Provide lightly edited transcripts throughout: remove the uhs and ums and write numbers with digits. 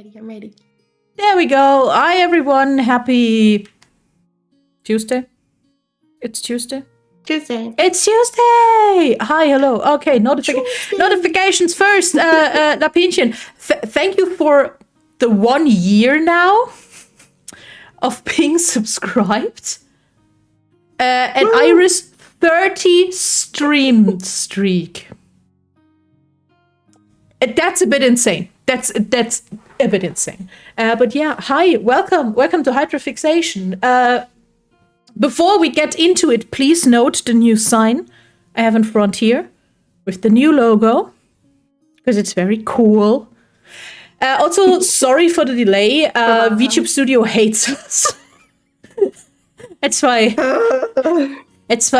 I'm ready. There we go. Hi, everyone. Happy Tuesday. It's Tuesday. It's Tuesday. Hi, hello. Okay, notifications first. Lapinchen, thank you for the 1 year now of being subscribed. And Iris 30 stream streak. That's a bit insane. That's a bit insane. But yeah, hi, welcome to Hydrafixation. Before we get into it, please note the new sign I have in front here with the new logo, because it's very cool. Also, sorry for the delay. VTube Studio hates us. That's why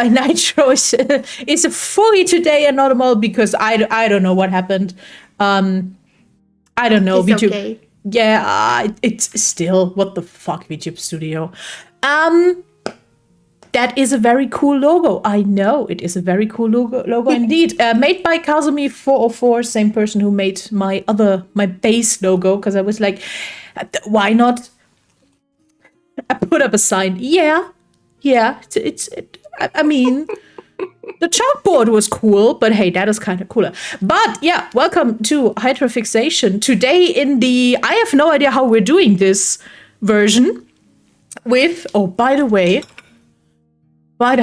Nitro is a fully today and not a model, because I don't know what happened. I don't know. It's VTube. okay. Yeah, it's still, what the fuck, VTube Studio. That is a very cool logo. I know, it is a very cool logo indeed. Made by Kazumi404, same person who made my base logo, because I was like, why not? I put up a sign. Yeah. I mean, the chalkboard was cool, but hey, that is kind of cooler. But yeah, welcome to Hydrafixation. Today I have no idea how we're doing this version with, oh, by the way, I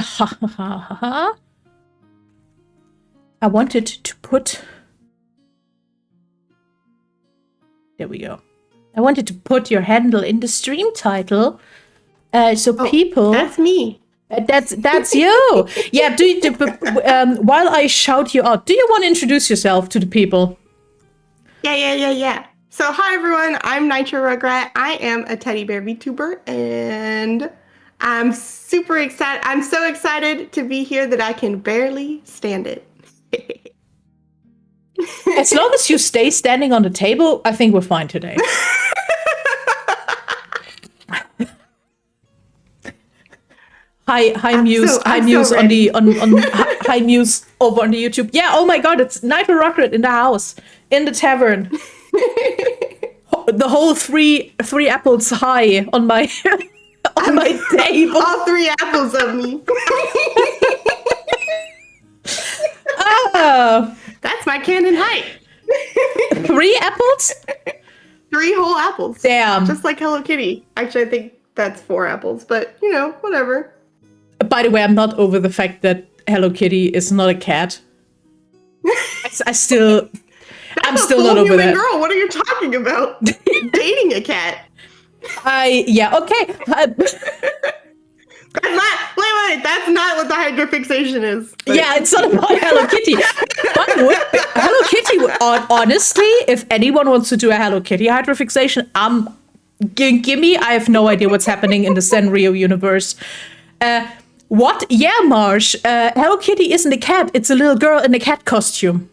wanted to put, there we go. I wanted to put your handle in the stream title, so people. That's me. That's you. Yeah. While I shout you out, do you want to introduce yourself to the people? Yeah. So hi everyone, I'm nitrorugrat. I am a teddy bear VTuber, and I'm super excited. I'm so excited to be here that I can barely stand it. As long as you stay standing on the table, I think we're fine today. Hi Muse. Hi Muse on Hi Muse over on the YouTube. Yeah, oh my god, it's nitrorugrat in the house, in the tavern. The whole three apples high on my on my table. All 3 apples of me. That's my canon height. 3 apples? 3 whole apples. Damn. Just like Hello Kitty. Actually, I think that's 4 apples, but you know, whatever. By the way, I'm not over the fact that Hello Kitty is not a cat. I'm still not over that. Girl, what are you talking about? Dating a cat. Yeah, okay. Wait, that's not what the hydrafixation is. But. Yeah, it's not about Hello Kitty. Hello Kitty, honestly, if anyone wants to do a Hello Kitty hydrafixation, give me, I have no idea what's happening in the Sanrio universe. What? Yeah, Marsh. Hello Kitty isn't a cat, it's a little girl in a cat costume.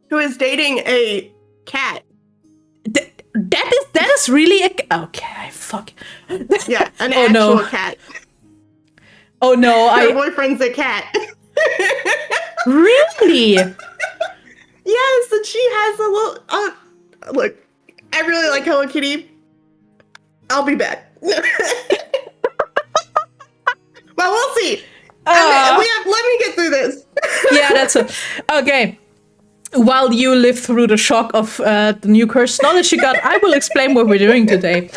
Who is dating a cat. That is really a... Okay, fuck. Yeah, an actual cat. Oh no, Her boyfriend's a cat. Really? Yes, and she has a little... look, I really like Hello Kitty. I'll be back. Well, we'll see. Let me get through this. Yeah, that's it. Okay. While you live through the shock of the new cursed knowledge you got, I will explain what we're doing today.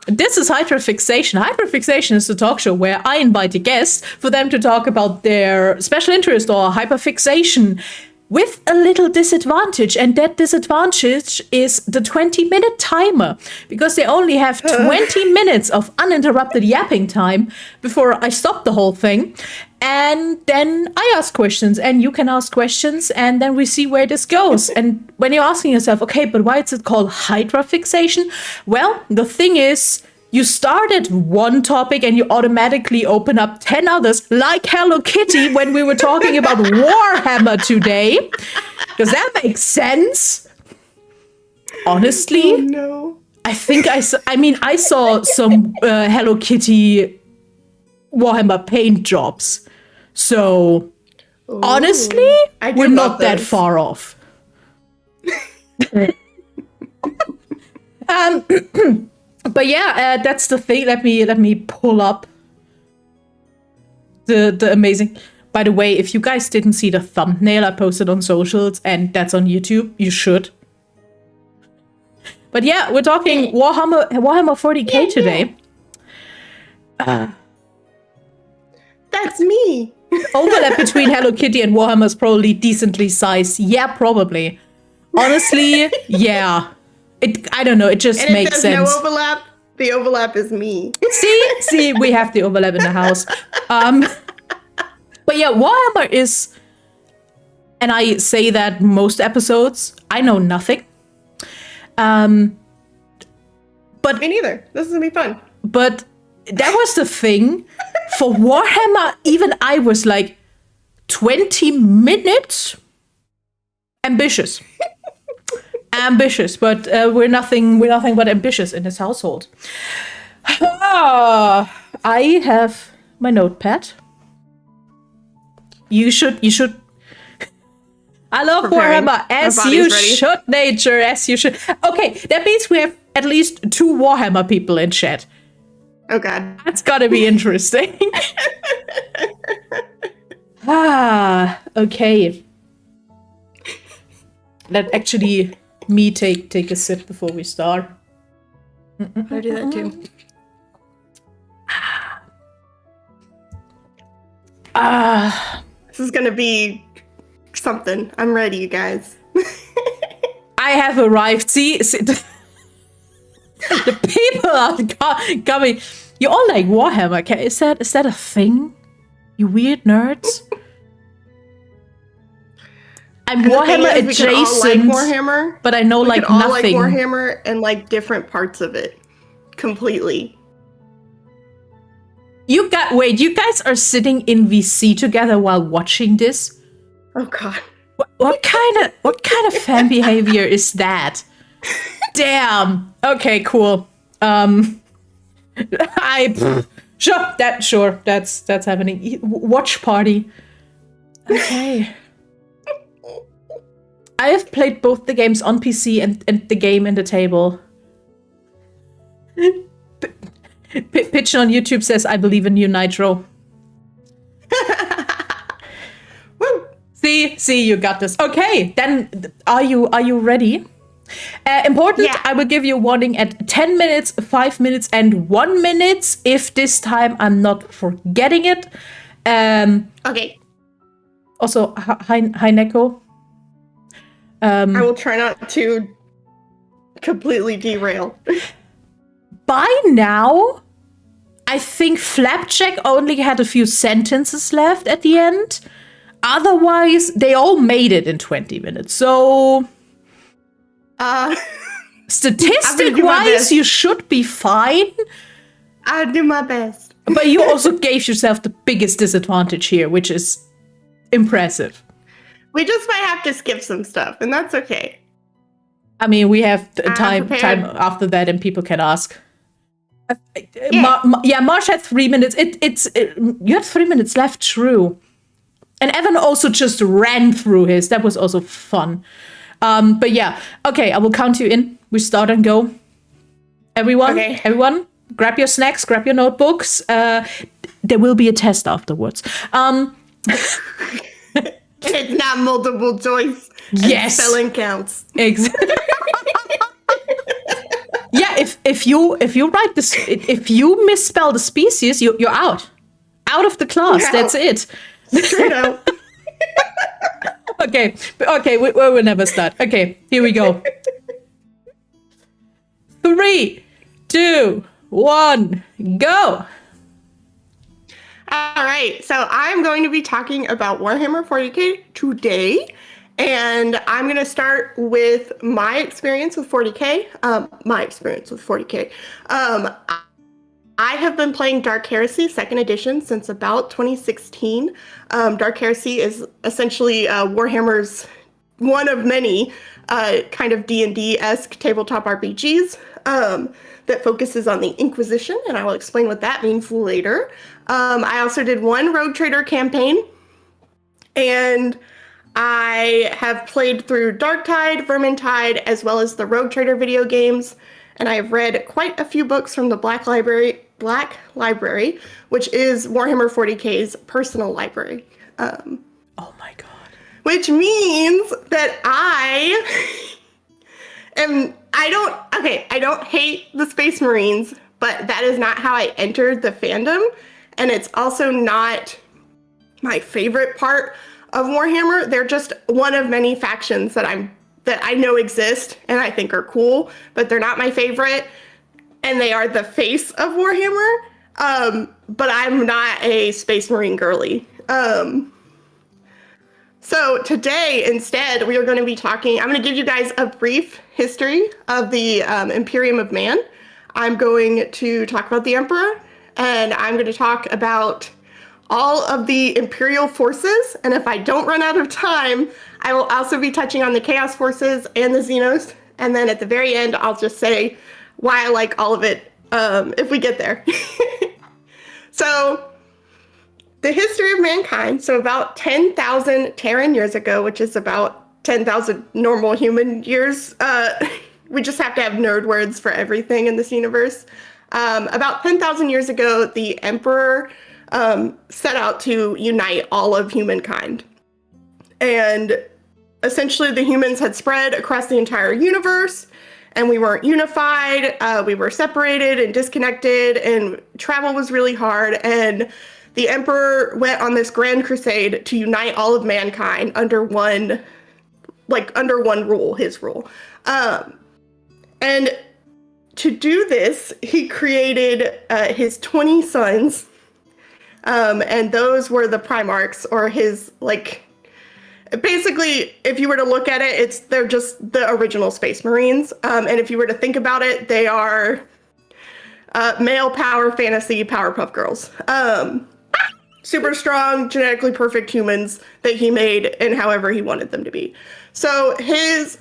This is Hydrafixation. Hydrafixation is the talk show where I invite a guest for them to talk about their special interest or hyperfixation with a little disadvantage. And that disadvantage is the 20-minute timer, because they only have 20 minutes of uninterrupted yapping time before I stop the whole thing. And then I ask questions and you can ask questions, and then we see where this goes. And when you're asking yourself, okay, but why is it called Hydrafixation? Well, the thing is, you start at one topic and you automatically open up 10 others, like Hello Kitty when we were talking about Warhammer today. Does that make sense? Honestly, oh, no. I think I saw some Hello Kitty Warhammer paint jobs. So, honestly, we're not that far off. But yeah, that's the thing. Let me pull up the amazing. By the way, if you guys didn't see the thumbnail I posted on socials, and that's on YouTube, you should. But yeah, we're talking Warhammer 40k today. That's me. Overlap between Hello Kitty and Warhammer is probably decently sized. Yeah, probably. Honestly, yeah. I don't know. It just And makes if there's sense. no overlap, the overlap is me. See, we have the overlap in the house. But yeah, Warhammer is, and I say that most episodes, I know nothing. But Me neither. This is gonna be fun. But that was the thing. For Warhammer, even I was like, 20 minutes? Ambitious. Ambitious, but we're nothing but ambitious in this household. I have my notepad. You should. I love Preparing. Warhammer, as My body's you ready. should, Nature, as you should. Okay, that means we have at least 2 Warhammer people in chat. Oh god. That's gotta be interesting. Okay. Let actually me take a sip before we start. I do that too. This is gonna be something. I'm ready, you guys. I have arrived. See the people are coming. You all like Warhammer, okay? Is that a thing? You weird nerds. I'm And the thing Warhammer is, we can all like adjacent, Warhammer, but I know we like can all nothing. like Warhammer and like different parts of it completely. You guys are sitting in VC together while watching this? Oh god. What kind of fan behavior is that? Damn. Okay, cool. Sure, that's happening. Watch party. Okay. I have played both the games on PC and the game in the table. Pitch on YouTube says, I believe in you, Nitro. Woo. See, you got this. Okay, then are you ready? Important, Yeah. I will give you a warning at 10 minutes, 5 minutes, and 1 minute if this time I'm not forgetting it. Okay. Also, hi Neko. I will try not to completely derail. By now, I think Flapjack only had a few sentences left at the end. Otherwise, they all made it in 20 minutes. So, statistic-wise, best. you should be fine. I'll do my best. But you also gave yourself the biggest disadvantage here, which is impressive. We just might have to skip some stuff, and that's okay. I mean, we have time prepared. after that, and people can ask. Yeah. Marsh had 3 minutes. You had 3 minutes left, true. And Evan also just ran through his. That was also fun. But yeah, okay, I will count you in. We start and go. Everyone, grab your snacks, grab your notebooks. There will be a test afterwards. It's not multiple choice. And Yes. spelling counts. Exactly. Yeah, if you write this, if you misspell the species, you're out of the class. You're That's out. it. Straight out. Okay, we'll never start. Okay, here we go. 3, 2, 1, go. All right, so I'm going to be talking about Warhammer 40k today, and I'm going to start with my experience with 40k. I have been playing Dark Heresy 2nd edition since about 2016. Dark Heresy is essentially Warhammer's one of many kind of D&D-esque tabletop RPGs that focuses on the Inquisition, and I will explain what that means later. I also did one Rogue Trader campaign, and I have played through Darktide, Vermintide, as well as the Rogue Trader video games. and I have read quite a few books from the Black Library, which is Warhammer 40K's personal library. Oh my god. Which means that I don't hate the Space Marines, but that is not how I entered the fandom, and it's also not my favorite part of Warhammer. They're just one of many factions that I know exist and I think are cool, but they're not my favorite, and they are the face of Warhammer. But I'm not a Space Marine girly. So today, instead, we are going to be I'm going to give you guys a brief history of the Imperium of Man. I'm going to talk about the Emperor, and I'm going to talk about all of the Imperial forces. And if I don't run out of time, I will also be touching on the Chaos forces and the Xenos. And then at the very end, I'll just say why I like all of it if we get there. So, the history of mankind, so about 10,000 Terran years ago, which is about 10,000 normal human years. We just have to have nerd words for everything in this universe. About 10,000 years ago, the Emperor set out to unite all of humankind. And essentially the humans had spread across the entire universe, and we weren't unified. We were separated and disconnected, and travel was really hard. And the Emperor went on this grand crusade to unite all of mankind under one rule, his rule. And to do this, he created his 20 sons, and those were the Primarchs, or his, basically, if you were to look at it, they're just the original Space Marines. And if you were to think about it, they are male power fantasy Powerpuff Girls. Super strong, genetically perfect humans that he made in however he wanted them to be. So his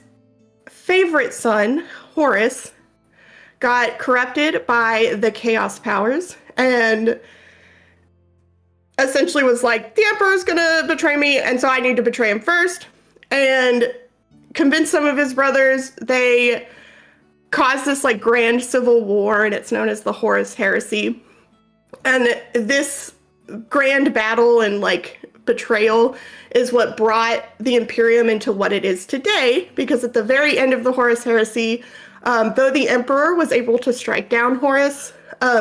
favorite son, Horus, got corrupted by the Chaos powers and essentially was like, the Emperor's gonna betray me, and so I need to betray him first. And convinced some of his brothers. They caused this grand civil war, and it's known as the Horus Heresy. And this grand battle and betrayal is what brought the Imperium into what it is today, because at the very end of the Horus Heresy, though the Emperor was able to strike down Horus,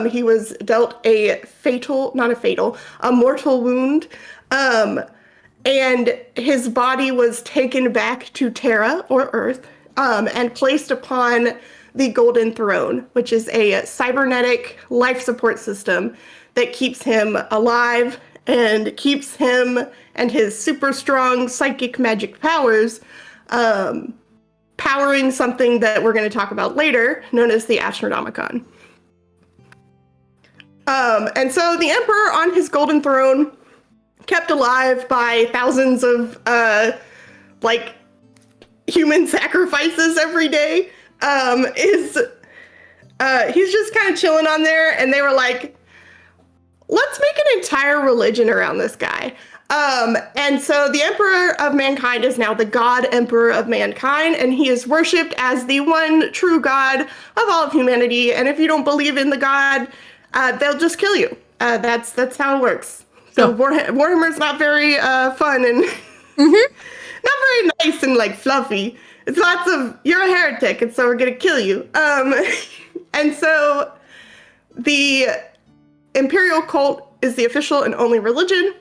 he was dealt a mortal wound, and his body was taken back to Terra, or Earth, and placed upon the Golden Throne, which is a cybernetic life support system that keeps him alive and keeps him and his super strong psychic magic powers powering something that we're going to talk about later, known as the Astronomicon. And so the Emperor on his Golden Throne, kept alive by thousands of human sacrifices every day, he's just kind of chilling on there, and they were like, let's make an entire religion around this guy. And so the Emperor of Mankind is now the God Emperor of Mankind, and he is worshipped as the one true God of all of humanity. And if you don't believe in the God, they'll just kill you. That's how it works. So Warhammer's not very fun and not very nice and fluffy. It's lots of, you're a heretic, and so we're gonna kill you. And so the Imperial cult is the official and only religion,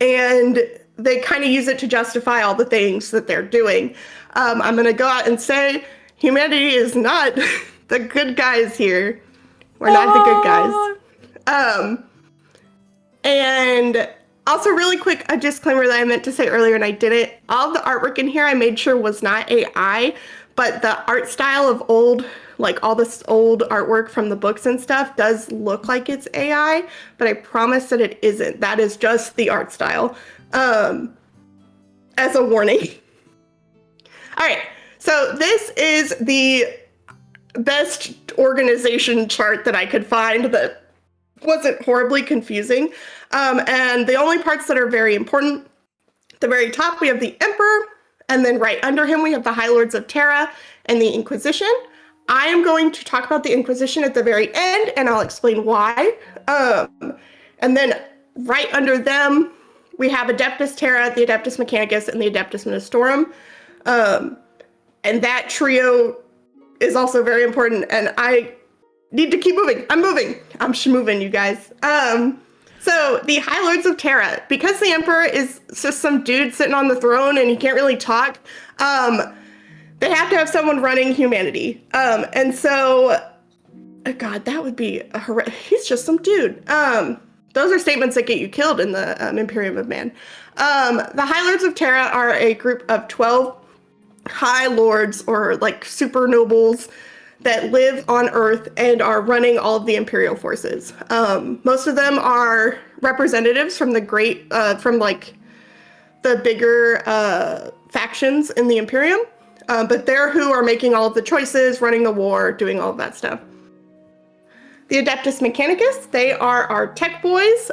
and they kind of use it to justify all the things that they're doing. I'm going to go out and say humanity is not the good guys here. We're not the good guys. And also really quick, a disclaimer that I meant to say earlier and I didn't. All the artwork in here I made sure was not AI, but the art style of all this old artwork from the books and stuff does look like it's AI, but I promise that it isn't. That is just the art style, as a warning. All right, so this is the best organization chart that I could find that wasn't horribly confusing. And the only parts that are very important, at the very top we have the Emperor, and then right under him we have the High Lords of Terra and the Inquisition. I am going to talk about the Inquisition at the very end, and I'll explain why. And then right under them, we have Adeptus Terra, the Adeptus Mechanicus, and the Adeptus Ministorum. And that trio is also very important, and I need to keep moving. I'm moving. I'm moving, you guys. So the High Lords of Terra, because the Emperor is just some dude sitting on the throne and he can't really talk, they have to have someone running humanity. And so, God, that would be he's just some dude. Those are statements that get you killed in the Imperium of Man. The High Lords of Terra are a group of 12 High Lords, or like super nobles, that live on Earth and are running all of the Imperial forces. Most of them are representatives from from like the bigger factions in the Imperium, but they're who are making all of the choices, running the war, doing all of that stuff. The Adeptus Mechanicus, they are our tech boys.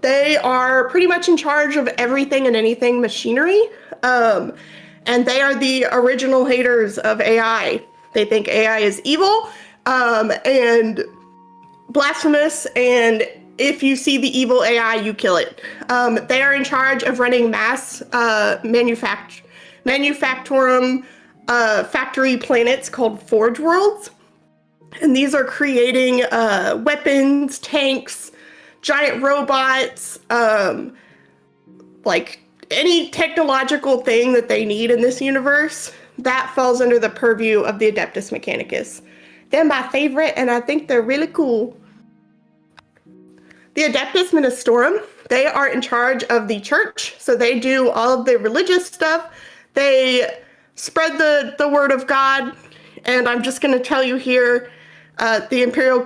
They are pretty much in charge of everything and anything machinery. And they are the original haters of AI. They think AI is evil and blasphemous, and if you see the evil AI, you kill it. They are in charge of running mass manufactorum factory planets called Forge Worlds. And these are creating weapons, tanks, giant robots, like any technological thing that they need in this universe. That falls under the purview of the Adeptus Mechanicus. They're my favorite, and I think they're really cool. The Adeptus Ministorum, they are in charge of the church, so they do all of the religious stuff. They spread the word of God, and I'm just going to tell you here, the Imperial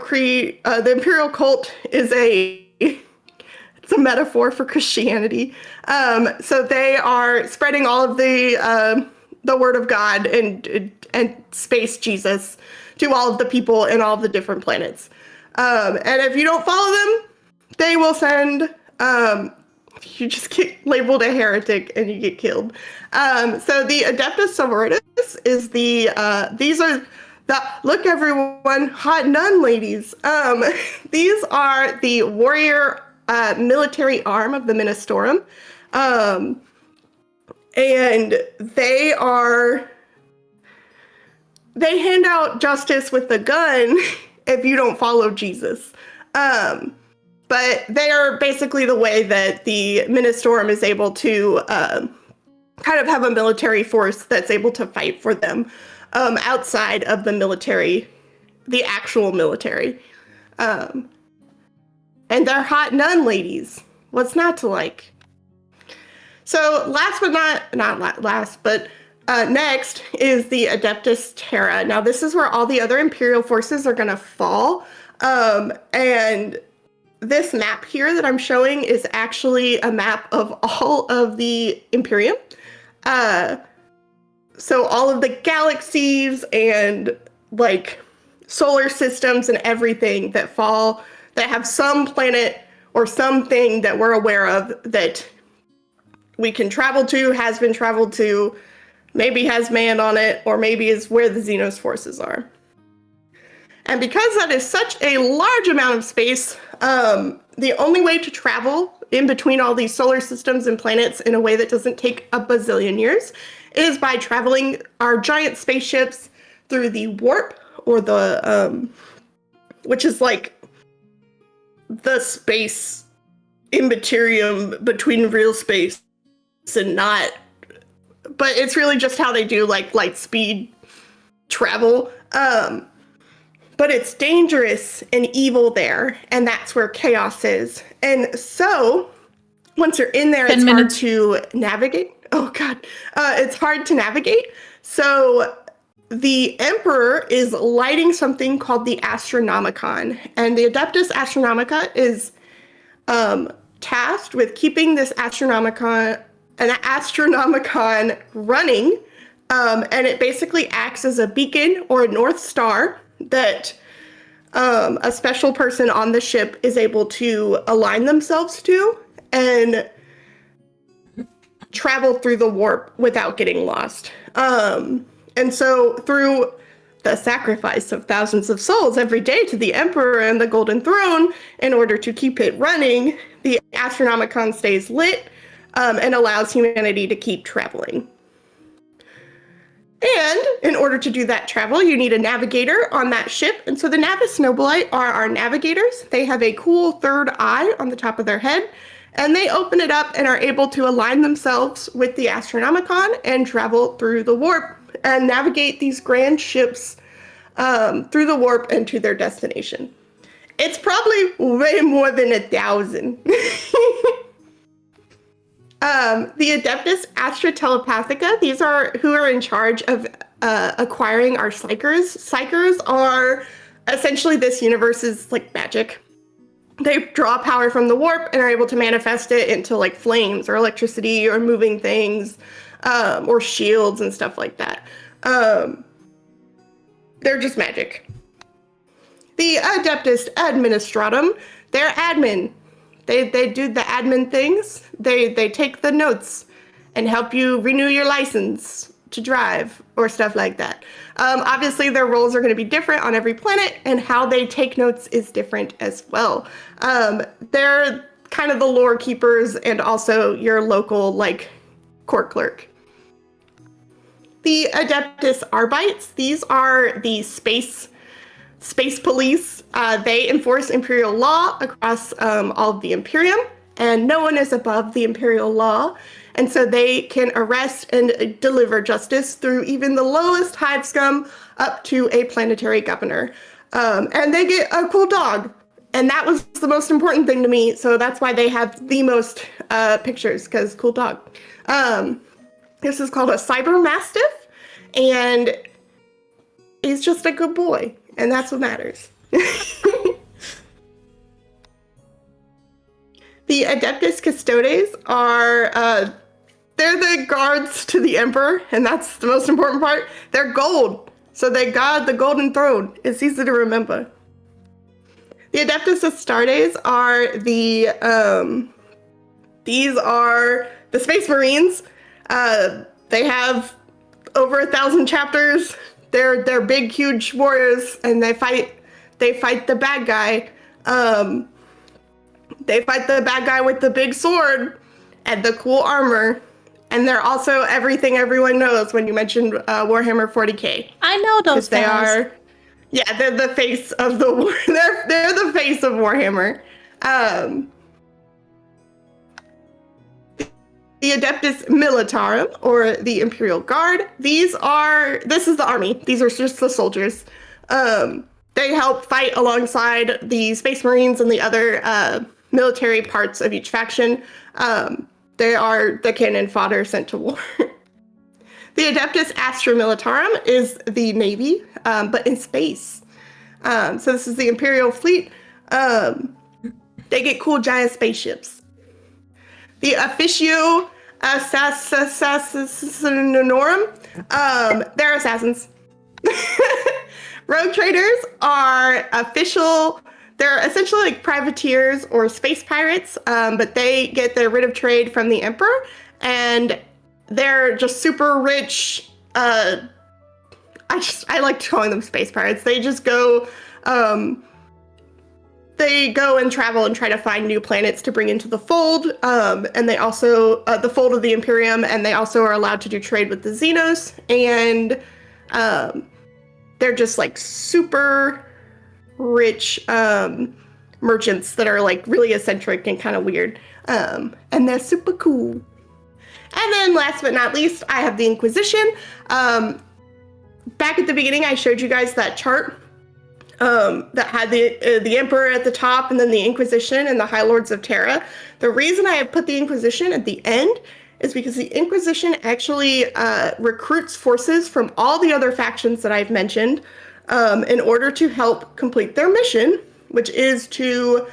cult is it's a metaphor for Christianity. So they are spreading all of the word of God and space Jesus to all of the people in all of the different planets. And if you don't follow them, they will send, you just get labeled a heretic and you get killed. So the Adeptus Sororitas is these are look everyone, hot nun ladies. These are the warrior military arm of the Ministorum. And they hand out justice with the gun if you don't follow Jesus. But they are basically the way that the Ministorum is able to kind of have a military force that's able to fight for them outside of the military, the actual military. And they're hot nun ladies. What's not to like? So last but not last, but next is the Adeptus Terra. Now this is where all the other Imperial forces are going to fall. And this map here that I'm showing is actually a map of all of the Imperium. So all of the galaxies and like solar systems and everything that have some planet or something that we're aware of that we can travel to, has been traveled to, maybe has man on it, or maybe is where the Xenos forces are. And because that is such a large amount of space, the only way to travel in between all these solar systems and planets in a way that doesn't take a bazillion years is by traveling our giant spaceships through the warp, or the, which is like the space immaterium between real space and not, but it's really just how they do like light speed travel. But it's dangerous and evil there, and that's where chaos is. And so once you're in there, it's hard to navigate. Oh God, it's hard to navigate. So the Emperor is lighting something called the Astronomicon, and the Adeptus Astronomica is tasked with keeping this Astronomicon running, and it basically acts as a beacon or a North Star that a special person on the ship is able to align themselves to and travel through the warp without getting lost. And so through the sacrifice of thousands of souls every day to the Emperor and the Golden Throne in order to keep it running, the Astronomicon stays lit and allows humanity to keep traveling. And in order to do that travel, you need a navigator on that ship. And so the Navis Nobili are our navigators. They have a cool third eye on the top of their head, and they open it up and are able to align themselves with the Astronomicon and travel through the warp and navigate these grand ships through the warp and to their destination. It's probably way more than 1,000. The Adeptus Astrotelepathica, these are who are in charge of acquiring our psychers. Psychers are essentially this universe's like magic. They draw power from the warp and are able to manifest it into like flames or electricity or moving things or shields and stuff like that. They're just magic. The Adeptus Administratum, they're admin. They do the admin things. They take the notes and help you renew your license to drive or stuff like that. Obviously, their roles are going to be different on every planet, and how they take notes is different as well. They're kind of the lore keepers and also your local like court clerk. The Adeptus Arbites, these are the space police. They enforce Imperial law across all of the Imperium, and no one is above the Imperial law. And so they can arrest and deliver justice through even the lowest hive scum up to a planetary governor. And they get a cool dog. And that was the most important thing to me. So that's why they have the most pictures, because cool dog. This is called a Cyber Mastiff, and he's just a good boy. And that's what matters. The Adeptus Custodes are, they're the guards to the Emperor, and that's the most important part. They're gold, so they guard the Golden Throne. It's easy to remember. The Adeptus Astartes are these are the Space Marines. They have over 1,000 chapters. They're big, huge warriors, and they fight the bad guy. They fight the bad guy with the big sword and the cool armor. And they're also everything everyone knows when you mention Warhammer 40K. I know those guys. They're the face of the war. They're the face of Warhammer. The Adeptus Militarum, or the Imperial Guard. This is the army. These are just the soldiers. They help fight alongside the Space Marines and the other military parts of each faction. They are the cannon fodder sent to war. The Adeptus Astra Militarum is the Navy, but in space. So this is the Imperial fleet. They get cool giant spaceships. The Officio Assassinorum, they're assassins. Rogue traders are they're essentially like privateers or space pirates, but they get their writ of trade from the Emperor, and they're just super rich. I like calling them space pirates. They just go, and travel and try to find new planets to bring into the fold, and they also, the fold of the Imperium, and they also are allowed to do trade with the Xenos, and they're just like super rich merchants that are like really eccentric and kind of weird, and they're super cool. And then last but not least, I have the Inquisition. Back at the beginning, I showed you guys that chart that had the Emperor at the top, and then the Inquisition and the High Lords of Terra. The reason I have put the Inquisition at the end is because the Inquisition actually recruits forces from all the other factions that I've mentioned in order to help complete their mission, which is to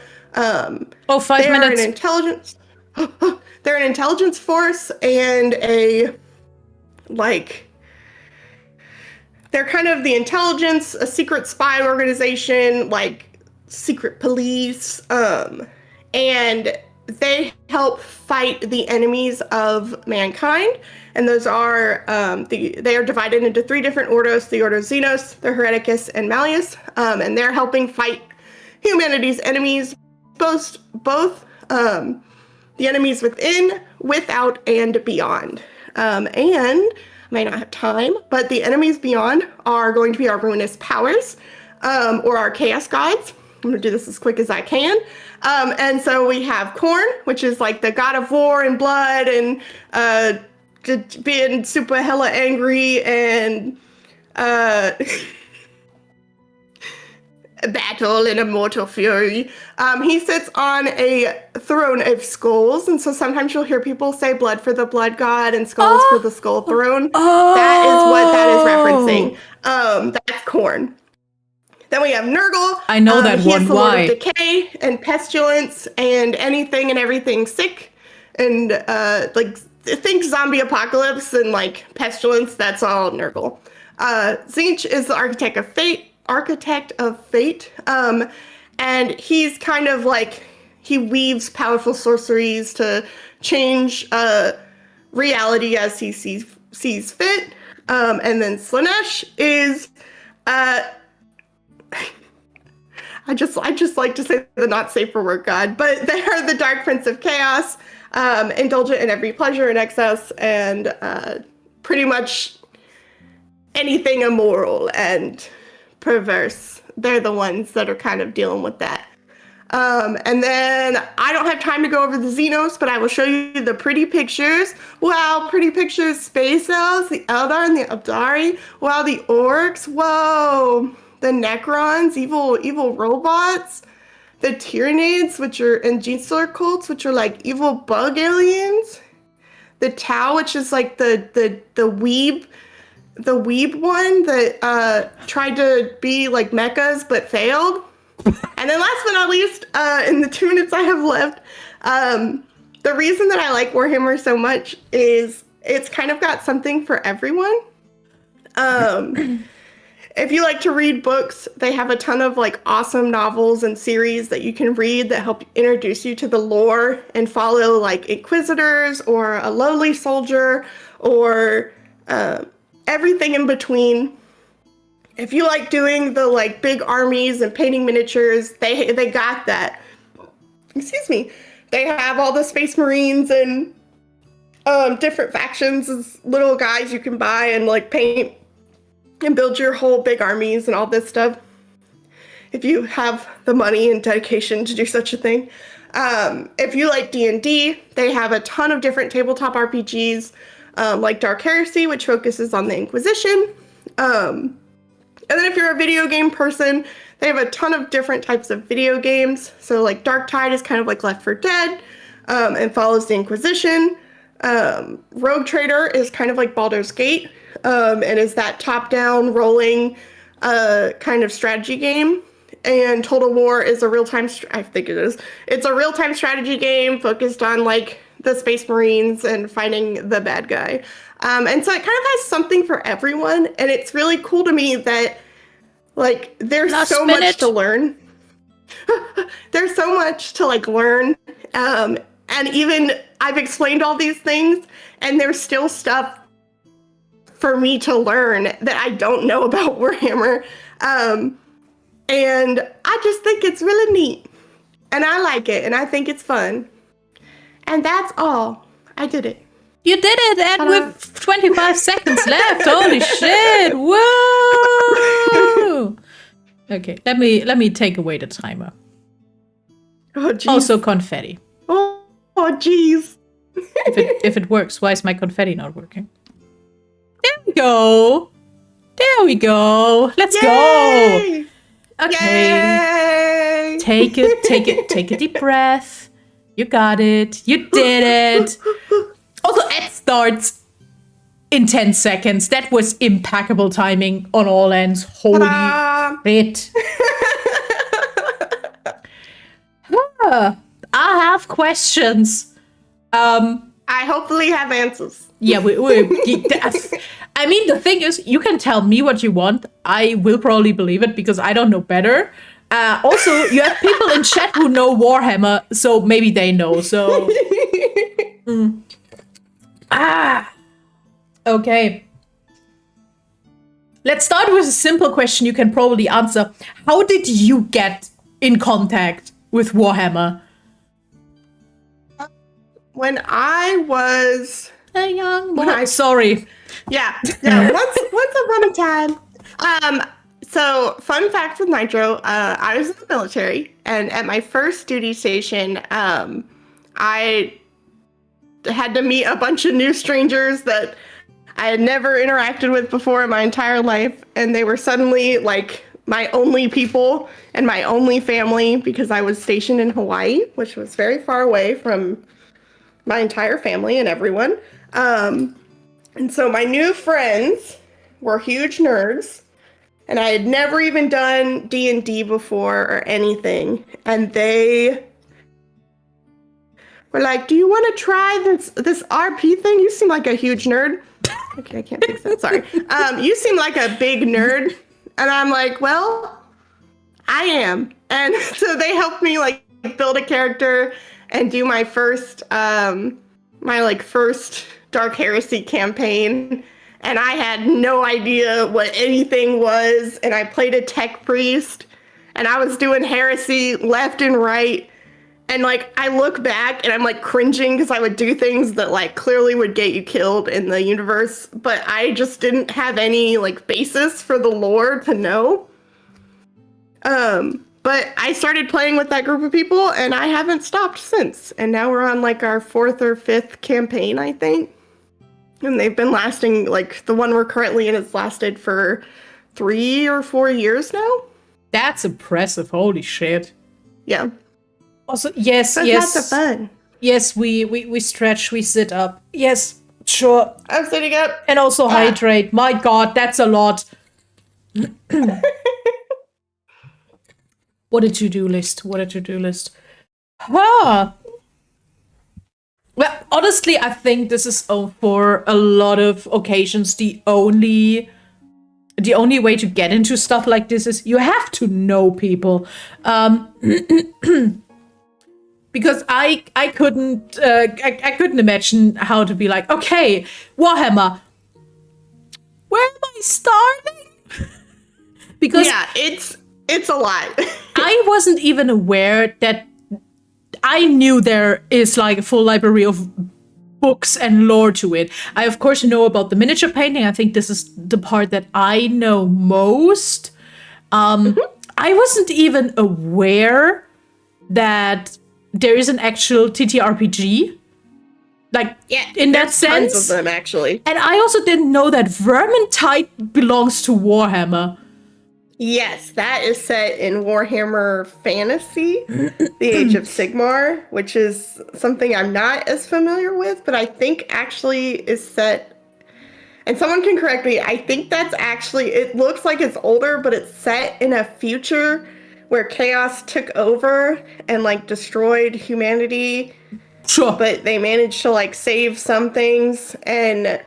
They're an intelligence force and they're kind of the intelligence, a secret spy organization, like secret police, and they help fight the enemies of mankind, and those are they are divided into 3 different ordos: the Ordo Xenos, the Hereticus, and Malleus, and they're helping fight humanity's enemies, both the enemies within, without, and beyond. And I might not have time, but the enemies beyond are going to be our ruinous powers, or our chaos gods. I'm gonna do this as quick as I can. And so we have Korn, which is like the god of war and blood and being super hella angry and battle and immortal fury. He sits on a throne of skulls, and so sometimes you'll hear people say blood for the blood god and skulls for the skull throne. That is what that is referencing. That's Korn. Then we have Nurgle. I know that he one. is the Why? Lord of decay and pestilence and anything and everything sick. And like think zombie apocalypse and like pestilence. That's all Nurgle. Tzeentch is the architect of fate. And he's kind of like, he weaves powerful sorceries to change reality as he sees fit. And then Slaanesh is I just like to say the not safe for work god, but they are the Dark Prince of Chaos, indulgent in every pleasure and excess, and pretty much anything immoral and perverse. They're the ones that are kind of dealing with that. And then I don't have time to go over the Xenos, but I will show you the pretty pictures. Wow, pretty pictures. Space elves, the Eldar and the Eldari. Wow, the orcs. Whoa. The Necrons, evil robots. The Tyranids, which are, and Genestealer cults, which are like evil bug aliens. The Tau, which is like the weeb one that tried to be like mechas but failed. And then last but not least, in the 2 minutes I have left, the reason that I like Warhammer so much is it's kind of got something for everyone. If you like to read books, they have a ton of like awesome novels and series that you can read that help introduce you to the lore and follow like Inquisitors or a lowly soldier or everything in between. If you like doing the like big armies and painting miniatures, they got that. Excuse me. They have all the Space Marines and different factions as little guys you can buy and like paint and build your whole big armies and all this stuff. If you have the money and dedication to do such a thing. If you like D&D, they have a ton of different tabletop RPGs, like Dark Heresy, which focuses on the Inquisition. And then if you're a video game person, they have a ton of different types of video games. So like Dark Tide is kind of like Left 4 Dead, and follows the Inquisition. Rogue Trader is kind of like Baldur's Gate, and is that top-down rolling kind of strategy game. And Total War is a real-time, I think it is. It's a real-time strategy game focused on like the Space Marines and fighting the bad guy. And so it kind of has something for everyone. And it's really cool to me that like there's so much to learn. There's so much to like learn. And even I've explained all these things and there's still stuff for me to learn that I don't know about Warhammer. And I just think it's really neat. And I like it. And I think it's fun. And that's all. I did it. You did it, and with 25 seconds left. Holy shit! Whoa! Okay, let me take away the timer. Oh, jeez. Also confetti. Oh, jeez. if it works, why is my confetti not working? There we go. There we go. Let's go. Okay. Yay! Take a deep breath. You got it. You did it. Also, it starts in 10 seconds. That was impeccable timing on all ends. Holy shit. I have questions. I hopefully have answers. Yeah, I mean, the thing is, you can tell me what you want. I will probably believe it because I don't know better. Also, you have people in chat who know Warhammer, so maybe they know. So, okay. Let's start with a simple question you can probably answer. How did you get in contact with Warhammer? When I was A young When I- Sorry. Yeah. Once upon a time. So fun fact with Nitro, I was in the military, and at my first duty station, I had to meet a bunch of new strangers that I had never interacted with before in my entire life, and they were suddenly like my only people and my only family because I was stationed in Hawaii, which was very far away from my entire family and everyone. And so my new friends were huge nerds, and I had never even done D&D before or anything. And they were like, "Do you want to try this RP thing? You seem like a huge nerd." Okay, I can't fix that. Sorry. You seem like a big nerd. And I'm like, "Well, I am." And so they helped me like build a character and do my first first Dark Heresy campaign, and I had no idea what anything was, and I played a tech priest, and I was doing heresy left and right, and like I look back and I'm like cringing because I would do things that like clearly would get you killed in the universe, but I just didn't have any like basis for the lore to know. But I started playing with that group of people, and I haven't stopped since. And now we're on like our 4th or 5th campaign, I think. And they've been lasting, like the one we're currently in has lasted for 3 or 4 years now. That's impressive. Holy shit. Yeah. Also, yes, That's yes. lots of fun. Yes, we stretch, we sit up. Yes, sure. I'm sitting up. And also hydrate. My god, that's a lot. What a to-do list. What a to-do list. Well, honestly, I think this is for a lot of occasions the only way to get into stuff like this is you have to know people. Because I couldn't imagine how to be like, okay, Warhammer, where am I starting? Because yeah, it's a lot. I wasn't even aware that I knew there is like a full library of books and lore to it. I of course know about the miniature painting. I think this is the part that I know most. I wasn't even aware that there is an actual TTRPG. Like, Yeah, in that there's sense. tons of them actually. And I also didn't know that Vermintide belongs to Warhammer. Yes, that is set in Warhammer Fantasy, the Age of Sigmar, which is something I'm not as familiar with, but I think actually is set, and someone can correct me, I think that's actually, it looks like it's older, but it's set in a future where chaos took over and like destroyed humanity. Sure. But they managed to like save some things and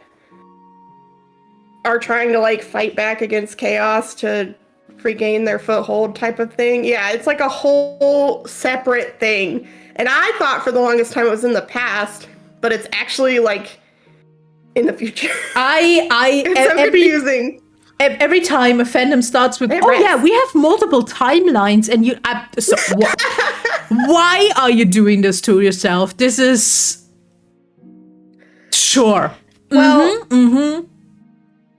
are trying to like fight back against chaos to regain their foothold type of thing. Yeah, it's like a whole separate thing. And I thought for the longest time it was in the past, but it's actually like in the future. It's so confusing. Every time a fandom starts with, "Oh yeah, we have multiple timelines," and you, why are you doing this to yourself? This is sure. Well,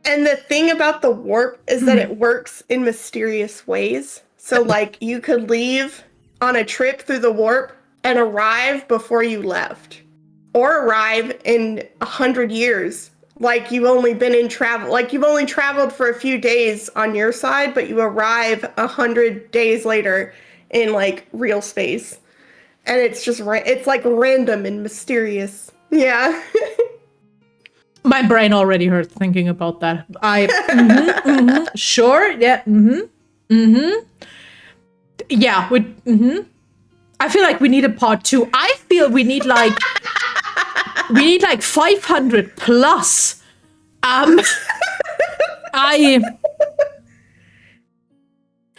and the thing about the warp is that it works in mysterious ways. So like you could leave on a trip through the warp and arrive before you left, or arrive in 100 years. Like you've only been in travel, like you've only traveled for a few days on your side, but you arrive 100 days later in like real space. And it's just, it's like random and mysterious. Yeah. My brain already hurt thinking about that. Sure, yeah, yeah, I feel like we need a part 2. I feel we need like 500 plus.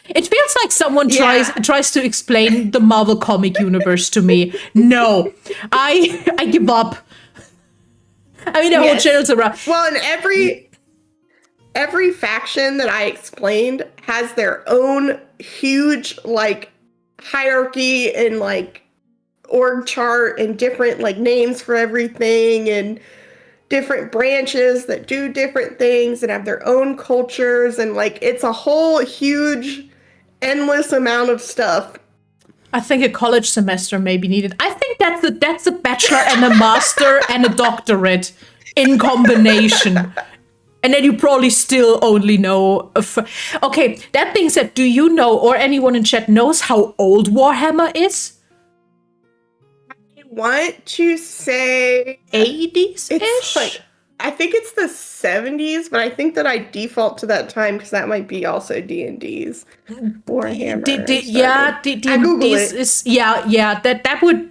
It's It feels like someone Yeah. tries to explain the Marvel comic universe to me. No, I give up. I mean, the whole Yes. channel's around. Well, and every faction that I explained has their own huge like hierarchy and like org chart and different like names for everything and different branches that do different things and have their own cultures, and like it's a whole huge endless amount of stuff. I think a college semester may be needed. I think that's a bachelor and a master and a doctorate in combination. And then you probably still only know. Okay, that being said, do you know, or anyone in chat knows how old Warhammer is? I want to say 80s-ish? it's like, I think it's the 70s, but I think that I default to that time because that might be also D&D's Warhammer. Yeah, D&D's is yeah. That would.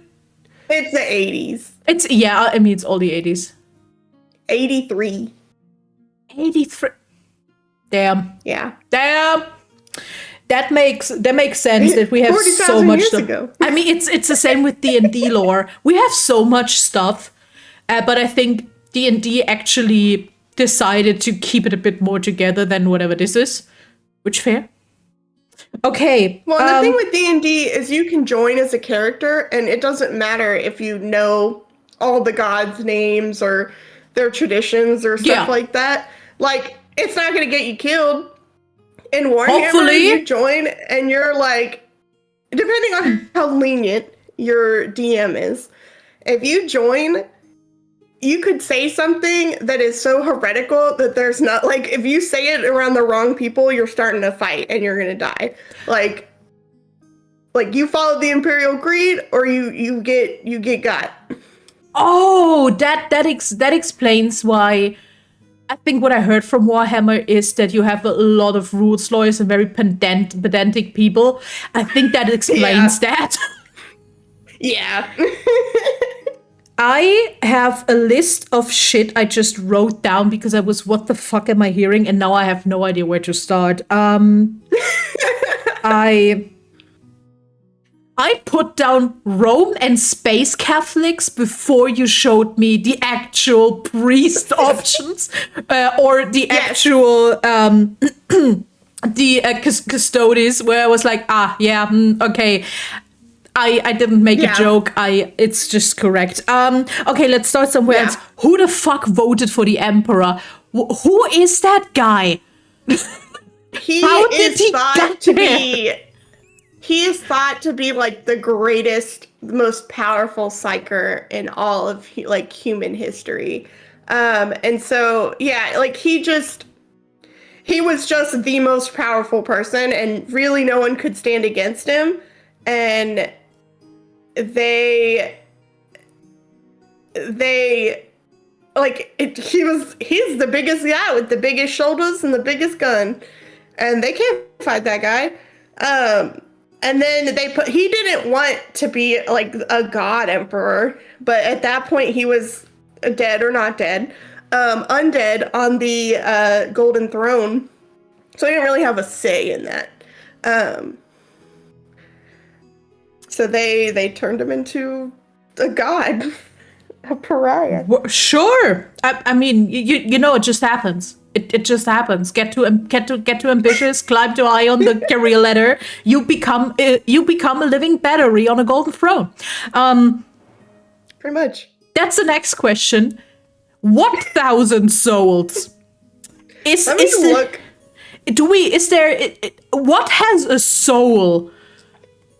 It's the 80s. It's yeah. I mean, it's all the 80s. 83. 83. Damn. Yeah. Damn. That makes sense that we have so 40,000 much years stuff. ago. I mean, it's the same with D&D lore. We have so much stuff, but I think D&D actually decided to keep it a bit more together than whatever this is, which fair. Okay. Well, the thing with D&D is you can join as a character, and it doesn't matter if you know all the gods' names or their traditions or stuff like that. Like, it's not going to get you killed. In Warhammer, Hopefully. you join, and you're like, depending on how lenient your DM is, if you join, you could say something that is so heretical that there's not, like, if you say it around the wrong people, you're starting to fight and you're going to die. Like you follow the Imperial Creed or you get got. Oh, that explains why. I think what I heard from Warhammer is that you have a lot of rules lawyers and very pedantic people. I think that explains that. Yeah. I have a list of shit I just wrote down because I was, what the fuck am I hearing? And now I have no idea where to start. I put down Rome and space Catholics before you showed me the actual priest options, or the actual custodies, where I was like, okay. I didn't make a joke. It's just correct. Okay, let's start somewhere else. Who the fuck voted for the emperor? Who is that guy? He is thought to be like the greatest, most powerful psyker in all of human history. And so, like he was just the most powerful person, and really no one could stand against him. And he's the biggest guy with the biggest shoulders and the biggest gun, and they can't fight that guy. And then he didn't want to be like a god emperor, but at that point he was dead or not dead, undead on the golden throne. So he didn't really have a say in that. So they turned him into a god, a pariah. Sure. I mean, you know, it just happens. It just happens. Get too ambitious, climb too high on the career ladder. You become a living battery on a golden throne. Pretty much. That's the next question. What 1,000 souls? What has a soul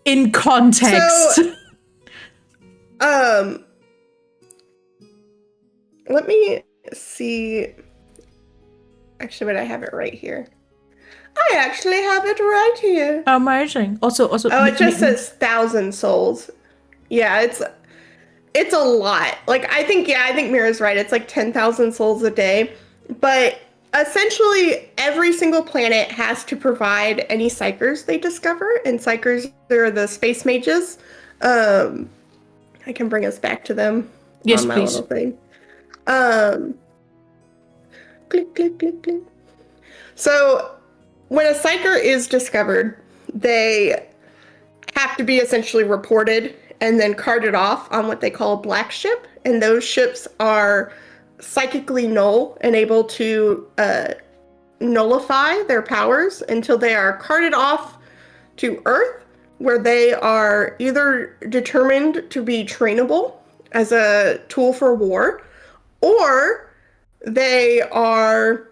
in context? So, let me see. Actually, but I have it right here. I actually have it right here. Amazing. Also. Oh, it just says 1,000 souls. Yeah, it's a lot. Like, I think Mira's right. It's like 10,000 souls a day. But essentially, every single planet has to provide any psychers they discover. And psychers are the space mages. I can bring us back to them. Yes, on my please. Little thing. Click, click, click, click. So, when a psyker is discovered, they have to be essentially reported and then carted off on what they call a black ship. And those ships are psychically null and able to nullify their powers until they are carted off to Earth, where they are either determined to be trainable as a tool for war, or they are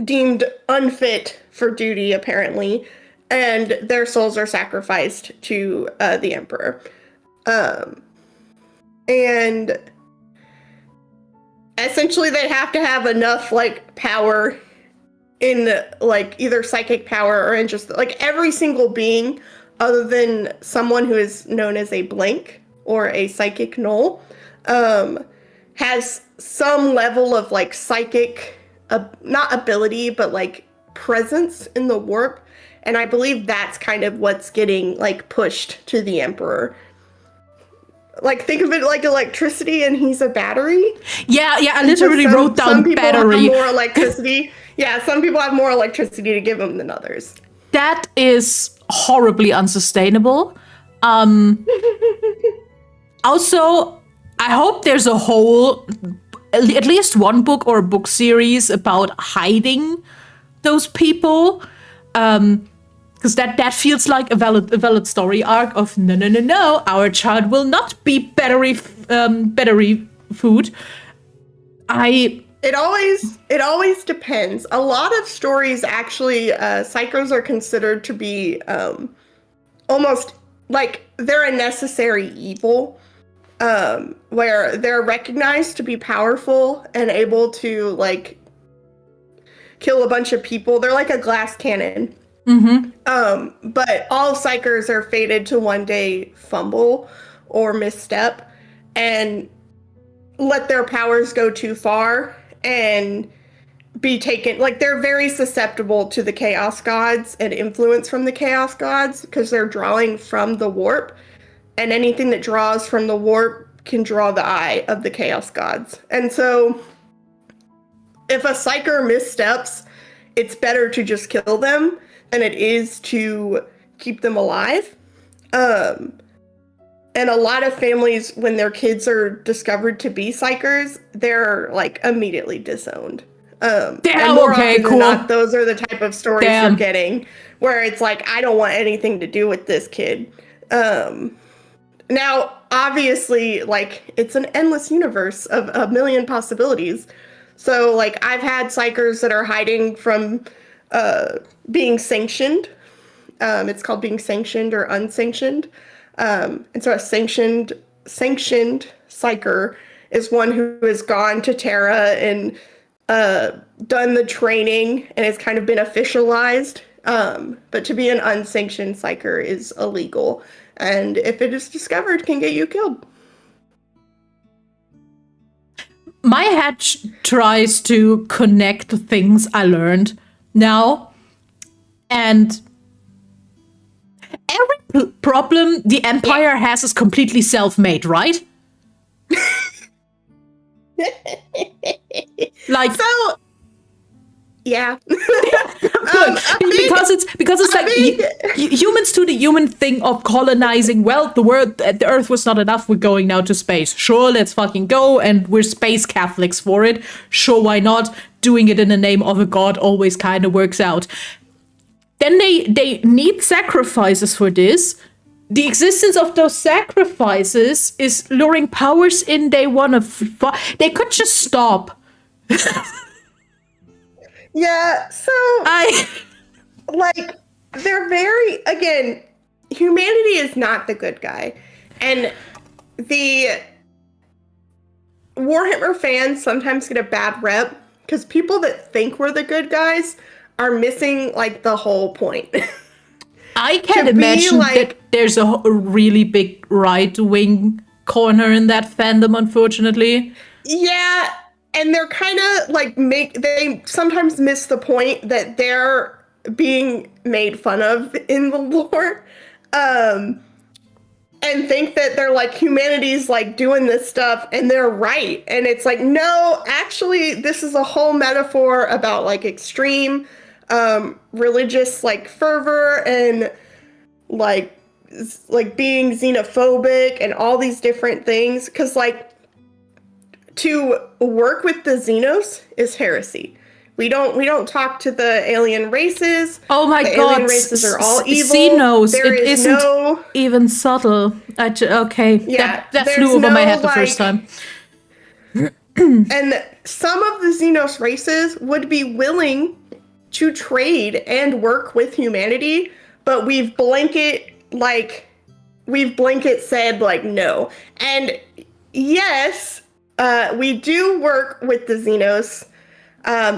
deemed unfit for duty, apparently, and their souls are sacrificed to the Emperor. And essentially they have to have enough, like, power in, like, either psychic power or in just, like, every single being other than someone who is known as a blank or a psychic null has some level of, like, psychic, not ability, but, like, presence in the warp. And I believe that's kind of what's getting, like, pushed to the Emperor. Like, think of it like electricity, and he's a battery. Yeah, I literally wrote down some people battery. Have more electricity. Yeah, some people have more electricity to give him than others. That is horribly unsustainable. Also, I hope there's a whole, at least one book or a book series about hiding those people. Because that feels like a valid story arc of no, our child will not be battery food. It always depends. A lot of stories actually, psychos are considered to be almost like they're a necessary evil, where they're recognized to be powerful and able to, like, kill a bunch of people. They're like a glass cannon. Mm-hmm. But all psychers are fated to one day fumble or misstep and let their powers go too far and be taken. Like, they're very susceptible to the chaos gods and influence from the chaos gods because they're drawing from the warp, and anything that draws from the warp can draw the eye of the chaos gods. And so if a psyker missteps, it's better to just kill them than it is to keep them alive. And a lot of families, when their kids are discovered to be psychers, they're, like, immediately disowned. Damn, and more okay, often cool. than not, those are the type of stories Damn. you're getting, where it's like, I don't want anything to do with this kid. Now, obviously, like, it's an endless universe of a million possibilities. So, like, I've had psychers that are hiding from being sanctioned. It's called being sanctioned or unsanctioned. And so a sanctioned psyker is one who has gone to Terra and done the training and has kind of been officialized. But to be an unsanctioned psyker is illegal. And if it is discovered, can get you killed. My head tries to connect the things I learned now, and every problem the Empire has is completely self-made, right? Like, So, yeah. because it's like humans do the human thing of colonizing. Well, the Earth was not enough. We're going now to space. Sure, let's fucking go, and we're space Catholics for it. Sure, why not? Doing it in the name of a god always kind of works out. Then they need sacrifices for this. The existence of those sacrifices is luring powers in they want to. They could just stop. Yeah, so like, they're very, again, humanity is not the good guy. And the Warhammer fans sometimes get a bad rep because people that think we're the good guys are missing, like, the whole point. I can't imagine that there's a really big right-wing corner in that fandom, unfortunately. Yeah, and they're kind of like they sometimes miss the point that they're being made fun of in the lore, and think that they're like, humanity's like doing this stuff and they're right. And it's like, no, actually, this is a whole metaphor about, like, extreme religious like fervor and like being xenophobic and all these different things, because like to work with the Xenos is heresy. We don't talk to the alien races. Oh my the god, alien races are all evil. Xenos, There it is isn't no even subtle. Okay, yeah. that there's flew over my no, head the first time. And some of the Xenos races would be willing to trade and work with humanity, but we've blanket said like no. And yes, we do work with the Xenos.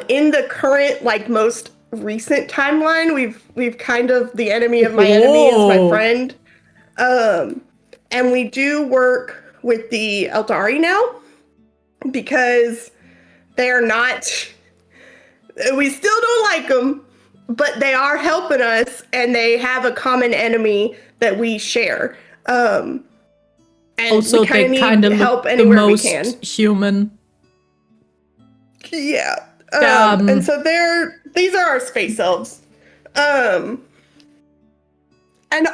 In the current, like most recent timeline, we've kind of the enemy of my enemy is my friend. And we do work with the Eldari now because they are not. We still don't like them, but they are helping us, and they have a common enemy that we share. And Also, we they need kind of help look the anywhere we most can. human. Yeah. And so these are our space elves. And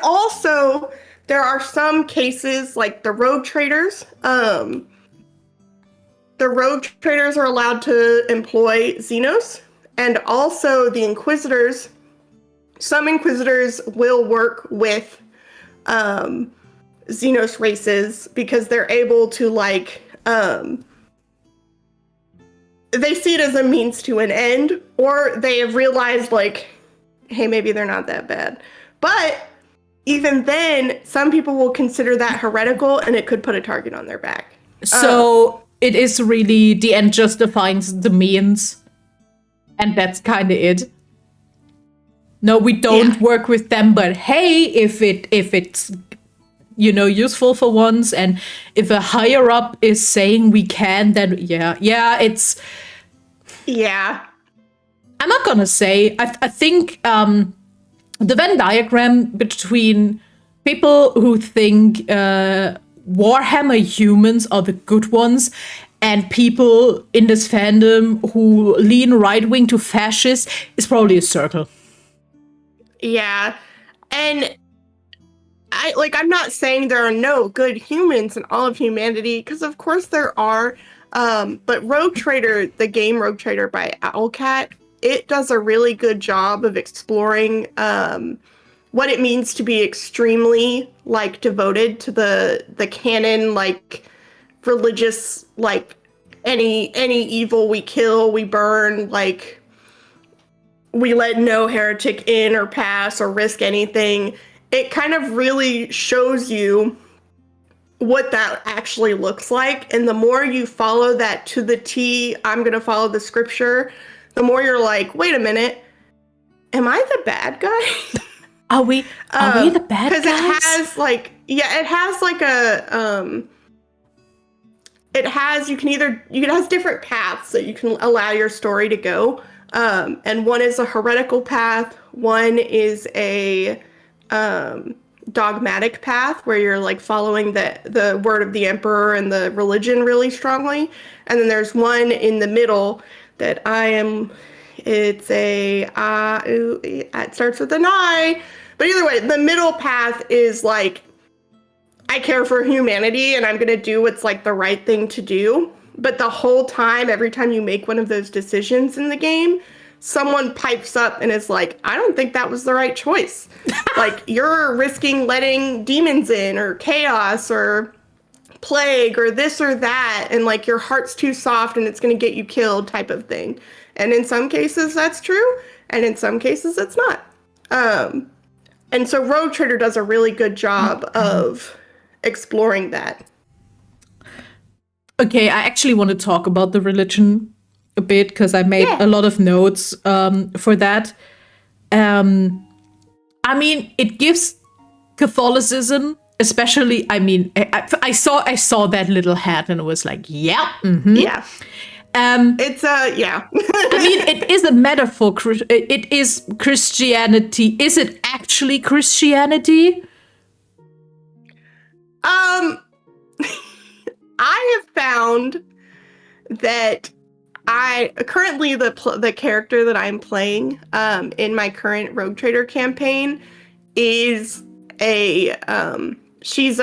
also there are some cases like the rogue traders. The rogue traders are allowed to employ Xenos, and also the Inquisitors. Some Inquisitors will work with Xenos races because they're able to like they see it as a means to an end, or they have realized like, hey, maybe they're not that bad. But even then, some people will consider that heretical, and it could put a target on their back. So it is really the end just defines the means, and that's kind of it. No, we don't work with them, but hey, if it's useful for once, and if a higher up is saying we can, then it's. Yeah. I'm not gonna say. I think the Venn diagram between people who think Warhammer humans are the good ones and people in this fandom who lean right wing to fascist is probably a circle. Yeah. And I'm not saying there are no good humans in all of humanity, because of course there are. But Rogue Trader, the game Rogue Trader by Owlcat, it does a really good job of exploring what it means to be extremely like devoted to the canon, like religious, like any evil we kill, we burn, like we let no heretic in or pass or risk anything. It kind of really shows you what that actually looks like. And the more you follow that to the T, I'm going to follow the scripture, the more you're like, wait a minute, am I the bad guy? Are we the bad guys? Because it has like, it has like a, it has different paths that you can allow your story to go. And one is a heretical path. One is a dogmatic path where you're like following the word of the emperor and the religion really strongly. And then there's one in the middle that it starts with an I. But either way, the middle path is like, I care for humanity and I'm going to do what's like the right thing to do. But the whole time, every time you make one of those decisions in the game, someone pipes up and is like, I don't think that was the right choice. Like, you're risking letting demons in or chaos or plague or this or that. And like, your heart's too soft and it's going to get you killed type of thing. And in some cases that's true. And in some cases it's not. And so Rogue Trader does a really good job of exploring that. Okay, I actually want to talk about the religion a bit because I made a lot of notes for that. I mean, it gives Catholicism, especially. I mean, I saw that little hat and it was like, yeah, mm-hmm. Yeah. It's yeah. I mean, it is a metaphor. It is Christianity. Is it actually Christianity? I have found that I currently the character that I'm playing in my current Rogue Trader campaign is she's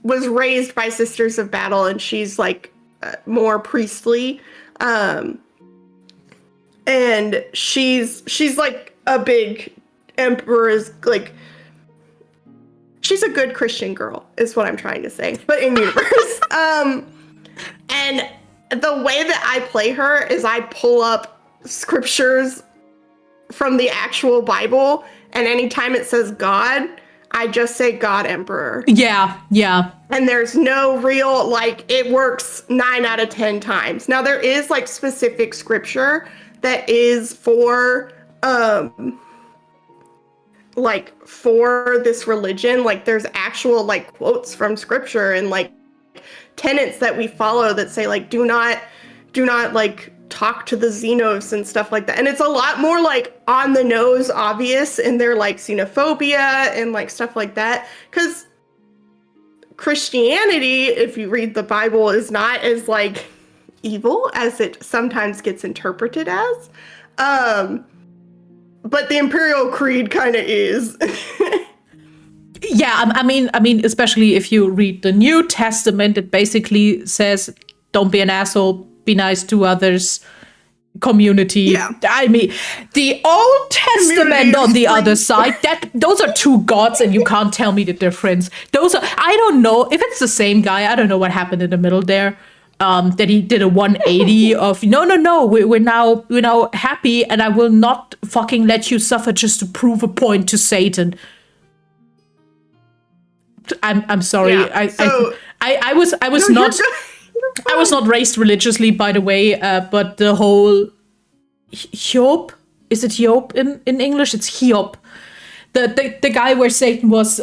was raised by Sisters of Battle, and she's like more priestly, and she's like a big emperor's like. She's a good Christian girl, is what I'm trying to say, but in universe. And the way that I play her is I pull up scriptures from the actual Bible, and anytime it says God, I just say God Emperor. Yeah. And there's no real, like, it works 9 out of 10 times. Now, there is, like, specific scripture that is for this religion. Like, there's actual, like, quotes from scripture and, like, tenets that we follow that say, like, do not like talk to the Xenos and stuff like that. And it's a lot more like on the nose obvious in their like xenophobia and like stuff like that, because Christianity, if you read the Bible, is not as like evil as it sometimes gets interpreted as, but the Imperial Creed kind of is. Yeah, I mean, especially if you read the New Testament, it basically says, "Don't be an asshole, be nice to others." Community. Yeah. I mean, the Old Testament on the other side, those are two gods, and you can't tell me that they're friends. Those are, I don't know if it's the same guy. I don't know what happened in the middle there. That he did a 180 of no, we're now happy, and I will not fucking let you suffer just to prove a point to Satan. I'm sorry. Yeah. I was not raised religiously, by the way, but the whole Hiob, is it Hiob in English? It's Hiob. The guy where Satan was,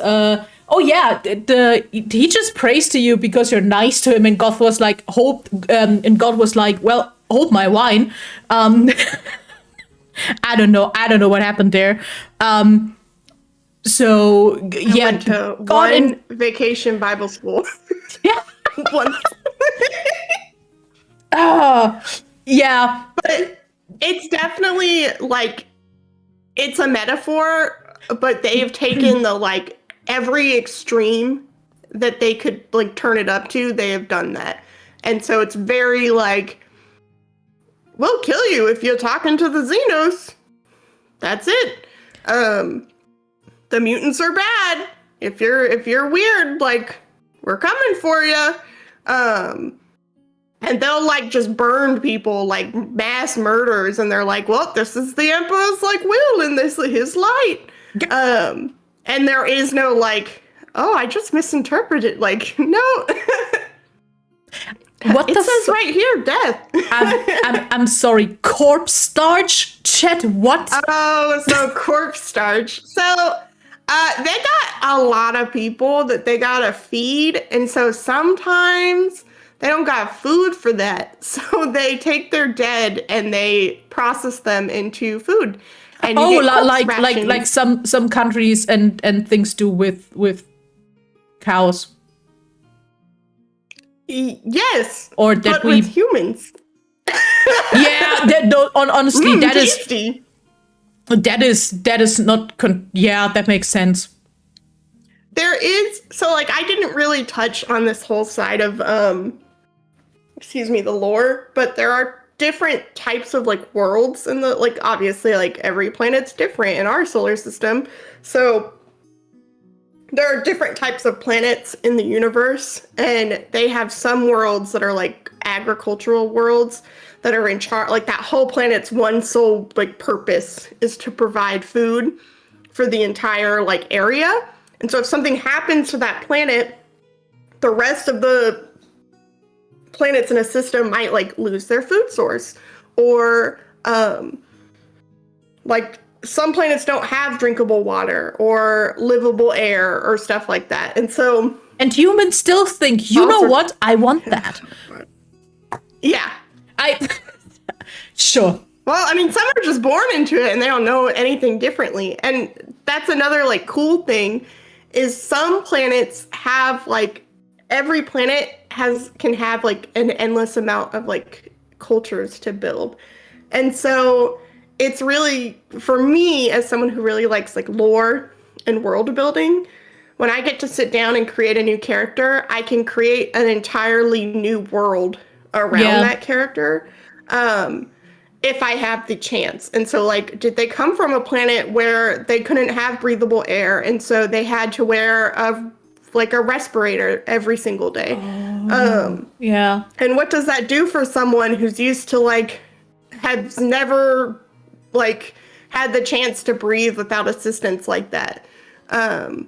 he just prays to you because you're nice to him, and God was like, and God was like, well, hold my wine. I don't know what happened there. So yeah, went to one vacation Bible school. Yeah. Once. Yeah. But it's definitely like, it's a metaphor, but they've taken the like every extreme that they could like turn it up to, they have done that. And so it's very like, we'll kill you if you're talking to the Xenos. That's it. The mutants are bad. If you're weird, like, we're coming for you. And they'll like just burn people, like mass murders, and they're like, well, this is the Emperor's like will, and this is his light. And there is no like, oh, I just misinterpreted. Like, no. What it says right here, death. I'm sorry, corpse starch? Chet, what? Oh, so corpse starch. So they got a lot of people that they gotta feed, and so sometimes they don't got food for that. So they take their dead and they process them into food. And like some countries and things do with cows. Yes, or that but with humans. Yeah, honestly, that tasty. That is not. Yeah, that makes sense. There is, so like I didn't really touch on this whole side of the lore, but there are different types of like worlds in the, like, obviously like every planet's different in our solar system. So there are different types of planets in the universe, and they have some worlds that are like agricultural worlds that are in charge, like that whole planet's one sole like purpose is to provide food for the entire like area. And so if something happens to that planet, the rest of the planets in a system might like lose their food source, or like some planets don't have drinkable water or livable air or stuff like that. And humans still think, you know what? I want that. Yeah. Sure. Well, I mean, some are just born into it and they don't know anything differently. And that's another like cool thing, is some planets have like, every planet can have like an endless amount of like cultures to build. And so it's really, for me, as someone who really likes like lore and world building, when I get to sit down and create a new character, I can create an entirely new world around that character. If I have the chance. And so, like, did they come from a planet where they couldn't have breathable air, and so they had to wear a respirator every single day? Yeah. And what does that do for someone who's used to, like, has never, like, had the chance to breathe without assistance like that? And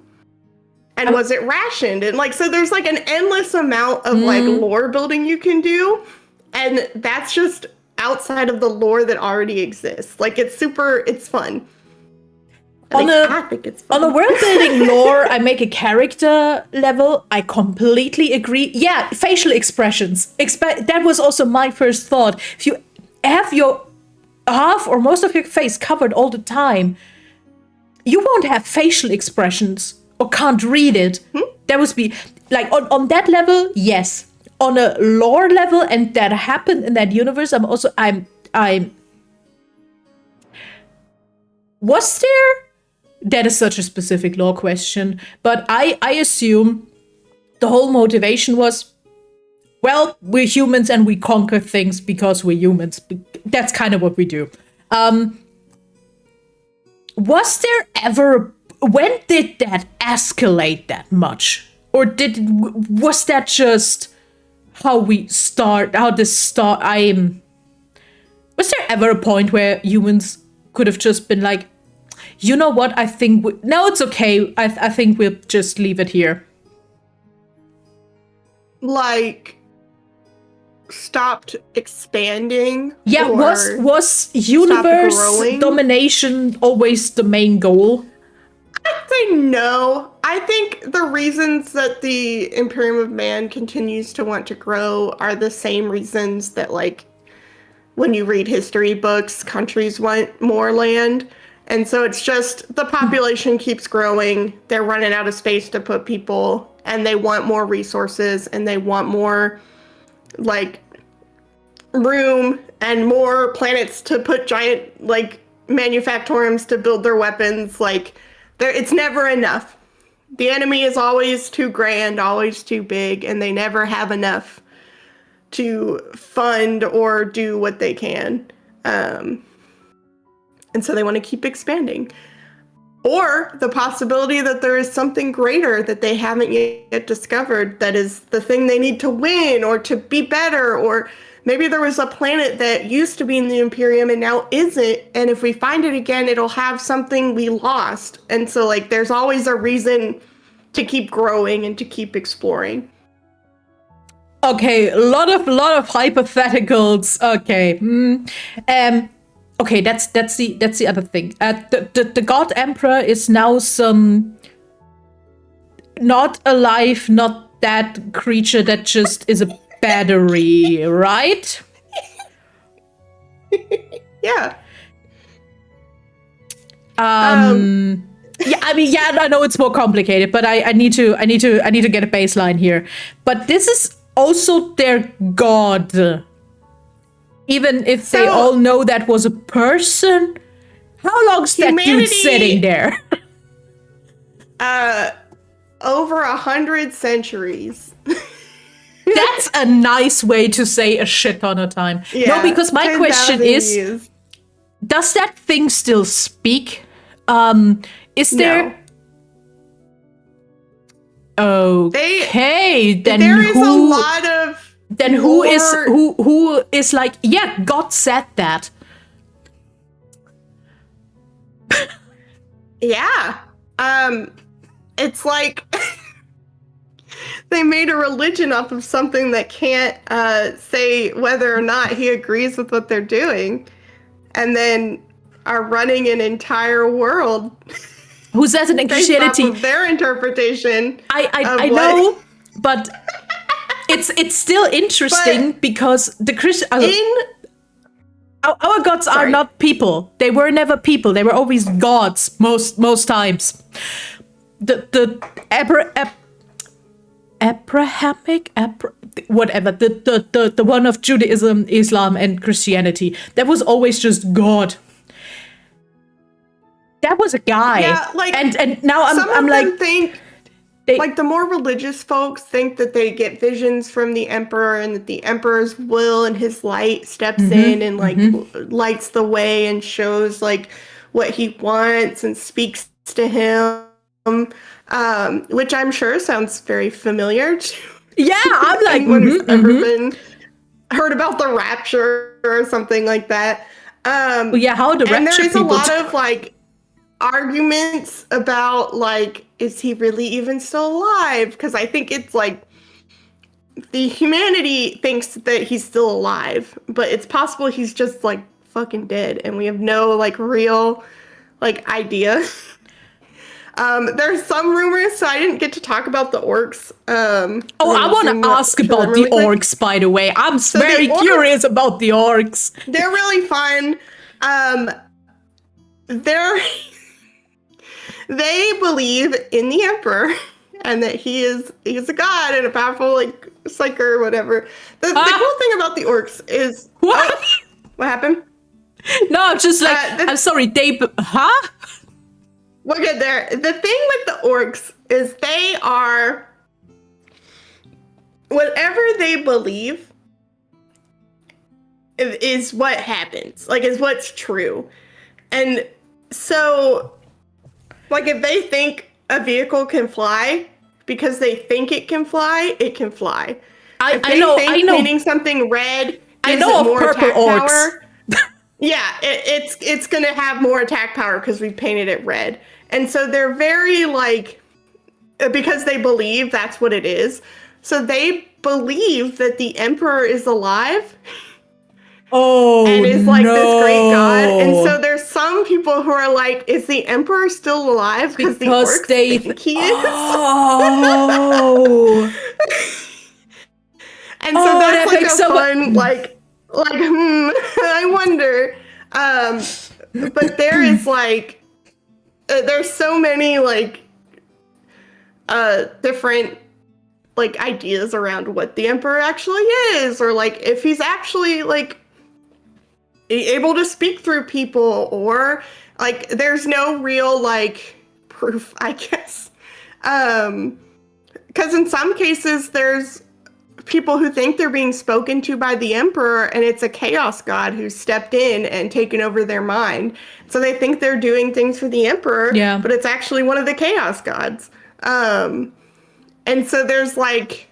was it rationed? And, like, so there's, like, an endless amount of, like, lore building you can do. And that's just outside of the lore that already exists. Like, it's fun. I think it's fun. On a world building lore, I make a character level. I completely agree. Yeah, facial expressions. That was also my first thought. If you have your half or most of your face covered all the time, you won't have facial expressions or can't read it. That would be like on that level, yes. On a lore level, and that happened in that universe, I'm was there, that is such a specific lore question, but I assume the whole motivation was, well, we're humans and we conquer things because we're humans. That's kind of what we do. Was there ever, when did that escalate that much? Or was that just was there ever a point where humans could have just been like, you know what, I think, no, it's okay, I think we'll just leave it here? Like, stopped expanding? Yeah, was universe domination always the main goal? I'd say no. I think the reasons that the Imperium of Man continues to want to grow are the same reasons that, like, when you read history books, countries want more land. And so it's just the population keeps growing. They're running out of space to put people, and they want more resources, and they want more, like, room and more planets to put giant, like, manufactoriums to build their weapons. Like, it's never enough. The enemy is always too grand, always too big, and they never have enough to fund or do what they can. And so they want to keep expanding. Or the possibility that there is something greater that they haven't yet discovered that is the thing they need to win or to be better, or maybe there was a planet that used to be in the Imperium and now isn't, and if we find it again, it'll have something we lost. And so, like, there's always a reason to keep growing and to keep exploring. Okay, a lot of hypotheticals. Okay. Okay, that's the other thing. The God Emperor is now some not alive, not that creature that just is a battery, right? Yeah. Yeah, I mean, yeah, I know it's more complicated, but I need to get a baseline here. But this is also their god. Even if they all know that was a person, how long's that dude sitting there? Over 100 centuries. That's a nice way to say a shit ton of time. Yeah, no, because my question is, years. Does that thing still speak? Is there? No. Okay, then there is a lot of. Then who is like, yeah, God said that. Yeah. It's like they made a religion off of something that can't say whether or not he agrees with what they're doing, and then are running an entire world. Who says an Christianity? Based off of their interpretation. I know, but it's still interesting because the Christian. Our gods are not people. They were never people. They were always gods most times. Abrahamic, whatever, the one of Judaism, Islam, and Christianity. That was always just God. That was a guy. Yeah, like, and now I'm of like, them think, like, the more religious folks think that they get visions from the emperor and that the emperor's will and his light steps in and like lights the way and shows like what he wants and speaks to him, which I'm sure sounds very familiar to I'm like, anyone who's ever been heard about the rapture or something like that. How the rapture and there is a people lot of like arguments about like, is he really even still alive? Because I think it's like the humanity thinks that he's still alive, but it's possible he's just like fucking dead and we have no like real like idea. There's some rumors, so I didn't get to talk about the orcs. I want to ask about the orcs, by the way. I'm very curious about the orcs. They're really fun. They believe in the emperor and that he's a god and a powerful like psyker or whatever. The cool thing about the orcs is what happened? No, I'm just like I'm sorry. We'll get there. The thing with the orcs is they are whatever they believe is what happens. Like is what's true. And so like if they think a vehicle can fly because they think it can fly, it can fly. I know. Painting something red gives it more purple attack power. Yeah, it's gonna have more attack power because we painted it red. And so they're very like, because they believe that's what it is. So they believe that the emperor is alive. Oh, and is like this great god. And so there's some people who are like, is the emperor still alive? Because the orcs think he is. Oh. And so that's like a fun, like, I wonder. But there is like, there's so many like different like ideas around what the emperor actually is, or like if he's actually like able to speak through people, or like there's no real like proof, I guess. Because in some cases there's people who think they're being spoken to by the emperor and it's a chaos god who stepped in and taken over their mind. So they think they're doing things for the emperor, but it's actually one of the chaos gods. And so there's like,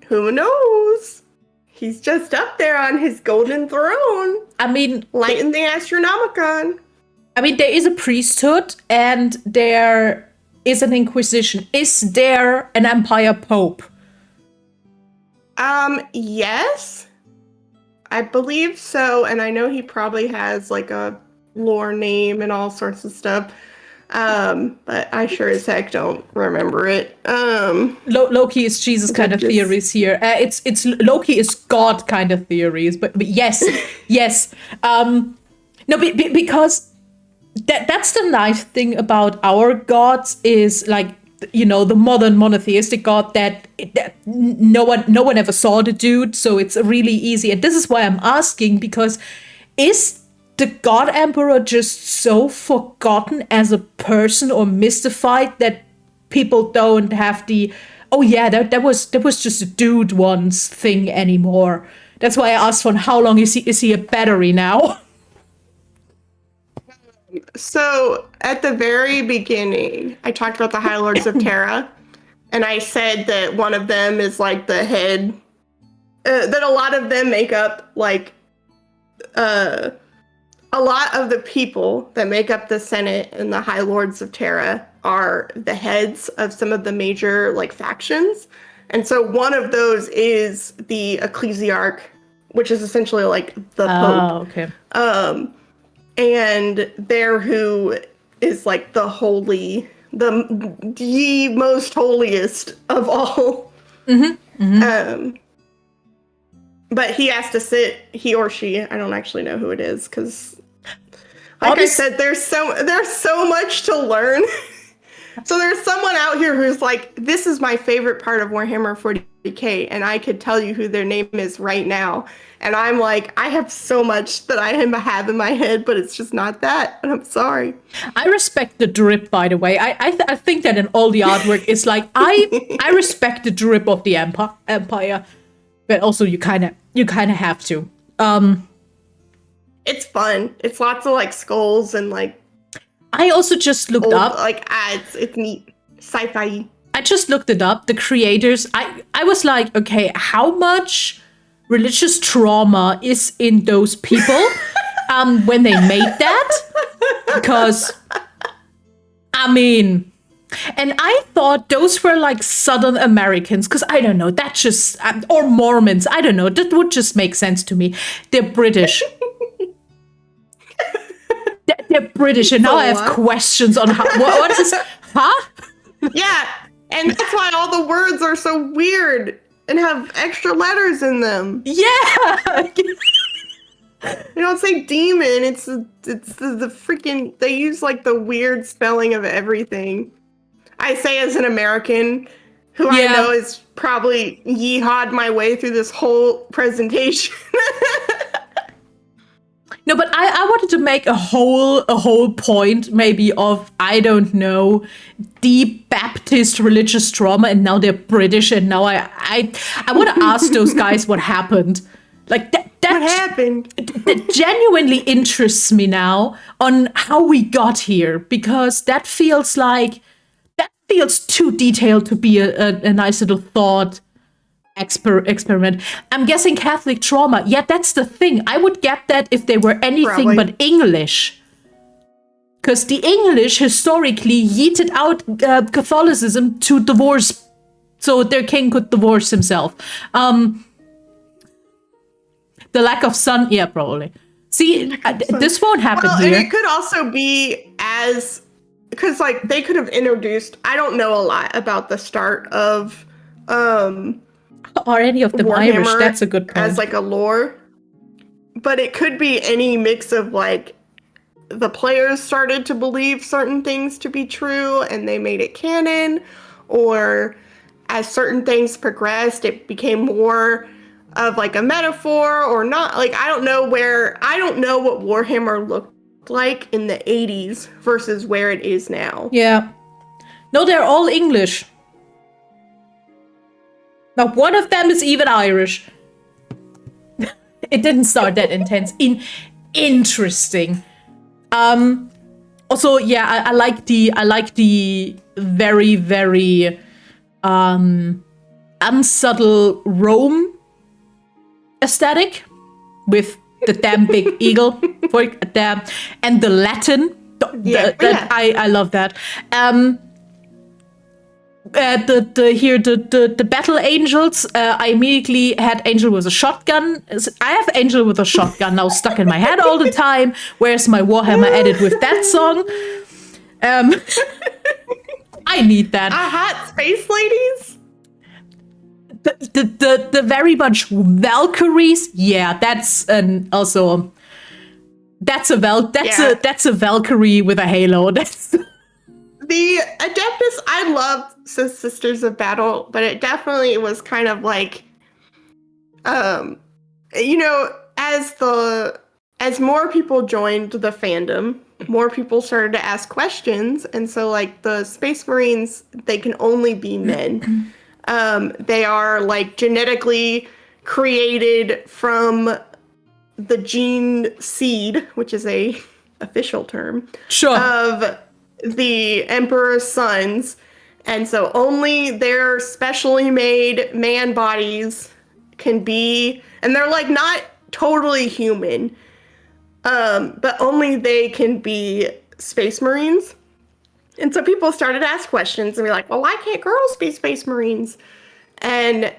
who knows? He's just up there on his golden throne. I mean, lighting the Astronomicon. I mean, there is a priesthood and there is an inquisition. Is there an empire pope? Yes. I believe so, and I know he probably has like a lore name and all sorts of stuff. But I sure as heck don't remember it. Loki is Jesus kind of theories here. It's Loki is God kind of theories, but yes, yes. No, because that's the nice thing about our gods is like, you know, the modern monotheistic god that no one ever saw the dude, so it's really easy. And this is why I'm asking, because is the God Emperor just so forgotten as a person or mystified that people don't have the, oh yeah, that was just a dude once thing anymore? That's why I asked for how long is he a battery now? So at the very beginning, I talked about the High Lords of Terra, and I said that one of them is like the head, that a lot of them make up like, a lot of the people that make up the Senate and the High Lords of Terra are the heads of some of the major like factions. And so one of those is the ecclesiarch, which is essentially like the Pope. Oh, okay. And there who is like the most holiest of all. Mm-hmm. Mm-hmm. But he has to sit, he or she, I don't actually know who it is, because like I said, there's so much to learn. So there's someone out here who's like, this is my favorite part of Warhammer 40K, and I could tell you who their name is right now. And I'm like, I have so much that I have in my head, but it's just not that. And I'm sorry. I respect the drip, by the way. I think that in all the artwork, it's like I respect the drip of the empire, but also you kind of have to. It's fun. It's lots of like skulls and like. I also just looked old, up. Like it's neat, sci-fi. I just looked it up. The creators. I was like, okay, how much religious trauma is in those people when they made that? Because I mean, and I thought those were like Southern Americans, because I don't know, that just or Mormons. I don't know. That would just make sense to me. They're British. They're British, and now I have questions on how. What is? Huh? Yeah, and that's why all the words are so weird and have extra letters in them. Yeah. They don't say demon. It's the freaking. They use like the weird spelling of everything. I say as an American, who I know is probably yeehawed my way through this whole presentation. No, but I wanted to make a whole point maybe of, I don't know, deep Baptist religious trauma, and now they're British, and now I want to ask those guys what happened. Like that what happened? That genuinely interests me now on how we got here, because that feels too detailed to be a nice little thought experiment. I'm guessing Catholic trauma. Yeah, that's the thing. I would get that if they were anything but English. Because the English historically yeeted out Catholicism to divorce, so their king could divorce himself. The lack of son, yeah, probably. See, this won't happen here. And it could also be because like they could have introduced. I don't know a lot about the start of. Are any of them Warhammer Irish? That's a good point. As like a lore. But it could be any mix of like the players started to believe certain things to be true and they made it canon, or as certain things progressed, it became more of like a metaphor or not. Like I don't know what Warhammer looked like in the 80s versus where it is now. Yeah. No, they're all English. Now, one of them is even Irish. It didn't start that intense. Interesting. Also, yeah, I like the very, very unsubtle Rome aesthetic with the damn big eagle and the Latin. I love that. The battle angels, I immediately had Angel with a shotgun. I have Angel with a shotgun now stuck in my head all the time. Where's my Warhammer edit with that song? I need that. Hot space ladies? The very much Valkyries. Yeah, that's also that's a Valkyrie with a halo. That's the Adeptus. I love Sisters of Battle, but it definitely was kind of like, as more people joined the fandom, more people started to ask questions, and so like the Space Marines, they can only be men. They are like genetically created from the gene seed, which is a official term, of the Emperor's sons. And so only their specially made man bodies can be, and they're like not totally human, but only they can be Space Marines. And so people started to ask questions and be like, well, why can't girls be Space Marines? And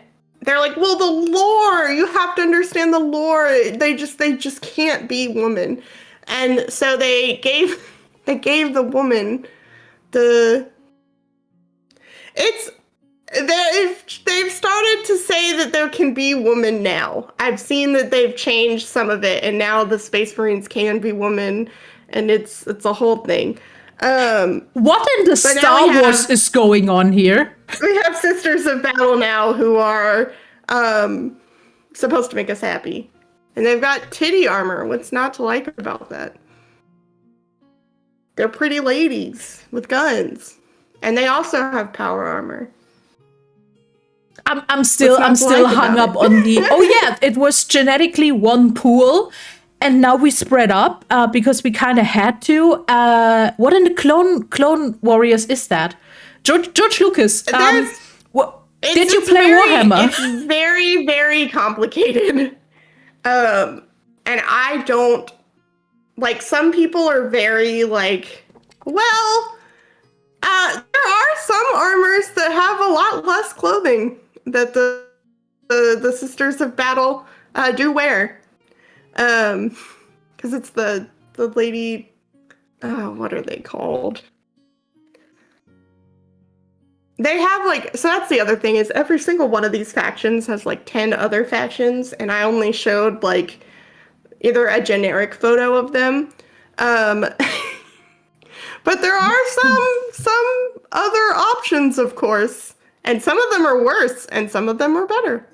they're like, well, the lore, you have to understand the lore. They just can't be women. And so they gave the woman they've started to say that there can be women now. I've seen that they've changed some of it, and now the Space Marines can be women, and it's a whole thing. What in the Star Wars is going on here? We have Sisters of Battle now who are supposed to make us happy. And they've got titty armor. What's not to like about that? They're pretty ladies with guns. And they also have power armor. I'm still hung up on the it was genetically one pool, and now we spread up because we kind of had to. What in the Clone Warriors is that? George Lucas. Did you play Warhammer? It's very, very complicated. And I don't like, some people are very like, well, there are some armors that have a lot less clothing that the Sisters of Battle do wear. Because it's the lady, what are they called? They have like, so that's the other thing, is every single one of these factions has like 10 other factions, and I only showed like either a generic photo of them. But there are some other options, of course, and some of them are worse and some of them are better.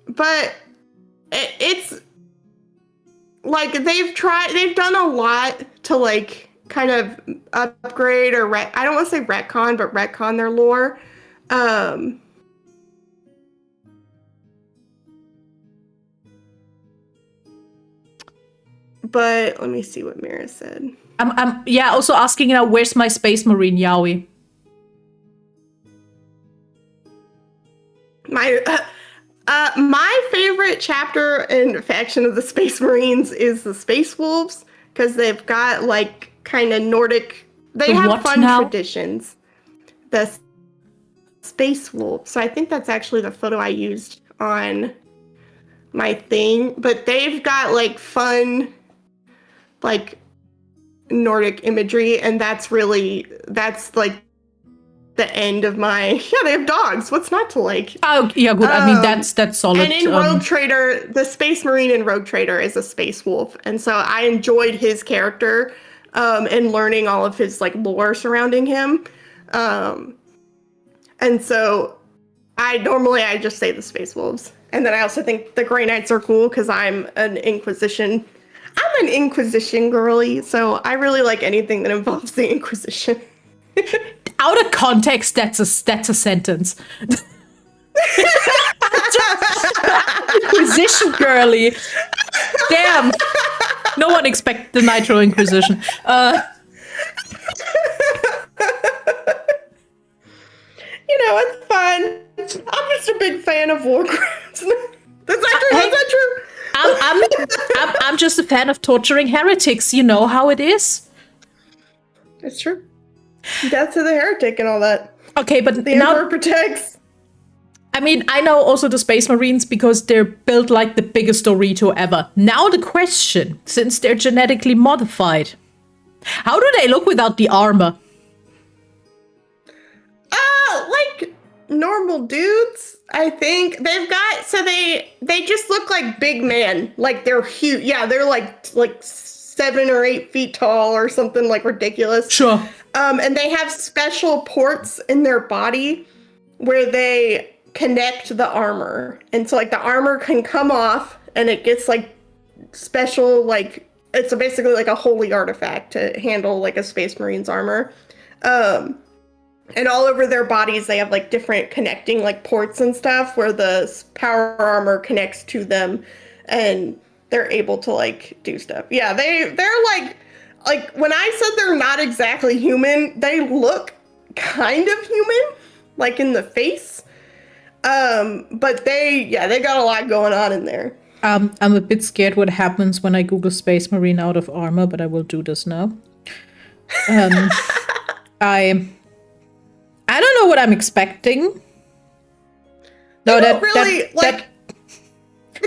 But it's like they've done a lot to like kind of upgrade or I don't want to say retcon, but retcon their lore. But let me see what Mira said. I'm also asking now, where's my Space Marine Yaoi? My favorite chapter and faction of the Space Marines is the Space Wolves, because they've got like kind of Nordic. They have fun traditions. The Space Wolves. So I think that's actually the photo I used on my thing. But they've got like fun, like Nordic imagery, and that's like the end of my. Yeah, they have dogs. What's not to like? Oh yeah, good. I mean that's solid. And in Rogue Trader, the Space Marine in Rogue Trader is a Space Wolf, and so I enjoyed his character, and learning all of his like lore surrounding him, and so I just say the Space Wolves, and then I also think the Grey Knights are cool because I'm an Inquisition girly, so I really like anything that involves the Inquisition. Out of context, that's a sentence. Inquisition girly. Damn. No one expected the Nitro Inquisition. It's fun. I'm just a big fan of Warcraft. That's not true. I'm just a fan of torturing heretics. You know how it is. It's true. Death to the heretic and all that. Okay, but the Emperor protects. I mean, I know also the Space Marines because they're built like the biggest Dorito ever. Now the question, since they're genetically modified, how do they look without the armor? Like normal dudes, I think. They've got, so they just look like big man. Like they're huge. Yeah, they're like 7 or 8 feet tall or something like ridiculous. Sure. And they have special ports in their body where they connect the armor. And so like the armor can come off and it gets like special, like it's basically like a holy artifact to handle like a Space Marine's armor. And all over their bodies, they have like different connecting like ports and stuff where the power armor connects to them and they're able to like do stuff. Yeah, they're like when I said they're not exactly human, they look kind of human, like in the face. But they got a lot going on in there. I'm a bit scared what happens when I Google Space Marine out of armor, but I will do this now. I don't know what I'm expecting. No, it's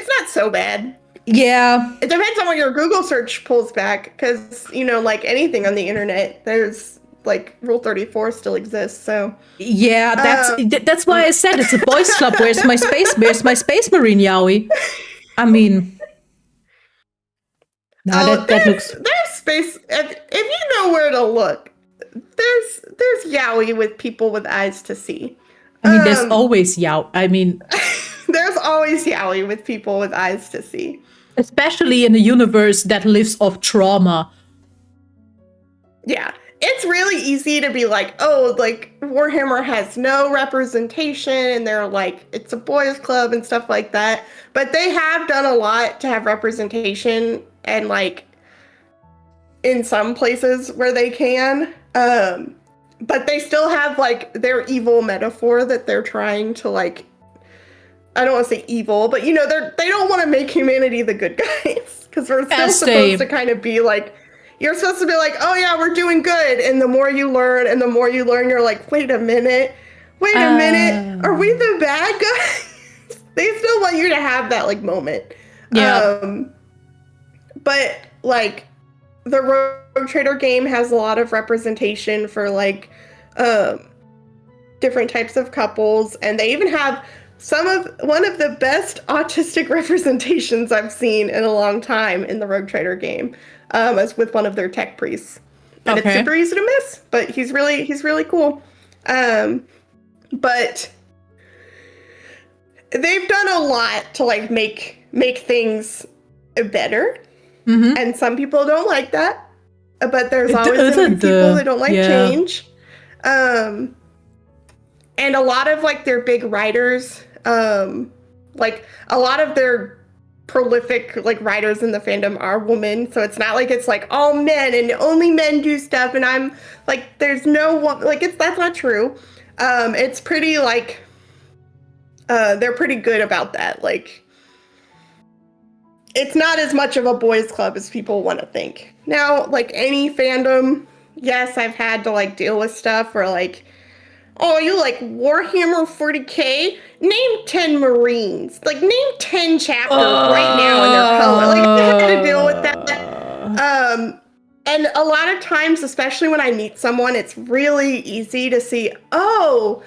not so bad. Yeah. It depends on what your Google search pulls back, because, like anything on the internet, there's, like, Rule 34 still exists, so... Yeah, that's why I said it's a boys' club. Where's my Space Marine Yaoi? I mean... No, that looks... There's space, if you know where to look, there's yaoi with people with eyes to see. I mean, there's always yaoi. I mean, there's always yaoi with people with eyes to see. Especially in a universe that lives off trauma. Yeah. It's really easy to be like, oh, like Warhammer has no representation and they're like, it's a boys club and stuff like that. But they have done a lot to have representation and like in some places where they can. But they still have like their evil metaphor that they're trying to like, I don't want to say evil, but you know, they don't want to make humanity the good guys because we're still supposed to kind of be like, you're supposed to be like, oh yeah, we're doing good. And the more you learn, you're like, wait a minute, are we the bad guys? They still want you to have that like moment. Yeah. But like the Rogue Trader game has a lot of representation for like different types of couples, and they even have one of the best autistic representations I've seen in a long time in the Rogue Trader game. As with one of their tech priests. And it's super easy to miss, but he's really cool. But they've done a lot to like make things better. Mm-hmm. And some people don't like that. But there's always gonna be people that don't like change. And a lot of like their big writers, like a lot of their prolific like writers in the fandom are women, so it's not like it's like all men and only men do stuff and I'm like there's no one like that's not true. It's pretty like they're pretty good about that. Like it's not as much of a boys club as people want to think. Now, like any fandom, yes, I've had to like deal with stuff where like, oh, you like Warhammer 40K? Name 10 Marines. Like, name 10 chapters right now in their color. Like, I had to deal with that. And a lot of times, especially when I meet someone, it's really easy to see, oh,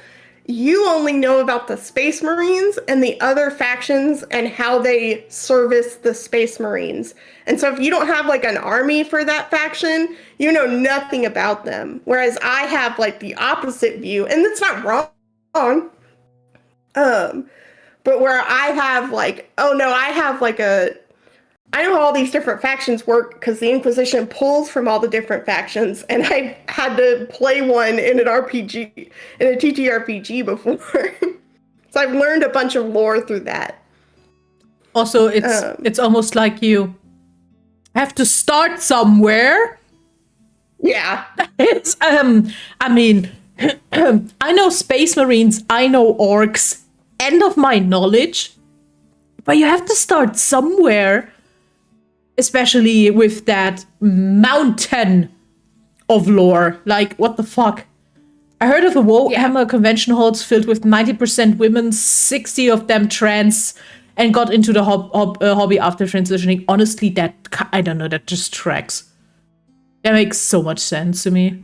you only know about the Space Marines and the other factions and how they service the Space Marines. And so if you don't have like an army for that faction, you know nothing about them. Whereas I have like the opposite view, and it's not wrong. But where I have like, oh no, I know how all these different factions work because the Inquisition pulls from all the different factions, and I had to play one in an RPG, in a TTRPG before. So I've learned a bunch of lore through that. Also, it's almost like you have to start somewhere. Yeah. It's I mean, I know Space Marines, I know orcs, end of my knowledge. But you have to start somewhere. Especially with that mountain of lore. Like, what the fuck? I heard of a Warhammer convention halls filled with 90% women, 60 of them trans, and got into the hobby after transitioning. Honestly, I don't know, that just tracks. That makes so much sense to me.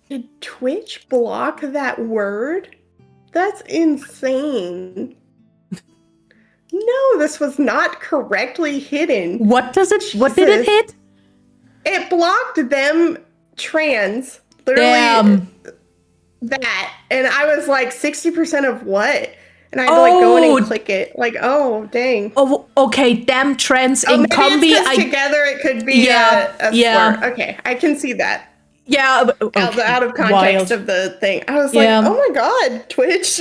Did Twitch block that word? That's insane. No, this was not correctly hidden. What did it hit? It blocked them trans. Literally that. And I was like, 60% of what? And I had to like go in and click it. Like, oh, dang. Oh, okay, damn trans in combi. Together it could be a slur. Okay, I can see that. Yeah. Okay. Out of context of the thing. I was like, oh my god, Twitch.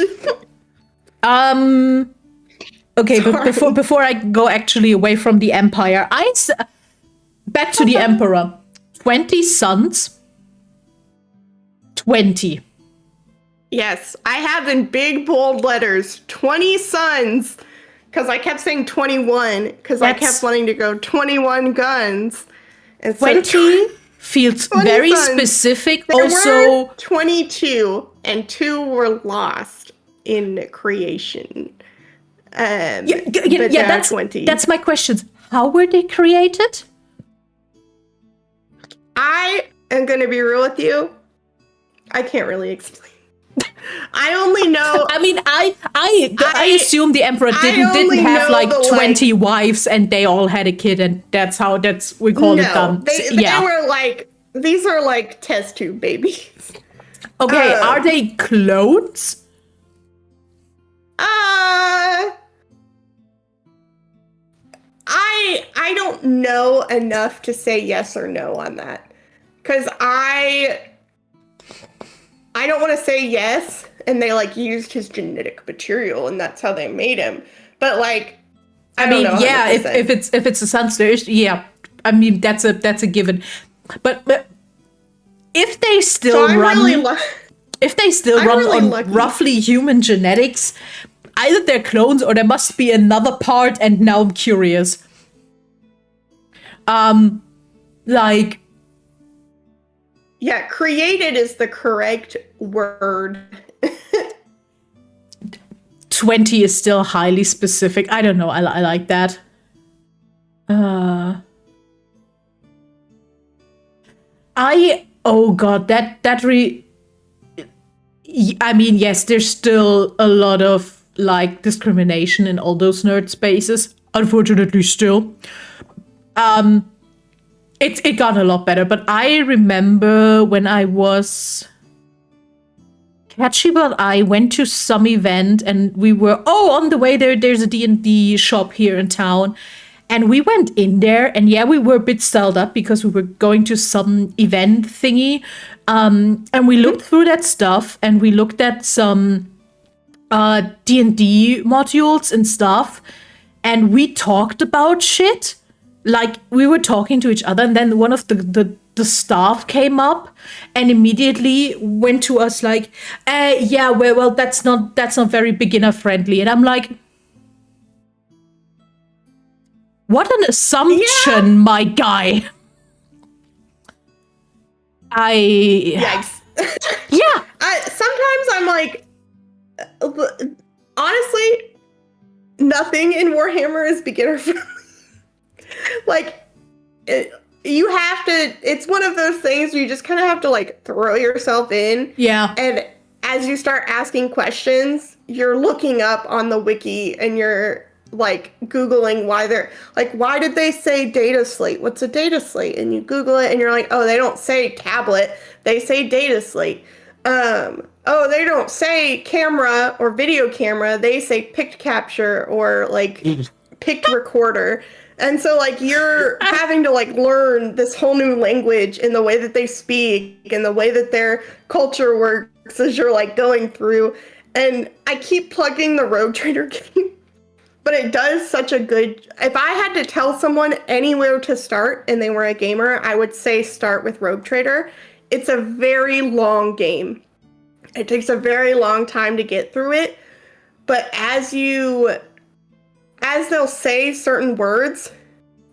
Okay, but before I go actually away from the Empire, back to the Emperor. 20 sons. 20. Yes, I have in big bold letters 20 sons because I kept saying 21 because I kept wanting to go 21 guns. And 20 feels very specific. There also, were 22 and 2 were lost in creation. That's 20. That's my questions. How were they created? I am going to be real with you. I can't really explain. I only know. I mean, I assume the emperor didn't only have know like the, 20 wives and they all had a kid, and that's we called it No, they yeah. were like, these are like test tube babies. Okay, are they clones? I don't know enough to say yes or no on that, because I don't want to say yes and they like used his genetic material and that's how they made him, but like I mean, don't know, yeah, 100%. if it's a son, yeah, I mean that's a given, but if they still run if they still run really on lucky. roughly human genetics, either they're clones or there must be another part, and now I'm curious. Like, yeah, created is the correct word. 20 is still highly specific. I don't know. I like that. Oh god, I mean, yes, there's still a lot of like discrimination in all those nerd spaces. Unfortunately, still. It got a lot better, but I remember when I was catchy, but I went to some event and we were on the way there's a D&D shop here in town, and we went in there, and yeah, we were a bit styled up because we were going to some event thingy, and we looked through that stuff and we looked at some D&D modules and stuff, and we talked about shit. Like, we were talking to each other, and then one of the staff came up and immediately went to us like, yeah, well, that's not very beginner friendly. And I'm like, what an assumption, my guy. Yikes. Yeah. Sometimes I'm like, honestly, nothing in Warhammer is beginner friendly. Like, you have to, it's one of those things where you just kind of have to like throw yourself in. Yeah. And as you start asking questions, you're looking up on the wiki and you're like Googling why did they say data slate? What's a data slate? And you Google it and you're like, oh, they don't say tablet, they say data slate. Oh, they don't say camera or video camera, they say pict capture or like pict recorder. And so like you're having to like learn this whole new language in the way that they speak and the way that their culture works as you're like going through. And I keep plugging the Rogue Trader game, but it does such a good, if I had to tell someone anywhere to start and they were a gamer, I would say start with Rogue Trader. It's a very long game. It takes a very long time to get through it, but as they'll say certain words,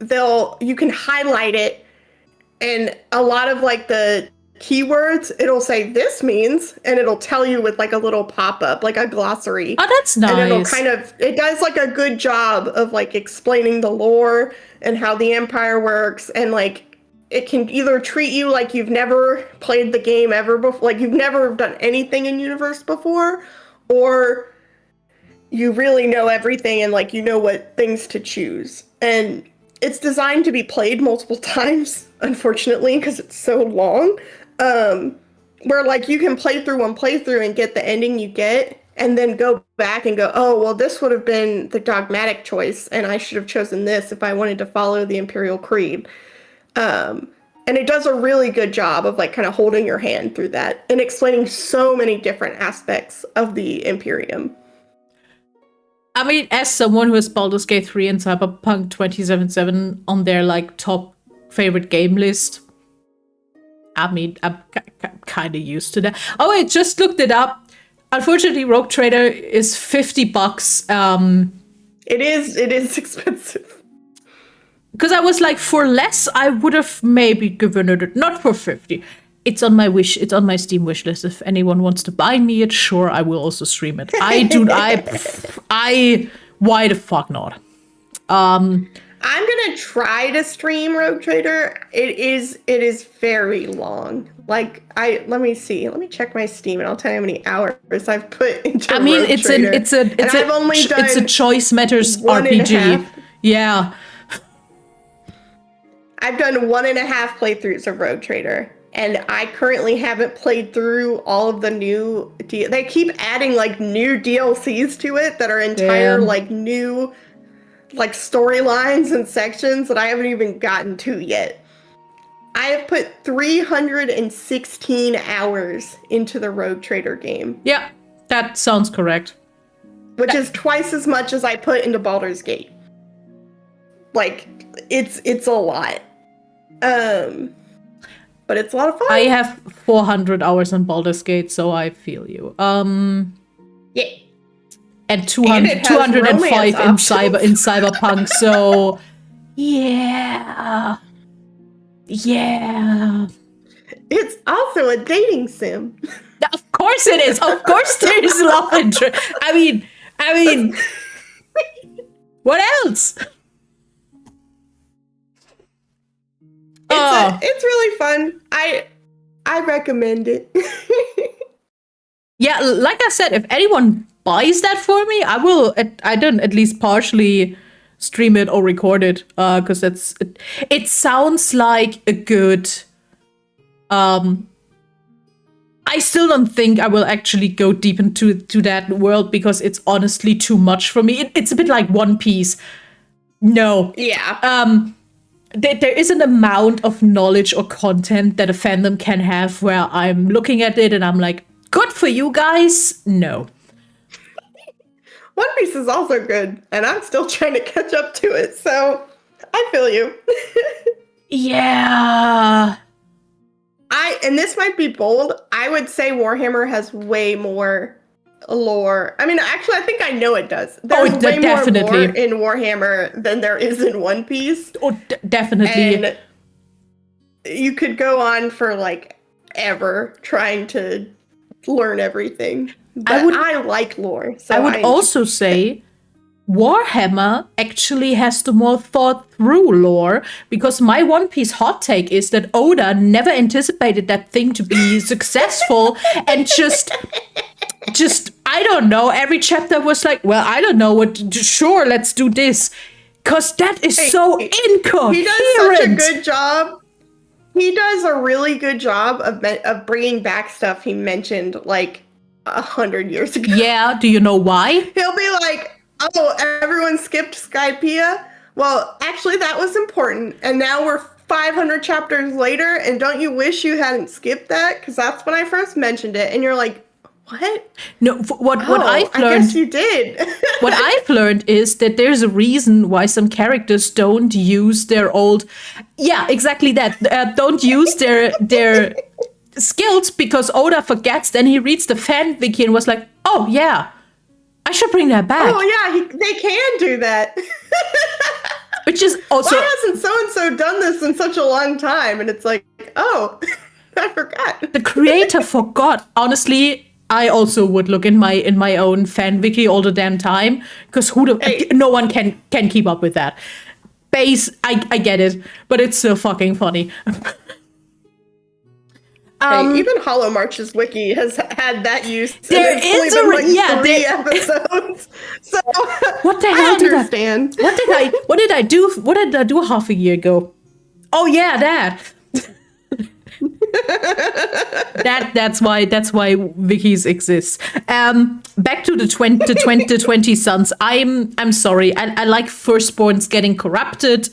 you can highlight it, and a lot of like the keywords, it'll say this means, and it'll tell you with like a little pop-up, like a glossary. Oh, that's nice. And it does like a good job of like explaining the lore and how the Empire works, and like it can either treat you like you've never played the game ever before, like you've never done anything in universe before, or you really know everything and like you know what things to choose. And it's designed to be played multiple times, unfortunately, because it's so long. Where like you can play through one playthrough and get the ending you get, and then go back and go, oh, well, this would have been the dogmatic choice, and I should have chosen this if I wanted to follow the Imperial Creed. And it does a really good job of like kind of holding your hand through that and explaining so many different aspects of the Imperium. I mean, as someone who has Baldur's Gate 3 and Cyberpunk 2077 on their like top favorite game list, I mean, I'm kind of used to that. Oh, I just looked it up. Unfortunately, Rogue Trader is $50. It is expensive. Because I was like, for less, I would have maybe given it, not for 50. It's on my Steam wish list. If anyone wants to buy me it, sure, I will also stream it. Why the fuck not? I'm gonna try to stream Rogue Trader. It is very long. Like let me see. Let me check my Steam and I'll tell you how many hours I've put into Rogue Trader. It's a choice matters RPG. Yeah. I've done 1.5 playthroughs of Rogue Trader, and I currently haven't played through all of the new. They keep adding like new DLCs to it that are entire like new, like storylines and sections that I haven't even gotten to yet. I have put 316 hours into the Rogue Trader game. Yeah, that sounds correct. Which is twice as much as I put into Baldur's Gate. Like, it's a lot. But it's a lot of fun. I have 400 hours on Baldur's Gate, so I feel you. Yeah. And 205 in Cyberpunk, so yeah. Yeah. It's also a dating sim. Of course it is. Of course there is love interest. I mean, what else? It's really fun. I recommend it. Yeah, like I said, if anyone buys that for me, I will. I don't at least partially stream it or record it, because it sounds like a good. I still don't think I will actually go deep into that world because it's honestly too much for me. It's a bit like One Piece. No. Yeah. There is an amount of knowledge or content that a fandom can have where I'm looking at it and I'm like, good for you guys. No. One Piece is also good, and I'm still trying to catch up to it, so I feel you. Yeah. And this might be bold, I would say Warhammer has way more lore. I mean, actually, I think I know it does. There's way definitely more lore in Warhammer than there is in One Piece. Oh, definitely. And you could go on for, like, ever trying to learn everything. But I like lore. So I would also say Warhammer actually has the more thought through lore, because my One Piece hot take is that Oda never anticipated that thing to be successful and just I don't know, every chapter was like, well, I don't know what, sure, let's do this, because that is so incoherent. He does such a good job. He does a really good job of bringing back stuff he mentioned like 100 years ago. Yeah, do you know why? He'll be like, oh, everyone skipped Skypiea? Well, actually, that was important. And now we're 500 chapters later, and don't you wish you hadn't skipped that? Because that's when I first mentioned it. And you're like, what? No, what I've learned... I guess you did. What I've learned is that there's a reason why some characters don't use their old... Yeah, exactly that. Don't use their skills, because Oda forgets. Then he reads the fan wiki and was like, oh, yeah. I should bring that back. Oh, yeah, they can do that. Which is also... Why hasn't so-and-so done this in such a long time? And it's like, oh, I forgot. The creator forgot. Honestly, I also would look in my own fan wiki all the damn time, because no one can keep up with that. I get it, but it's so fucking funny. Even Hollow March's wiki has had that use. There is three episodes. So what the hell did I understand? What did I do? What did I do half a year ago? Oh yeah, that. That's why wikis exist. Back to the 2020 Suns. I'm sorry. I like firstborns getting corrupted.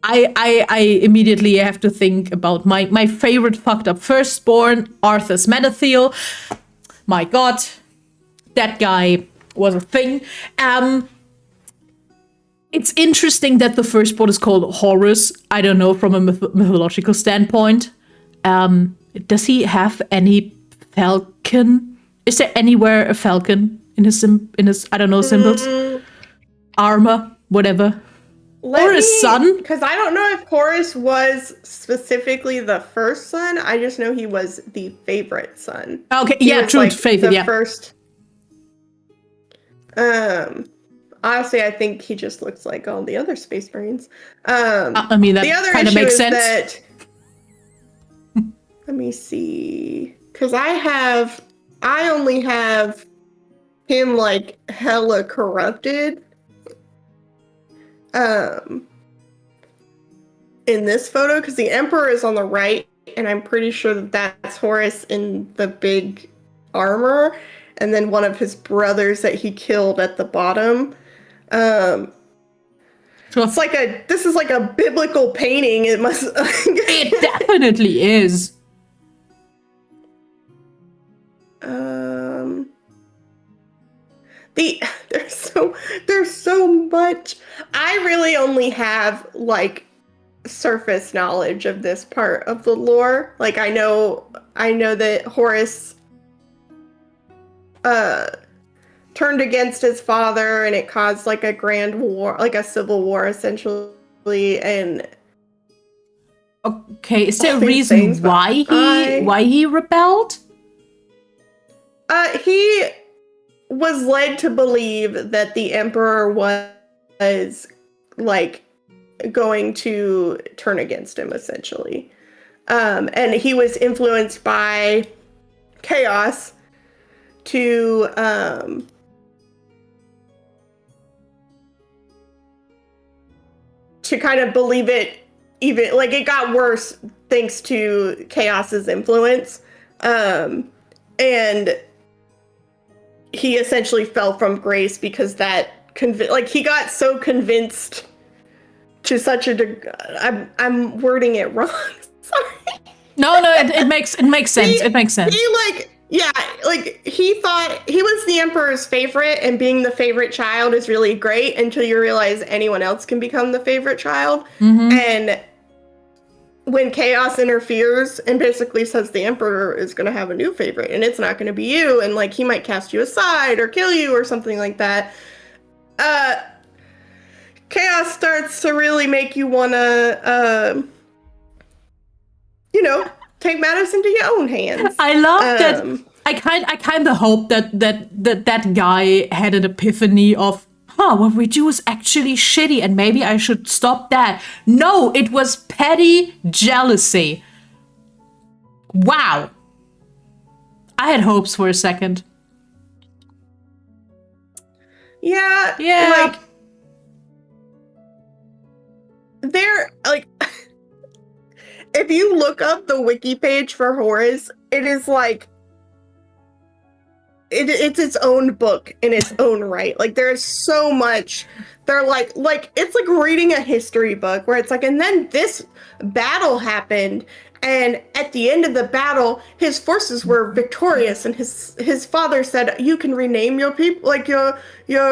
I immediately have to think about my favorite fucked up firstborn, Arthas Menethil. My God, that guy was a thing. It's interesting that the firstborn is called Horus. I don't know, from a mythological standpoint. Does he have any falcon? Is there anywhere a falcon in his I don't know, symbols? Armor, whatever. Or a son? Because I don't know if Horus was specifically the first son. I just know he was the favorite son. Okay, yeah, true, like favorite, the first. Honestly, I think he just looks like all the other Space Marines. I mean, the that other kind of issue makes is sense. that, let me see, because I only have him like hella corrupted. In this photo, because the Emperor is on the right, and I'm pretty sure that that's Horus in the big armor, and then one of his brothers that he killed at the bottom. Sure. This is like a biblical painting. It must. It definitely is. There's so much. I really only have like surface knowledge of this part of the lore. Like I know that Horus turned against his father, and it caused like a grand war, like a civil war essentially, and okay, is there a reason why he rebelled? He was led to believe that the Emperor was like going to turn against him essentially. And he was influenced by Chaos to kind of believe it. Even like it got worse thanks to Chaos's influence. And he essentially fell from grace because that he got so convinced to such a I'm wording it wrong. Sorry. No, it makes sense. It makes sense. He thought he was the Emperor's favorite, and being the favorite child is really great until you realize anyone else can become the favorite child. Mm-hmm. And when Chaos interferes and basically says the Emperor is going to have a new favorite and it's not going to be you, and like he might cast you aside or kill you or something like that, Chaos starts to really make you want to, take matters into your own hands. I love that. I kind of hope that guy had an epiphany of, what we do is actually shitty, and maybe I should stop that. No, it was petty jealousy. Wow. I had hopes for a second. Yeah. Yeah. If you look up the wiki page for Horus, it is like it's its own book in its own right. Like there's so much. They're like it's like reading a history book where it's like, and then this battle happened, and at the end of the battle, his forces were victorious, and his father said, you can rename your people, like your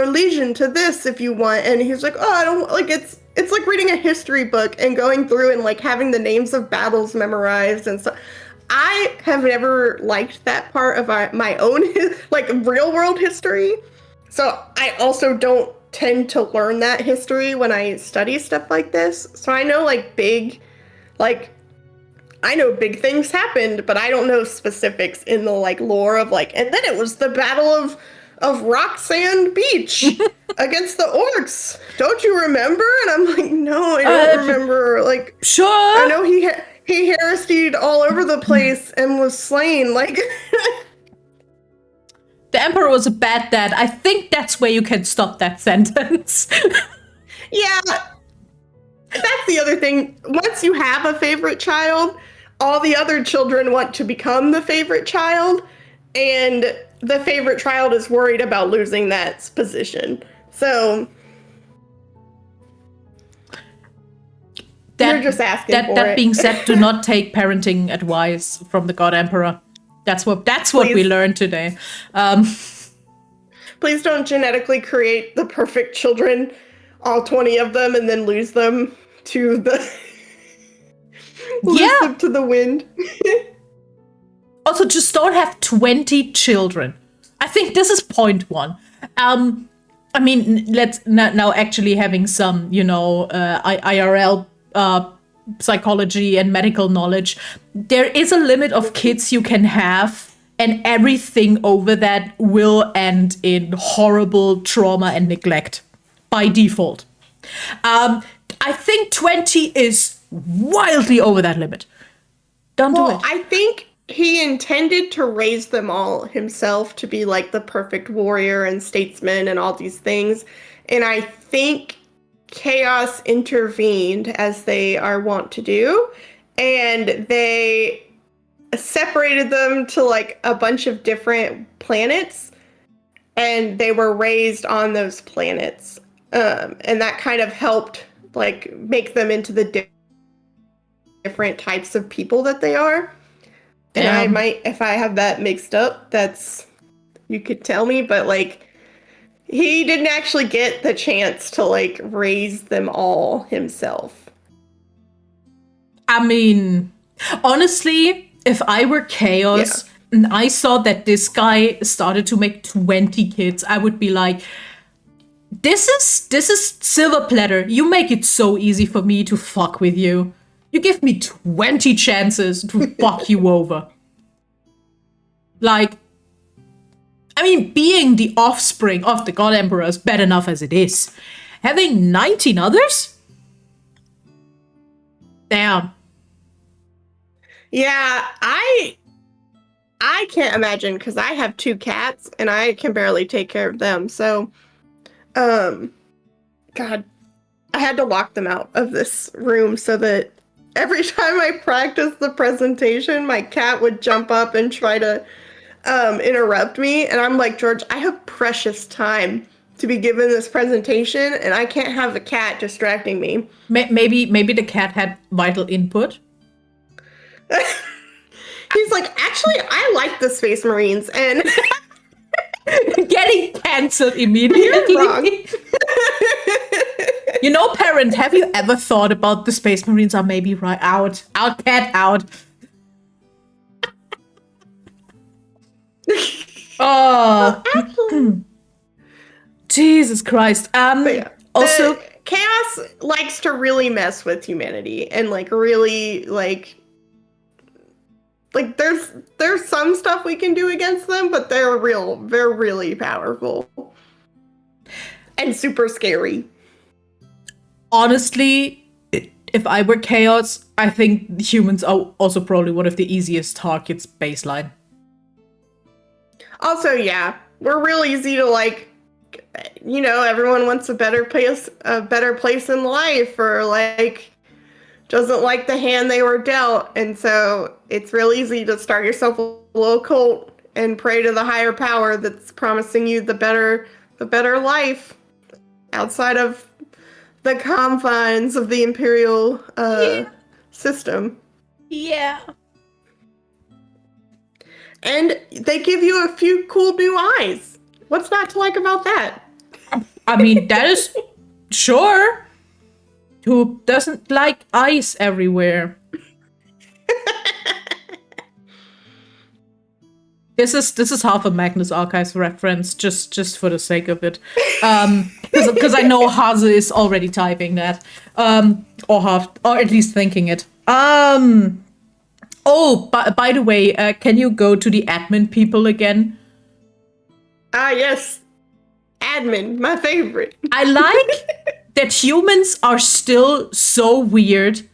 legion to this if you want, and he's like, oh, I don't like it's like reading a history book and going through and like having the names of battles memorized and stuff. I have never liked that part of my own like real world history. So I also don't tend to learn that history when I study stuff like this. So I know I know big things happened, but I don't know specifics in the like lore of like, and then it was the Battle of Rock Sand Beach against the orcs. Don't you remember? And I'm like, no, I don't remember. Like, sure. I know he heresied all over the place and was slain. Like, the Emperor was a bad dad. I think that's where you can stop that sentence. Yeah, that's the other thing. Once you have a favorite child, all the other children want to become the favorite child, and the favorite child is worried about losing that position. So you're just asking for it. That being said, do not take parenting advice from the God Emperor. That's what we learned today. Please don't genetically create the perfect children, all 20 of them, and then lose them to the them to the wind. Also, just don't have 20 children. I think this is point one. I mean, let's now actually having some, IRL psychology and medical knowledge. There is a limit of kids you can have, and everything over that will end in horrible trauma and neglect. by default. I think 20 is wildly over that limit. Don't do it. I think he intended to raise them all himself to be like the perfect warrior and statesman and all these things. And I think chaos intervened, as they are wont to do, and they separated them to like a bunch of different planets, and they were raised on those planets. And that kind of helped like make them into the different types of people that they are. And I might, if I have that mixed up, that's, you could tell me, but like, he didn't actually get the chance to like raise them all himself. I mean, honestly, if I were Chaos and I saw that this guy started to make 20 kids, I would be like, this is silver platter. You make it so easy for me to fuck with you. You give me 20 chances to fuck you over. Like, I mean, being the offspring of the God Emperor is bad enough as it is. Having 19 others? Damn. Yeah, I can't imagine, because I have 2 cats and I can barely take care of them. So, God, I had to lock them out of this room so that every time I practiced the presentation, my cat would jump up and try to interrupt me. And I'm like, George, I have precious time to be given this presentation, and I can't have the cat distracting me. Maybe the cat had vital input. He's like, actually, I like the Space Marines, and getting cancelled immediately. you're wrong. You know, parent, have you ever thought about the Space Marines are maybe right out, cat out? Oh, Jesus Christ. Also, Chaos likes to really mess with humanity and like really like there's some stuff we can do against them, but they're really powerful and super scary. Honestly, if I were Chaos, I think humans are also probably one of the easiest targets baseline. Also, yeah, we're real easy to like, you know, everyone wants a better place in life, or like doesn't like the hand they were dealt, and so it's real easy to start yourself a little cult and pray to the higher power that's promising you the better life outside of the confines of the imperial system. Yeah. And they give you a few cool new eyes. What's not to like about that? I mean, that is sure. Who doesn't like eyes everywhere? This is half a Magnus Archives reference, just for the sake of it, because I know Haze is already typing that, or at least thinking it. Oh, by the way, can you go to the admin people again? Ah, yes. Admin, my favorite. I like that humans are still so weird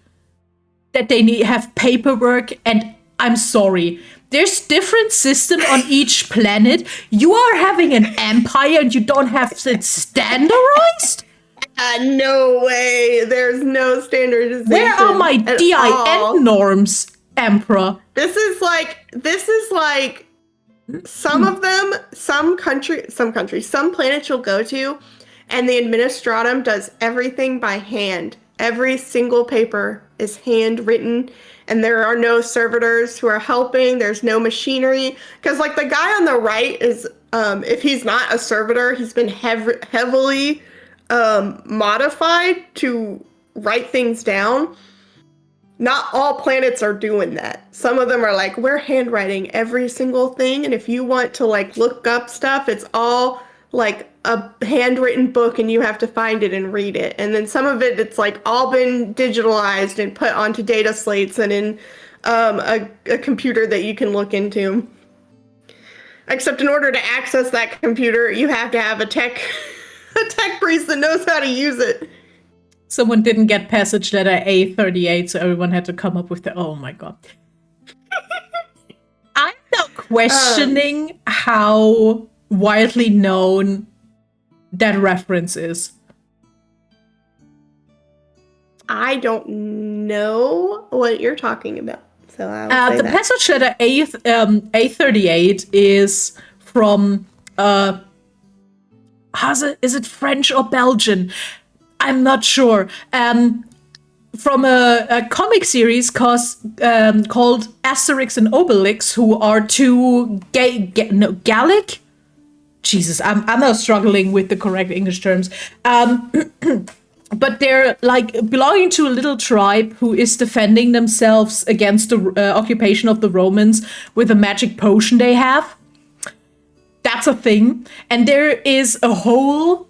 that they have paperwork, and I'm sorry. There's different system on each planet. You are having an empire and you don't have it standardized? No way. There's no standardization. Where are my DIN norms, Emperor? This is like some of them, some planets you'll go to, and the administratum does everything by hand. Every single paper is handwritten, and there are no servitors who are helping. There's no machinery. Because, like, the guy on the right is, if he's not a servitor, he's been heavily modified to write things down. Not all planets are doing that. Some of them are like, we're handwriting every single thing, and if you want to, like, look up stuff, it's all, like, a handwritten book, and you have to find it and read it. And then some of it, it's, like, all been digitalized and put onto data slates and in a computer that you can look into. Except in order to access that computer, you have to have a tech a tech priest that knows how to use it. Someone didn't get passage letter A38, so everyone had to come up with the. Oh my god. I'm now questioning how widely known that reference is. I don't know what you're talking about. So I would say the that. passage letter A38 is from is it French or Belgian? I'm not sure. From a comic series called Asterix and Obelix, who are two Gallic. Jesus, I'm now struggling with the correct English terms. But they're like belonging to a little tribe who is defending themselves against the occupation of the Romans with a magic potion they have. That's a thing. And there is a whole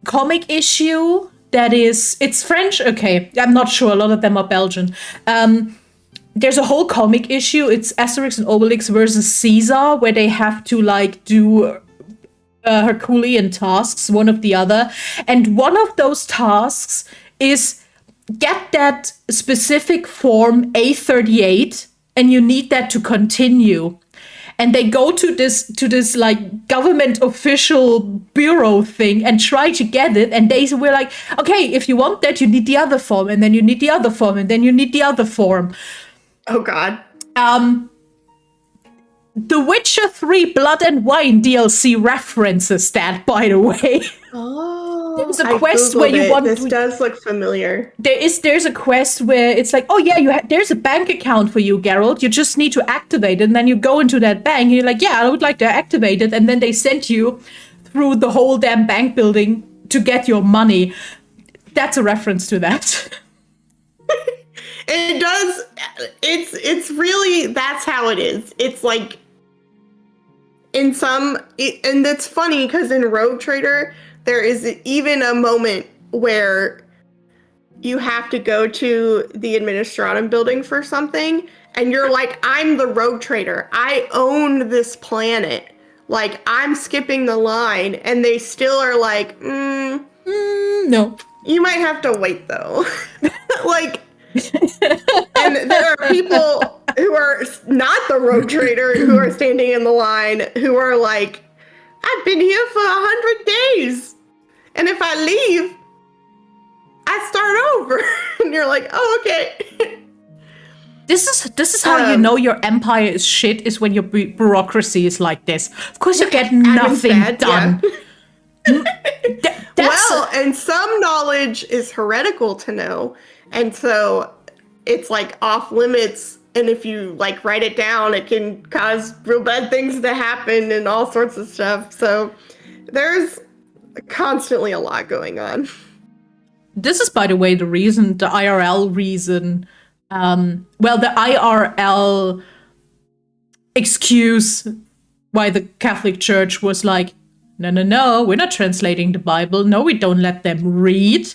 comic issue that is, it's French. Okay, I'm not sure. A lot of them are Belgian. There's a whole comic issue. It's Asterix and Obelix versus Caesar, where they have to like do Herculean tasks, one of the other. And one of those tasks is get that specific form A38, and you need that to continue. And they go to this like government official bureau thing and try to get it. And they were like, okay, if you want that, you need the other form, and then you need the other form, and then you need the other form. Oh God. The Witcher 3 Blood and Wine DLC references that, by the way. Oh, there's a quest where you want. This does look familiar. There's a quest where it's like, oh yeah, there's a bank account for you, Geralt. You just need to activate it, and then you go into that bank. And you're like, yeah, I would like to activate it, and then they send you through the whole damn bank building to get your money. That's a reference to that. It does. It's really, that's how it is. It's like in some, and it's funny because in Rogue Trader there is even a moment where you have to go to the Administratum building for something, and you're like, I'm the Rogue Trader. I own this planet. Like, I'm skipping the line, and they still are like, no. You might have to wait though. Like. And there are people who are not the Rogue Trader who are standing in the line who are like, I've been here for 100 days, and if I leave, I start over. And you're like, oh, okay. This is how you know your empire is shit, is when your bureaucracy is like this. Of course, you get nothing done. Yeah. Well, and some knowledge is heretical to know. And so it's like off limits. And if you like write it down, it can cause real bad things to happen and all sorts of stuff. So there's constantly a lot going on. This is, by the way, the IRL reason. The IRL excuse why the Catholic Church was like, no, we're not translating the Bible. No, we don't let them read.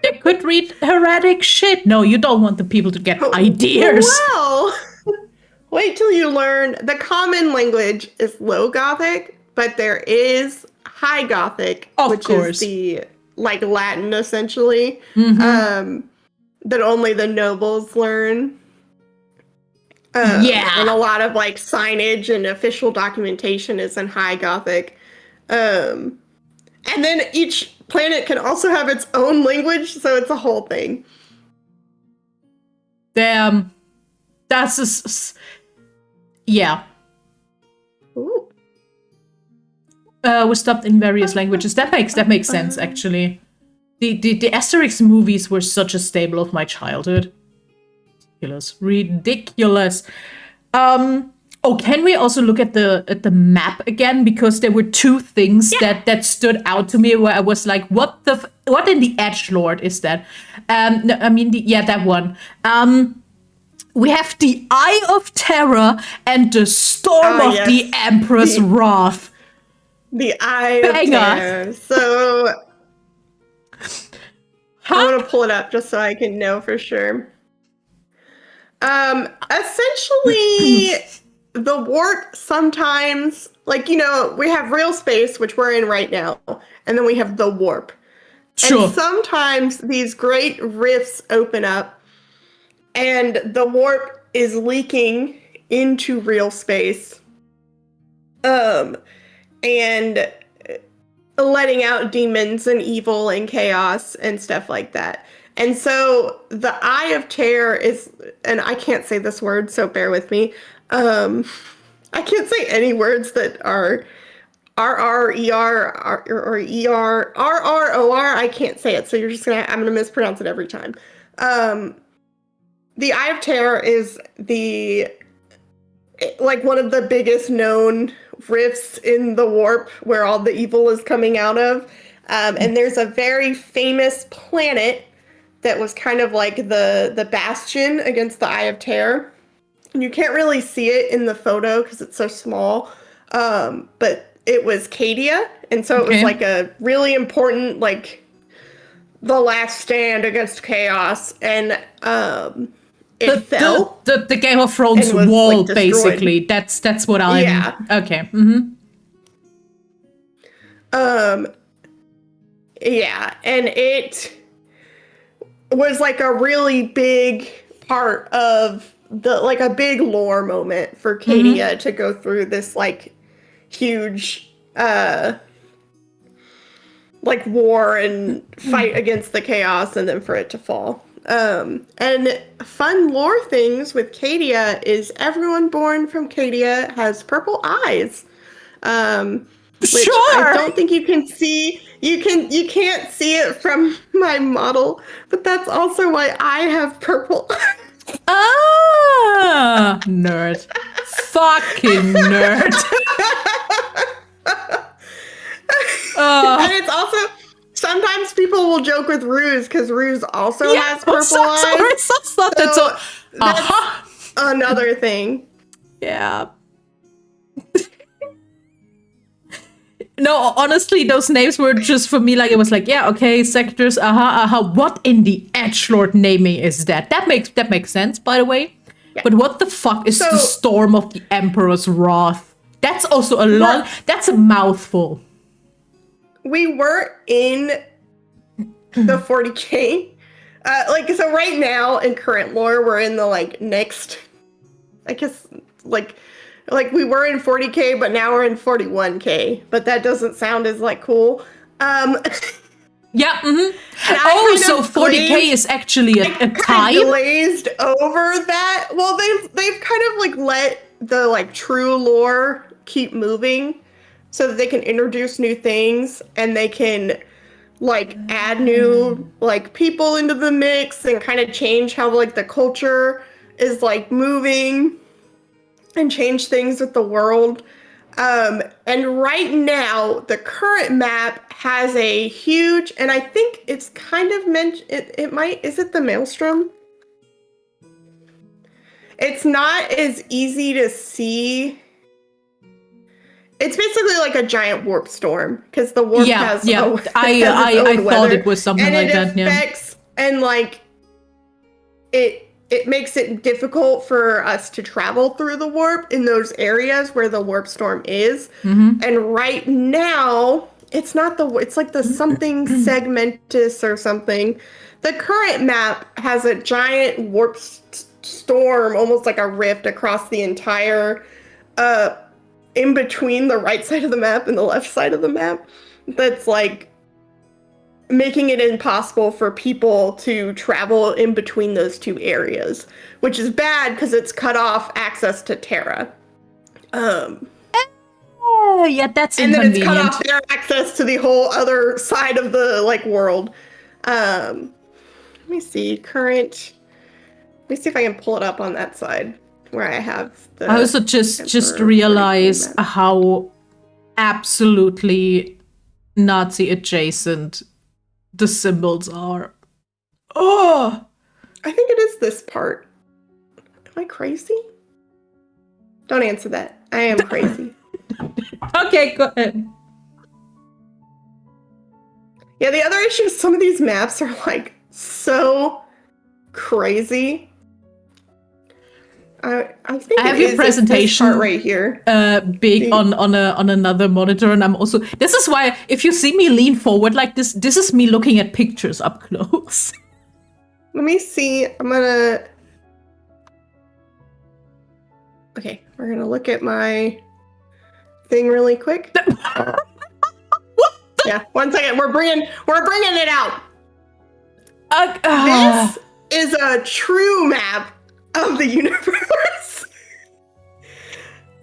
They could read heretic shit. No, you don't want the people to get ideas. Well, wait till you learn. The common language is Low Gothic, but there is High Gothic, which is the like Latin essentially, that only the nobles learn. And a lot of like signage and official documentation is in High Gothic. And then each planet can also have its own language, so it's a whole thing. Damn. That's just... Yeah. Ooh. Was dubbed in various languages. That makes sense, actually. The Asterix movies were such a staple of my childhood. Ridiculous. Can we also look at the map again? Because there were two things that stood out to me where I was like, what in the edgelord is that? That one. We have the Eye of Terror and the Storm of the Emperor's Wrath. The Eye of Terror. So I want to pull it up just so I can know for sure. Essentially, the warp sometimes, like, you know, we have real space, which we're in right now, and then we have the warp. Sure. And sometimes these great rifts open up and the warp is leaking into real space. And letting out demons and evil and chaos and stuff like that. And so the Eye of Terror is, and I can't say this word, so bear with me. I can't say any words that are R-R-E-R or E-R, R-R-O-R. I can't say it, so I'm gonna mispronounce it every time. The Eye of Terror is like one of the biggest known rifts in the warp where all the evil is coming out of. And there's a very famous planet that was kind of like the bastion against the Eye of Terror. And you can't really see it in the photo because it's so small. But it was Cadia. And so it was like a really important, like, the last stand against chaos. And it fell. The Game of Thrones was, wall, like, basically. That's what I'm... Yeah. Okay. Mm-hmm. Yeah, and it was like a really big part of like a big lore moment for Cadia to go through this like huge like war and fight against the chaos and then for it to fall. And fun lore things with Cadia is everyone born from Cadia has purple eyes. Which I don't think you can see. You can't see it from my model, but that's also why I have purple. Ah, nerd. Fucking nerd. And it's also, sometimes people will joke with Ruse because Ruse also has purple eyes. So that's another thing. Yeah. No, honestly, those names were just for me, like, it was like, yeah, okay, sectors, what in the edgelord naming is that? That makes sense, by the way. Yeah. But what the fuck is the Storm of the Emperor's Wrath? That's also a lot. That's a mouthful. We were in the 40K. So right now in current lore, we're in the, like, next, I guess, like we were in 40K, but now we're in 41K. But that doesn't sound as, like, cool. Yeah. Mm-hmm. Oh, so 40K is actually a time? Glazed over that. Well, they've kind of, like, let the, like, true lore keep moving so that they can introduce new things and they can, like, add new, like, people into the mix and kind of change how, like, the culture is, like, moving and change things with the world. And right now, the current map has a huge, and I think it's kind of is it the Maelstrom? It's not as easy to see. It's basically like a giant warp storm because the warp has I thought it was something like that. Affects, and like it makes it difficult for us to travel through the warp in those areas where the warp storm is. Mm-hmm. And right now, it's like the something segmentus or something. The current map has a giant warp storm, almost like a rift across the entire, in between the right side of the map and the left side of the map. That's like making it impossible for people to travel in between those two areas, which is bad because it's cut off access to Terra. Yeah, that's inconvenient. And then it's cut off their access to the whole other side of the like world. Let me see current. Let me see if I can pull it up on that side where I have the. I also just realize how absolutely Nazi adjacent the symbols are. Oh, I think it is this part. Am I crazy? Don't answer that. I am crazy. Okay, go ahead. Yeah, the other issue is some of these maps are like so crazy. I think I have it your is. presentation It's this part right here. big on another monitor, and I'm also. This is why if you see me lean forward like this, this is me looking at pictures up close. Let me see. Okay, we're gonna look at my thing really quick. Yeah, 1 second. We're bringing it out. This is a true map of the universe.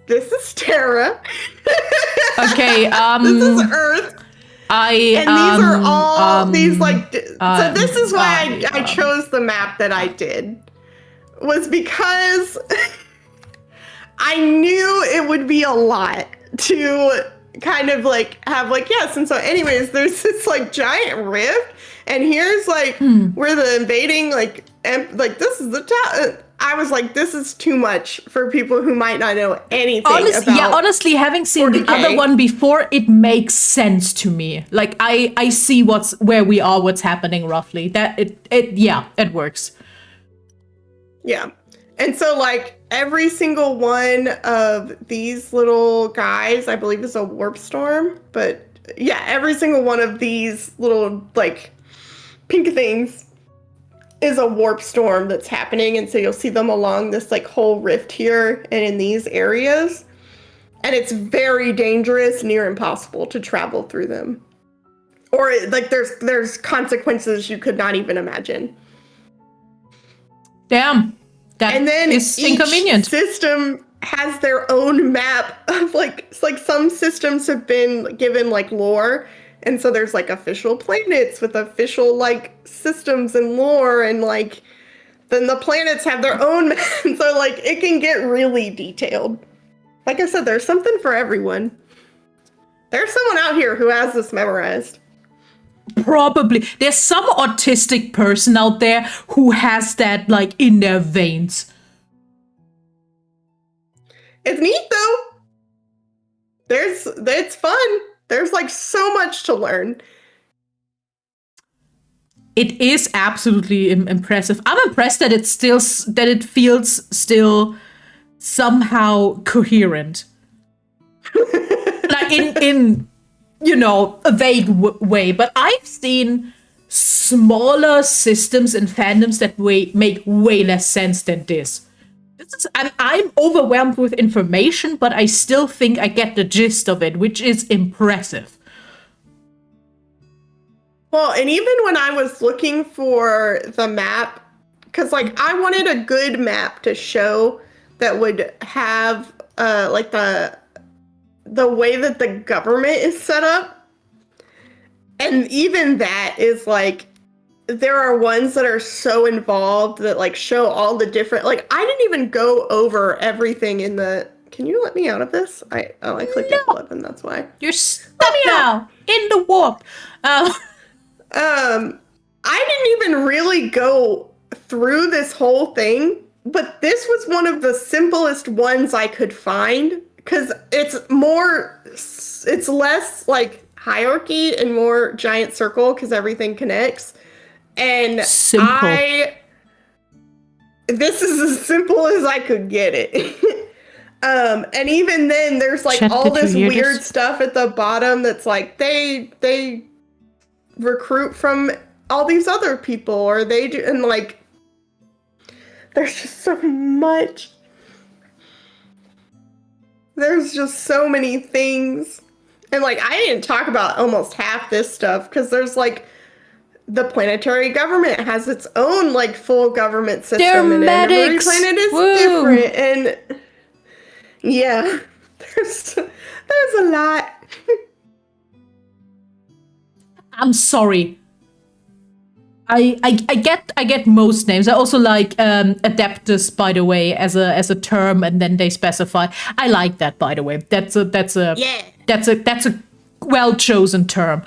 This is Terra. Okay. This is Earth. And these are all these like. So this is why I chose the map that I did. Was because I knew it would be a lot to kind of like have like yes. And so, anyways, there's this like giant rift, and here's like where the invading like this is the top. I was like, this is too much for people who might not know anything about. Yeah, honestly, having seen 40K. The other one before, it makes sense to me. Like I see where we are, what's happening roughly. That it works. Yeah. And so like every single one of these little guys, I believe is a warp storm, but yeah, every single one of these little like pink things is a warp storm that's happening. And so you'll see them along this like whole rift here and in these areas. And it's very dangerous, near impossible to travel through them. Or like there's consequences you could not even imagine. Damn. That and then is each inconvenient. System has their own map of like, it's like some systems have been given like lore. And so there's like official planets with official like systems and lore, and like then the planets have their own map. So like it can get really detailed. Like I said, there's something for everyone. There's someone out here who has this memorized. Probably. There's some autistic person out there who has that like in their veins. It's neat though. It's fun. There's like so much to learn. It is absolutely impressive. I'm impressed that it feels still somehow coherent. Like in a vague way. But I've seen smaller systems and fandoms that make way less sense than this. I'm overwhelmed with information, but I still think I get the gist of it, which is impressive. Well, and even when I was looking for the map, because like I wanted a good map to show that would have like the way that the government is set up. And even that is like, there are ones that are so involved that like show all the different, like I didn't even go over everything in the, can you let me out of this? I clicked F11, and that's why. You're stuck now in the warp. I didn't even really go through this whole thing, but this was one of the simplest ones I could find because it's less like hierarchy and more giant circle because everything connects. And simple. This is as simple as I could get it. And even then there's like Chat, all this weird this? stuff at the bottom that's like they recruit from all these other people, or they do, and like there's just so much. There's just so many things. And like I didn't talk about almost half this stuff because there's like the planetary government has its own like full government system. They're and medics. Every planet is Woo. different. And yeah, there's a lot. I'm sorry. I get most names. I also like adeptus, by the way, as a term, and then they specify. I like that, by the way. That's a well chosen term.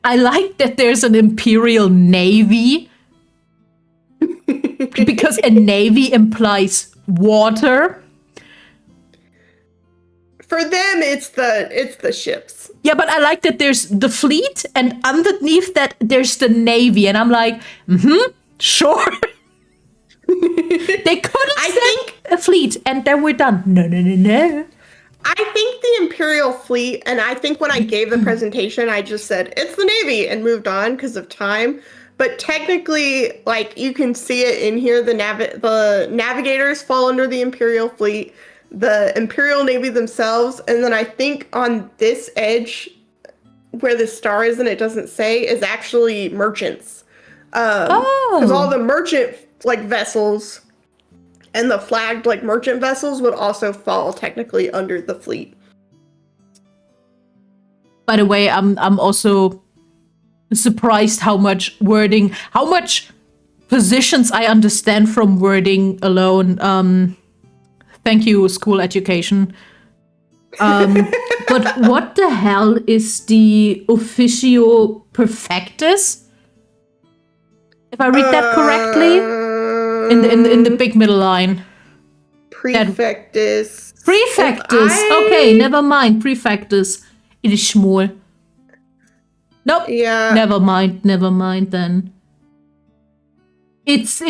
I like that there's an imperial navy because a navy implies water. For them, it's the ships. Yeah, but I like that there's the fleet, and underneath that there's the navy, and I'm like, sure. They could have I sent think a fleet, and then we're done. No, no, no, no. I think the Imperial fleet, and I think when I gave the presentation, I just said it's the Navy and moved on because of time. But technically, like you can see it in here, the navigators fall under the Imperial fleet, the Imperial Navy themselves, and then I think on this edge where the star is and it doesn't say is actually merchants. Because all the merchant like vessels and the flagged like merchant vessels would also fall technically under the fleet. By the way, I'm also surprised how much positions I understand from wording alone. Thank you, school education. But what the hell is the officio perfectus? If I read that correctly, in the big middle line. Prefectus. Prefectus. Okay, never mind. Prefectus. It is small. Nope. Yeah. Never mind then. It's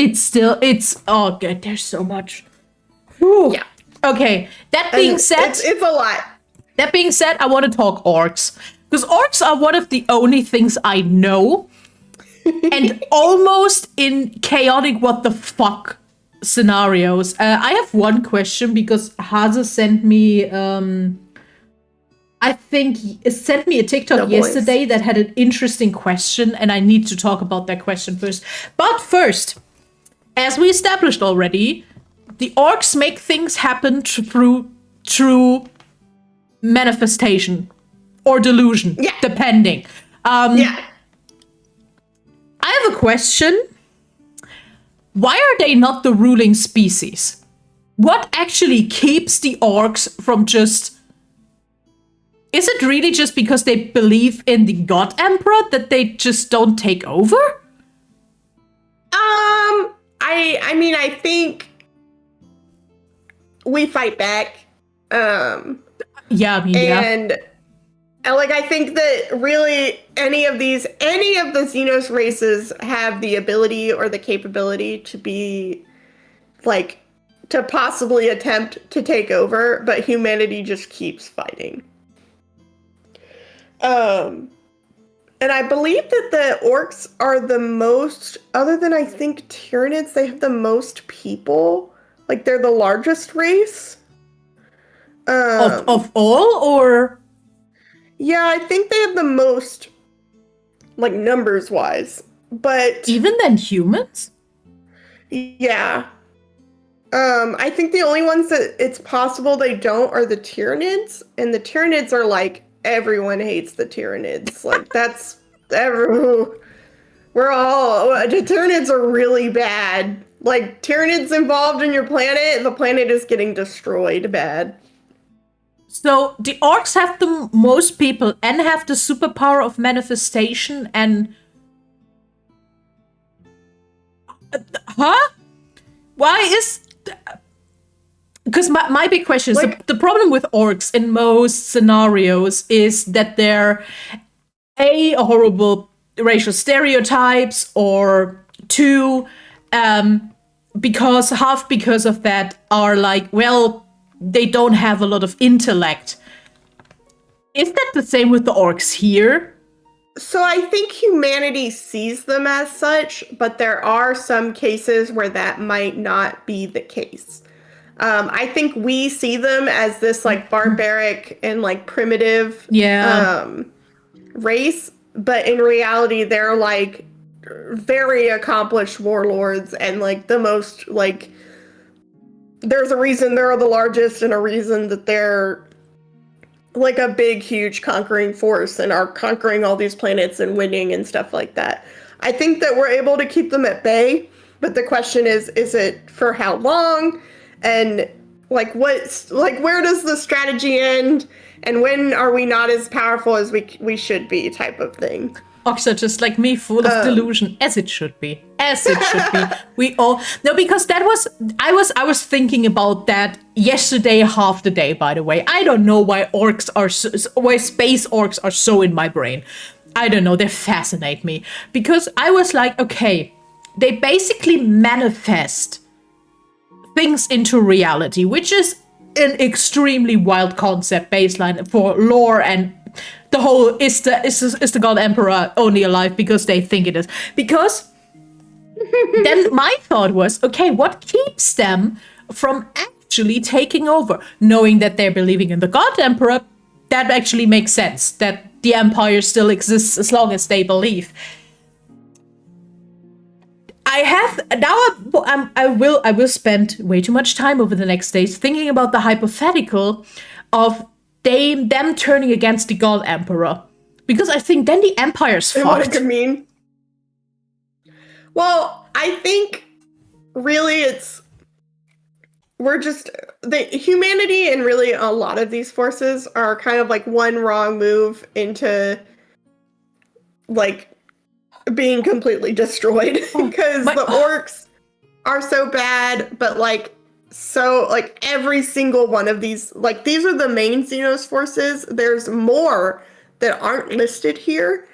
oh god, there's so much. Whew. Yeah. Okay. That being said, it's a lot. That being said, I want to talk orcs. Because orcs are one of the only things I know. And almost in chaotic what the fuck scenarios. I have one question because Haze sent me sent me a TikTok yesterday that had an interesting question, and I need to talk about that question first. But first, as we established already, the orcs make things happen through manifestation or delusion, depending. Yeah. I have a question. Why are they not the ruling species? What actually keeps the orcs from just... Is it really just because they believe in the God Emperor that they just don't take over? I mean, I think we fight back. And like, I think that really any of the Xenos races have the ability or the capability to be, like, to possibly attempt to take over, but humanity just keeps fighting. And I believe that the orcs are the most, other than I think Tyranids, they have the most people. Like, they're the largest race. Of all, or? Yeah, I think they have the most, like, numbers-wise. But... Even than humans? Yeah. I think the only ones that it's possible they don't are the Tyranids. And the Tyranids are, like, everyone hates the Tyranids. Like, that's... the Tyranids are really bad. Like, Tyranids involved in your planet, the planet is getting destroyed bad. So the orcs have the most people and have the superpower of manifestation and... Huh? Why is... Because my big question is, like, the problem with orcs in most scenarios is that they're a horrible racial stereotypes, or two, because of that are like, well, they don't have a lot of intellect. Is that the same with the orcs here? So I think humanity sees them as such, but there are some cases where that might not be the case. I think we see them as this, like, barbaric and, like, primitive race, but in reality, they're, like, very accomplished warlords and, like, the most, like, there's a reason they're the largest and a reason that they're, like, a big, huge conquering force and are conquering all these planets and winning and stuff like that. I think that we're able to keep them at bay, but the question is it for how long? And, like, where does the strategy end? And when are we not as powerful as we should be, type of thing. Orcs are just like me, full of delusion, as it should be. As it should be. We all... No, because I was thinking about that yesterday half the day, by the way. I don't know why why space orcs are so in my brain. I don't know, they fascinate me. Because I was like, okay, they basically manifest things into reality, which is an extremely wild concept baseline for lore and the whole is the god emperor only alive because they think it is. Because then my thought was, okay, what keeps them from actually taking over? Knowing that they're believing in the god emperor, that actually makes sense, that the empire still exists as long as they believe. I will spend way too much time over the next days thinking about the hypothetical of them turning against the god emperor, because I think then the empire's fucked. What it could mean. Well, I think really the humanity and really a lot of these forces are kind of like one wrong move into like being completely destroyed because the orcs are so bad, but like every single one of these, like these are the main Xenos forces. There's more that aren't listed here.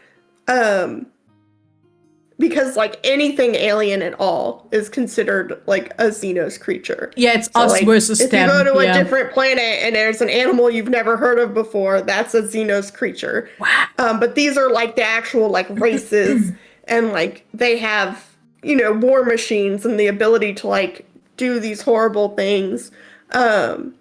Because like anything alien at all is considered like a Xenos creature. Yeah, it's so, us like, versus if them. If you go to a different planet and there's an animal you've never heard of before, that's a Xenos creature. Wow. But these are like the actual like races and like they have, war machines and the ability to like do these horrible things. And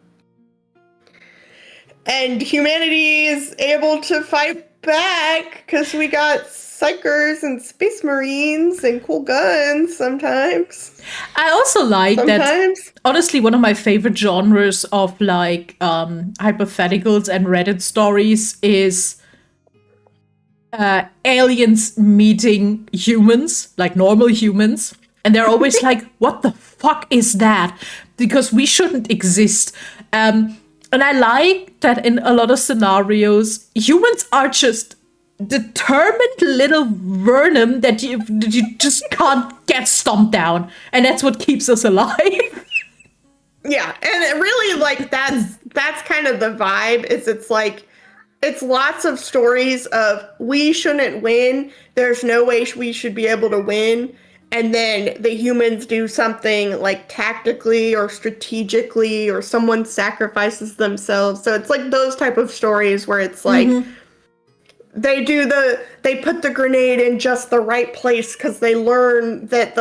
humanity is able to fight back because we got psychers and space marines and cool guns sometimes. I also like that. Honestly, one of my favorite genres of like hypotheticals and Reddit stories is aliens meeting humans, like normal humans. And they're always like, what the fuck is that? Because we shouldn't exist. And I like that in a lot of scenarios, humans are just determined little vermin that you just can't get stomped down, and that's what keeps us alive. Yeah, and it really like that's kind of the vibe. It's lots of stories of we shouldn't win. There's no way we should be able to win, and then the humans do something like tactically or strategically, or someone sacrifices themselves. So it's like those type of stories where it's like. Mm-hmm. They put the grenade in just the right place because they learn that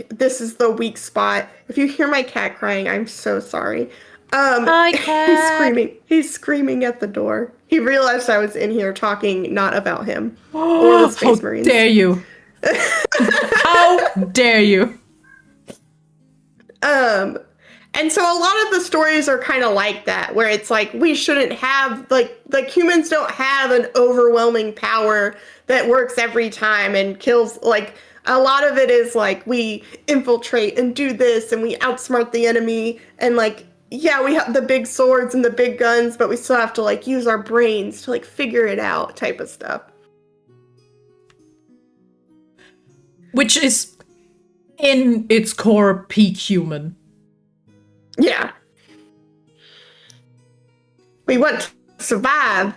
this is the weak spot. If you hear my cat crying, I'm so sorry. Hi, cat. He's screaming at the door. He realized I was in here talking not about him or the Space Marines. How dare you? How dare you? And so a lot of the stories are kind of like that, where it's like we shouldn't have like humans don't have an overwhelming power that works every time and kills. Like a lot of it is like we infiltrate and do this and we outsmart the enemy, and like yeah, we have the big swords and the big guns, but we still have to like use our brains to like figure it out type of stuff. Which is in its core peak human. Yeah. We want to survive.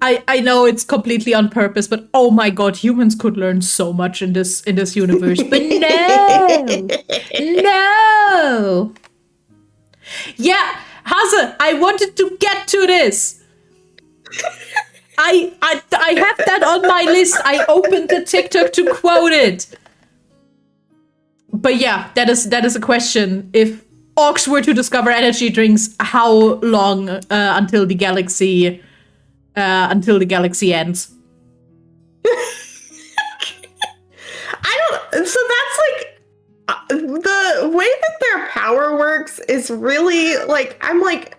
I know it's completely on purpose, but oh my god, humans could learn so much in this universe. But no! No! Yeah, Haze, I wanted to get to this. I have that on my list. I opened the TikTok to quote it. But yeah, that is a question. If orcs were to discover energy drinks, how long until the galaxy ends? So that's like the way that their power works is really like I'm like.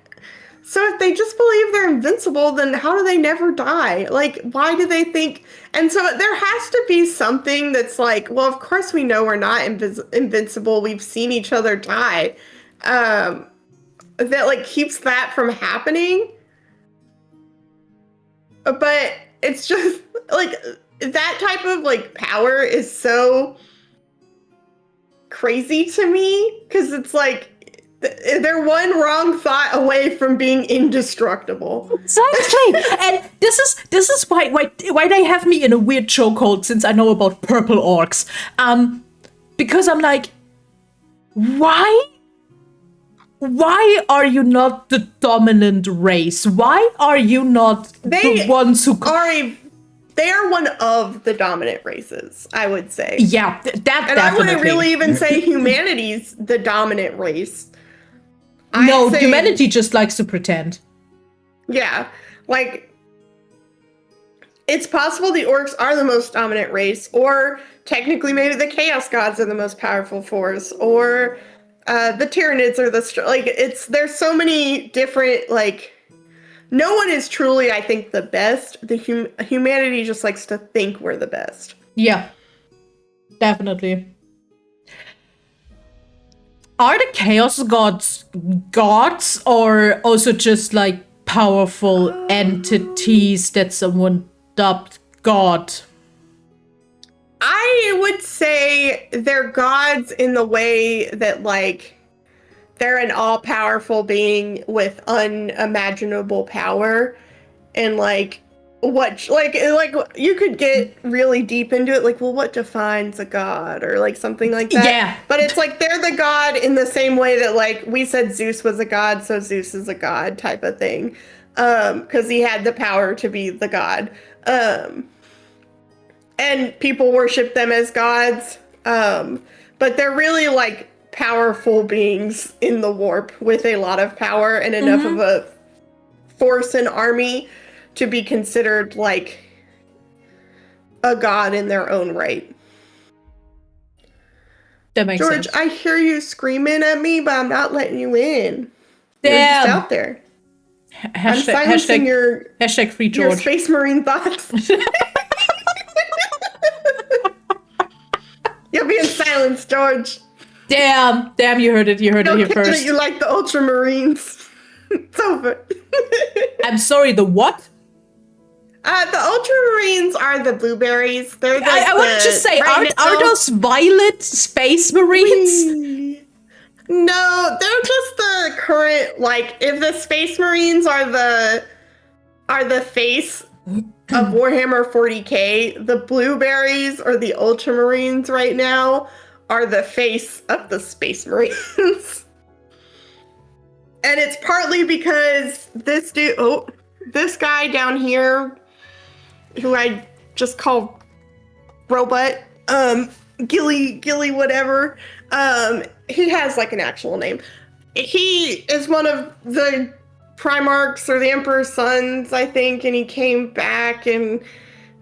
So if they just believe they're invincible, then how do they never die? Like, why do they think? And so there has to be something that's like, well, of course we know we're not invincible. We've seen each other die. That like keeps that from happening. But it's just like that type of like power is so crazy to me because it's like, they're one wrong thought away from being indestructible. Exactly, and this is why they have me in a weird chokehold since I know about purple orcs. Because I'm like, Why? Why are you not the dominant race? Why are you not the ones who... They are one of the dominant races, I would say. Yeah, that and definitely. I wouldn't really even say humanity's the dominant race. No, humanity just likes to pretend. Yeah, like, it's possible the orcs are the most dominant race, or technically maybe the chaos gods are the most powerful force, or the Tyranids are there's so many different, like, no one is truly, I think, the best. Humanity just likes to think we're the best. Yeah, definitely. Are the chaos gods, or also just like powerful entities that someone dubbed god? I would say they're gods in the way that, like, they're an all-powerful being with unimaginable power, and like you could get really deep into it, like, well, what defines a god, or like something like that. Yeah. But it's like they're the god in the same way that, like, we said Zeus was a god, so Zeus is a god type of thing, because he had the power to be the god, and people worship them as gods, but they're really like powerful beings in the warp with a lot of power and enough of a force and army to be considered like a god in their own right. That makes sense. George, I hear you screaming at me, but I'm not letting you in. Damn. You're just out there. I'm silencing your free George. Your Space Marine thoughts. You're being silenced, George. Damn, you heard it here first. You like the Ultramarines. It's over. I'm sorry, the what? The Ultramarines are the blueberries. They're the, I want to just say, are those violet Space Marines? No, they're just the current, like, if the Space Marines are the face of Warhammer 40k, the blueberries or the Ultramarines right now are the face of the Space Marines. And it's partly because this guy down here, who I just call Robot, Gilly whatever, he has like an actual name. He is one of the Primarchs or the Emperor's sons, I think, and he came back, and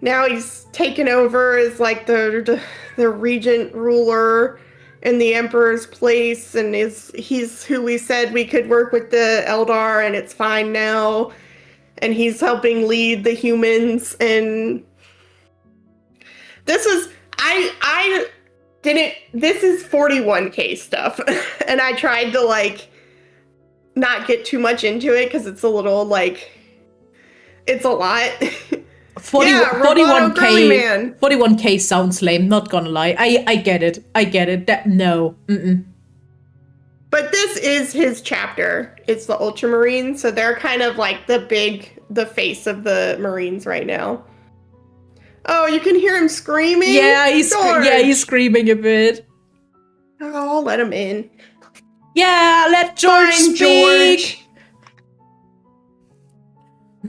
now he's taken over as like the regent ruler in the Emperor's place, and he's who we said we could work with the Eldar, and it's fine now, and he's helping lead the humans. And this is this is 41k stuff, and I tried to like not get too much into it because it's a little like it's a lot. 41k sounds lame, not gonna lie. I get it. That no. But this is his chapter. It's the Ultramarines, so they're kind of like the face of the Marines right now. Oh, you can hear him screaming? Yeah, he's screaming a bit. Oh, I'll let him in. Yeah, let George speak. George.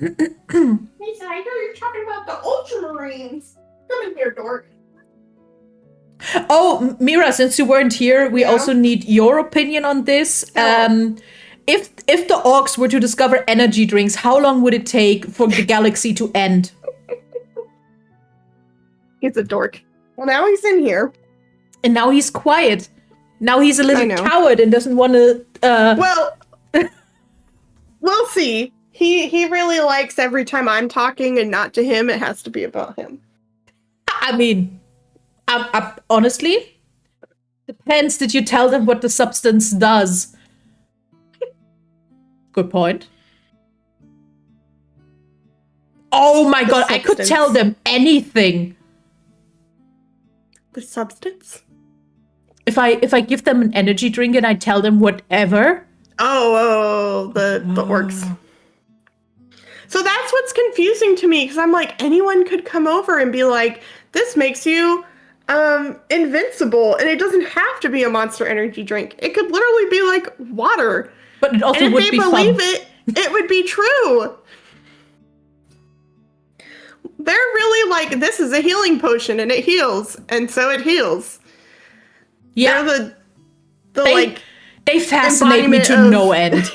Hey, so I hear you're talking about the Ultramarines. Come in here, dork. Oh, Mira, since you weren't here, we also need your opinion on this. If the orcs were to discover energy drinks, how long would it take for the galaxy to end? He's a dork. Well, now he's in here. And now he's quiet. Now he's a little coward and doesn't want to... Well, we'll see. He really likes every time I'm talking and not to him. It has to be about him. I mean, honestly, depends. Did you tell them what the substance does? Good point. Oh my god, I could tell them anything. The substance? If I give them an energy drink and I tell them whatever. Oh, the orcs. So that's what's confusing to me, because I'm like, anyone could come over and be like, this makes you invincible, and it doesn't have to be a Monster Energy drink. It could literally be like water. But it also and would if be they believe fun. it would be true. They're really like, this is a healing potion and it heals, and so it heals. Yeah. They're the they fascinate me to no end.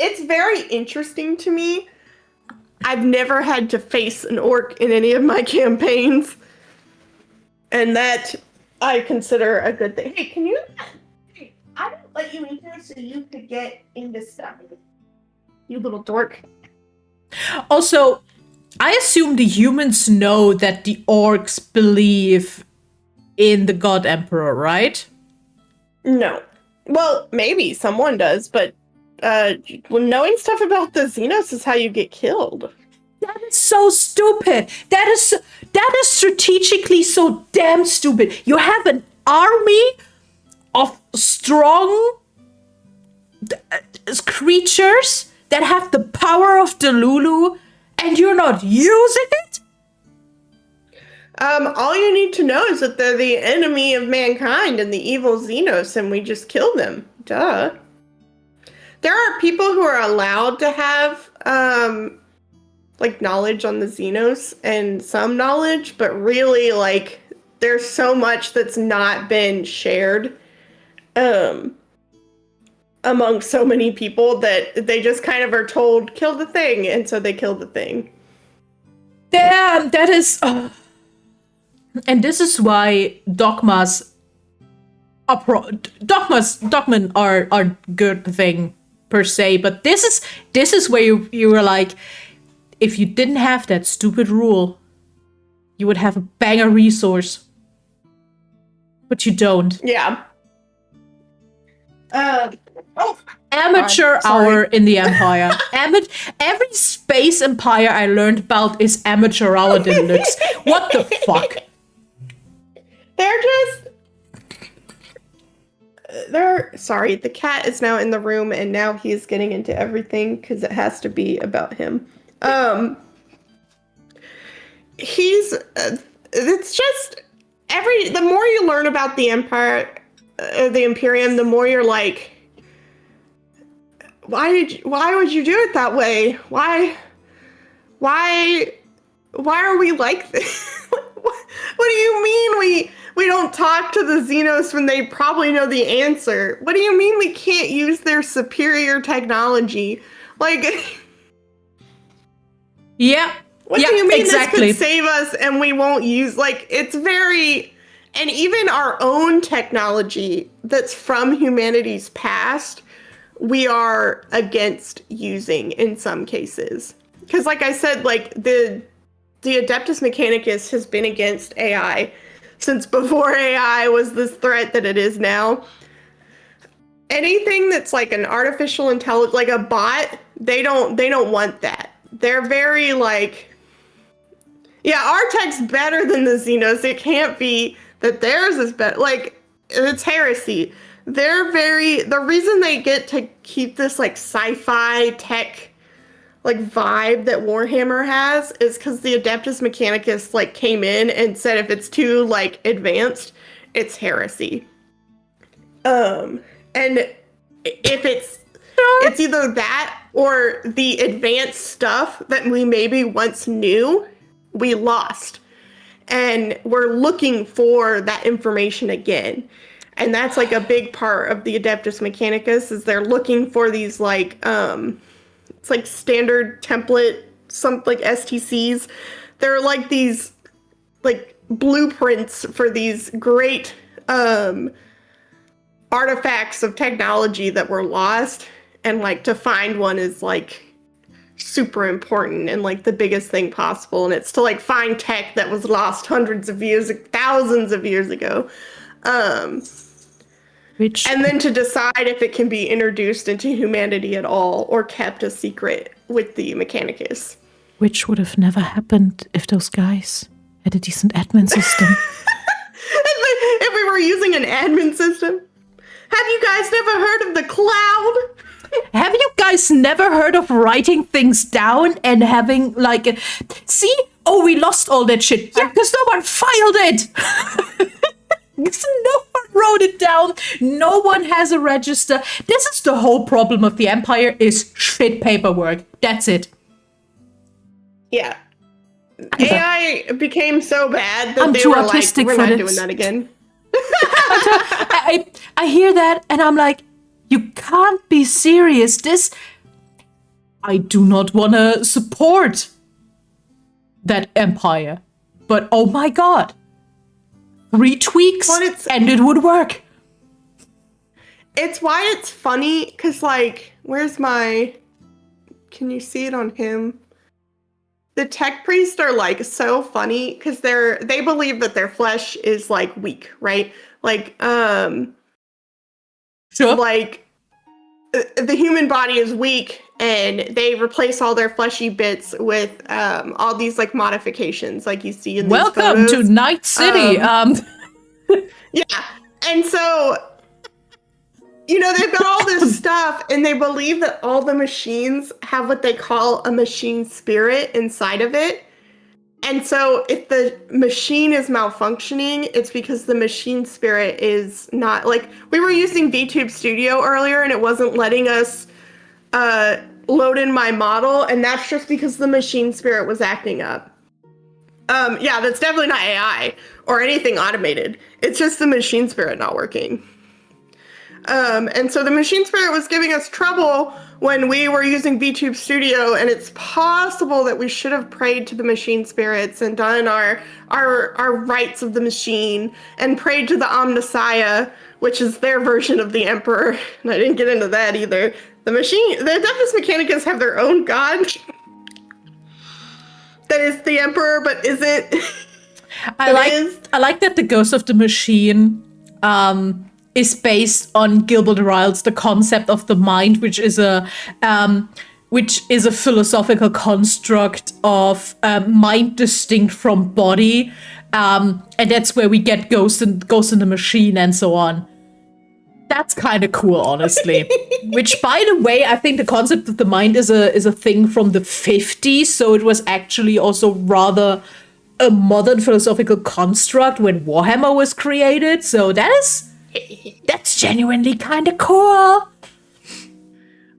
It's very interesting to me. I've never had to face an orc in any of my campaigns, and that I consider a good thing. Hey, can you? Hey, I didn't let you in here so you could get into stuff. You little dork. Also, I assume the humans know that the orcs believe in the God Emperor, right? No. Well, maybe someone does, but knowing stuff about the Xenos is how you get killed. That is so stupid. That is strategically so damn stupid. You have an army of strong creatures that have the power of the Lulu, and you're not using it? All you need to know is that they're the enemy of mankind and the evil Xenos, and we just kill them. Duh. There are people who are allowed to have, like, knowledge on the Xenos and some knowledge, but really, like, there's so much that's not been shared, among so many people that they just kind of are told, kill the thing, and so they kill the thing. Damn, that is... And this is why dogmas are good thing per se, but this is where you were like, if you didn't have that stupid rule, you would have a banger resource, but you don't. Yeah. Amateur hour in the Empire. Every space empire I learned about is amateur hour deluxe. What the fuck? Sorry, the cat is now in the room and now he's getting into everything because it has to be about him. It's just the more you learn about the Empire, the Imperium, the more you're like, why would you do it that way? Why are we like this? What do you mean we don't talk to the Xenos when they probably know the answer? What do you mean we can't use their superior technology? Like, yeah. What do you mean exactly. This could save us and we won't use, like, it's very, and even our own technology that's from humanity's past, we are against using in some cases. Because like I said, like, the Adeptus Mechanicus has been against AI since before AI was this threat that it is now. Anything that's like an artificial intelligence, like a bot, they don't want that. They're very like, yeah, our tech's better than the Xenos. It can't be that theirs is better. Like, it's heresy. The reason they get to keep this like sci-fi tech like vibe that Warhammer has is because the Adeptus Mechanicus like came in and said if it's too like advanced, it's heresy. And if it's either that or the advanced stuff that we maybe once knew, we lost. And we're looking for that information again. And that's like a big part of the Adeptus Mechanicus is they're looking for these like it's like standard template, some like STCs. They're like these like blueprints for these great artifacts of technology that were lost. And like to find one is like super important and like the biggest thing possible. And it's to like find tech that was lost hundreds of years, thousands of years ago. And then to decide if it can be introduced into humanity at all or kept a secret with the Mechanicus. Which would have never happened if those guys had a decent admin system. If we were using an admin system. Have you guys never heard of the cloud? Have you guys never heard of writing things down and having like see? oh, we lost all that shit. Yeah, because no one filed it. Because no one wrote it down. No one has a register. This is the whole problem of the Empire, is shit paperwork. That's it. Yeah. AI became so bad that I'm they too were like, autistic we're for not this. doing that again. I hear that and I'm like, you can't be serious. This, I do not want to support that Empire. But oh my god. 3 tweaks and it would work. It's why it's funny, because, like, where's my... Can you see it on him? The tech priests are, like, so funny, because they believe that their flesh is, like, weak, right? Like, Sure. Like, the human body is weak, and they replace all their fleshy bits with all these, like, modifications, like you see in these Welcome photos. to Night City. Yeah, and so, you know, they've got all this stuff, and they believe that all the machines have what they call a machine spirit inside of it. And so if the machine is malfunctioning, it's because the machine spirit is not, like, we were using VTube Studio earlier, and it wasn't letting us load in my model, and that's just because the machine spirit was acting up. Yeah, that's definitely not AI or anything automated. It's just the machine spirit not working. And so the machine spirit was giving us trouble when we were using VTube Studio, and it's possible that we should have prayed to the machine spirits and done our rites of the machine and prayed to the Omnissiah, which is their version of the Emperor. And I didn't get into that either. The Adeptus Mechanicus have their own god that is the Emperor, but isn't. I like that the Ghost of the Machine is based on Gilbert Ryle's The Concept of the Mind, which is a philosophical construct of mind distinct from body, and that's where we get Ghost in the Machine and so on. That's kind of cool, honestly. Which, by the way, I think the concept of the mind is a thing from the 50s, so it was actually also rather a modern philosophical construct when Warhammer was created. So that's genuinely kind of cool.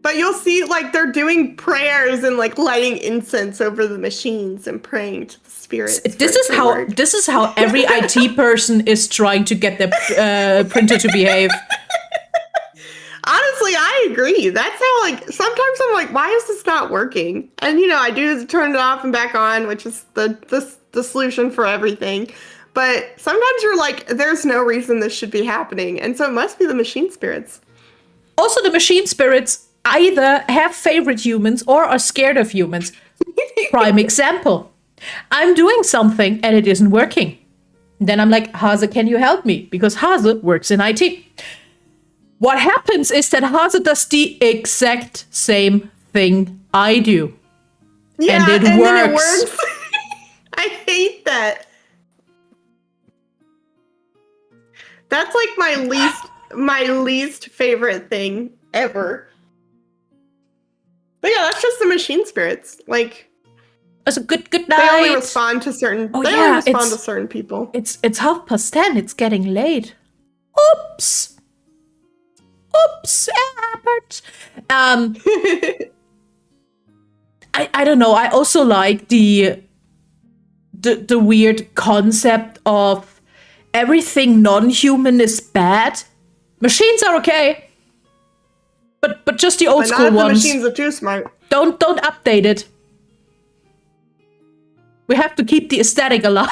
But you'll see, like, they're doing prayers and, like, lighting incense over the machines and praying to the spirits. This is how every IT person is trying to get their printer to behave. Honestly, I agree. That's how, like, sometimes I'm like, why is this not working? And, you know, I do turn it off and back on, which is the solution for everything. But sometimes you're like, there's no reason this should be happening. And so it must be the machine spirits. Also, the machine spirits either have favorite humans or are scared of humans. Prime example. I'm doing something and it isn't working. Then I'm like, Hase, can you help me? Because Hase works in IT. What happens is that Hase does the exact same thing I do. Yeah, and it works. Then it works. I hate that. That's like my least favorite thing ever. But yeah, that's just the machine spirits. Like, it's a good night. They only respond to certain. They only respond to certain people. It's 10:30. It's getting late. Oops, it happened. I don't know. I also like the weird concept of everything non-human is bad. Machines are okay, but just the old school ones. The machines are too smart. Don't update it. We have to keep the aesthetic alive.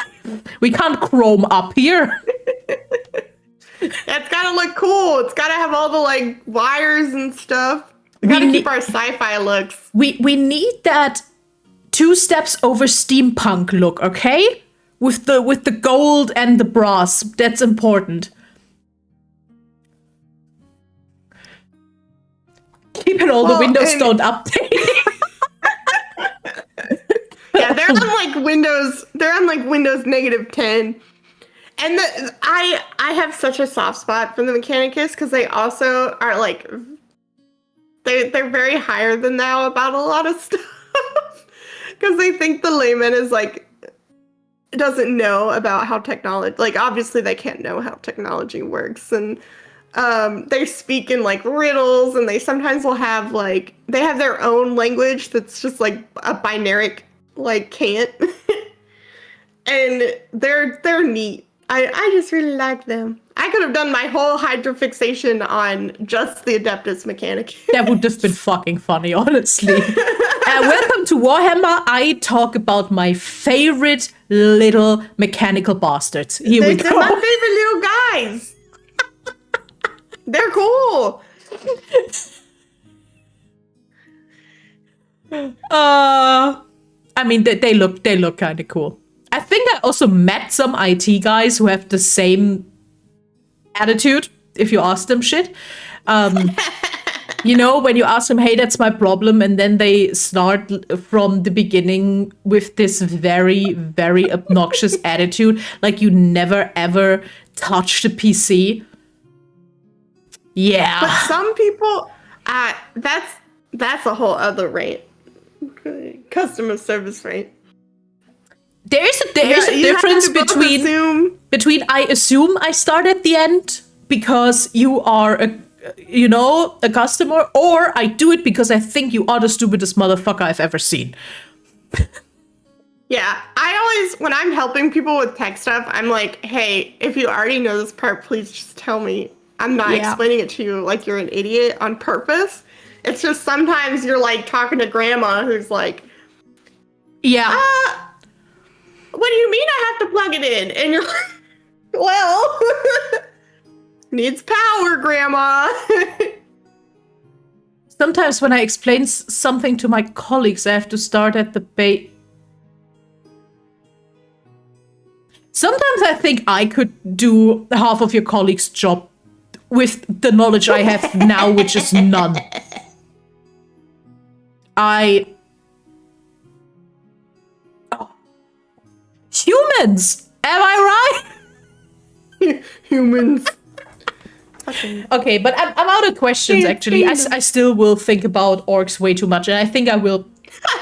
We can't chrome up here. It's gotta look cool. It's gotta have all the like wires and stuff. We gotta keep our sci-fi looks. We need that 2 steps over steampunk look, okay? With the gold and the brass. That's important. Keep it all the windows don't update. Yeah, they're on like Windows. They're on like Windows -10. And I have such a soft spot for the Mechanicus because they also are like they're very higher than thou about a lot of stuff because they think the layman is like doesn't know about how technology, like obviously they can't know how technology works, and they speak in like riddles, and they sometimes will have like they have their own language that's just like a binary like cant, and they're neat. I just really like them. I could have done my whole Hydrafixation on just the Adeptus Mechanicus. That would have been fucking funny, honestly. Welcome to Warhammer. I talk about my favorite little mechanical bastards. Here we go. They're my favorite little guys. They're cool. I mean, they look kind of cool. I think I also met some IT guys who have the same attitude if you ask them shit. You know, when you ask them, hey, that's my problem, and then they start from the beginning with this very, very obnoxious attitude, like you never ever touched a PC. Yeah. But some people, that's a whole other rate. Customer service rate. There's a difference between I assume I start at the end because you are a customer, or I do it because I think you are the stupidest motherfucker I've ever seen. Yeah, I always, when I'm helping people with tech stuff, I'm like, hey, if you already know this part, please just tell me. I'm not explaining it to you like you're an idiot on purpose. It's just sometimes you're like talking to grandma who's like, yeah. What do you mean I have to plug it in? And you're like, well, needs power, grandma. Sometimes when I explain something to my colleagues, I have to start at the base. Sometimes I think I could do half of your colleagues' job with the knowledge I have now, which is none. Humans! Am I right? Humans. Okay, but I'm out of questions, actually. I still will think about orcs way too much, and I think I will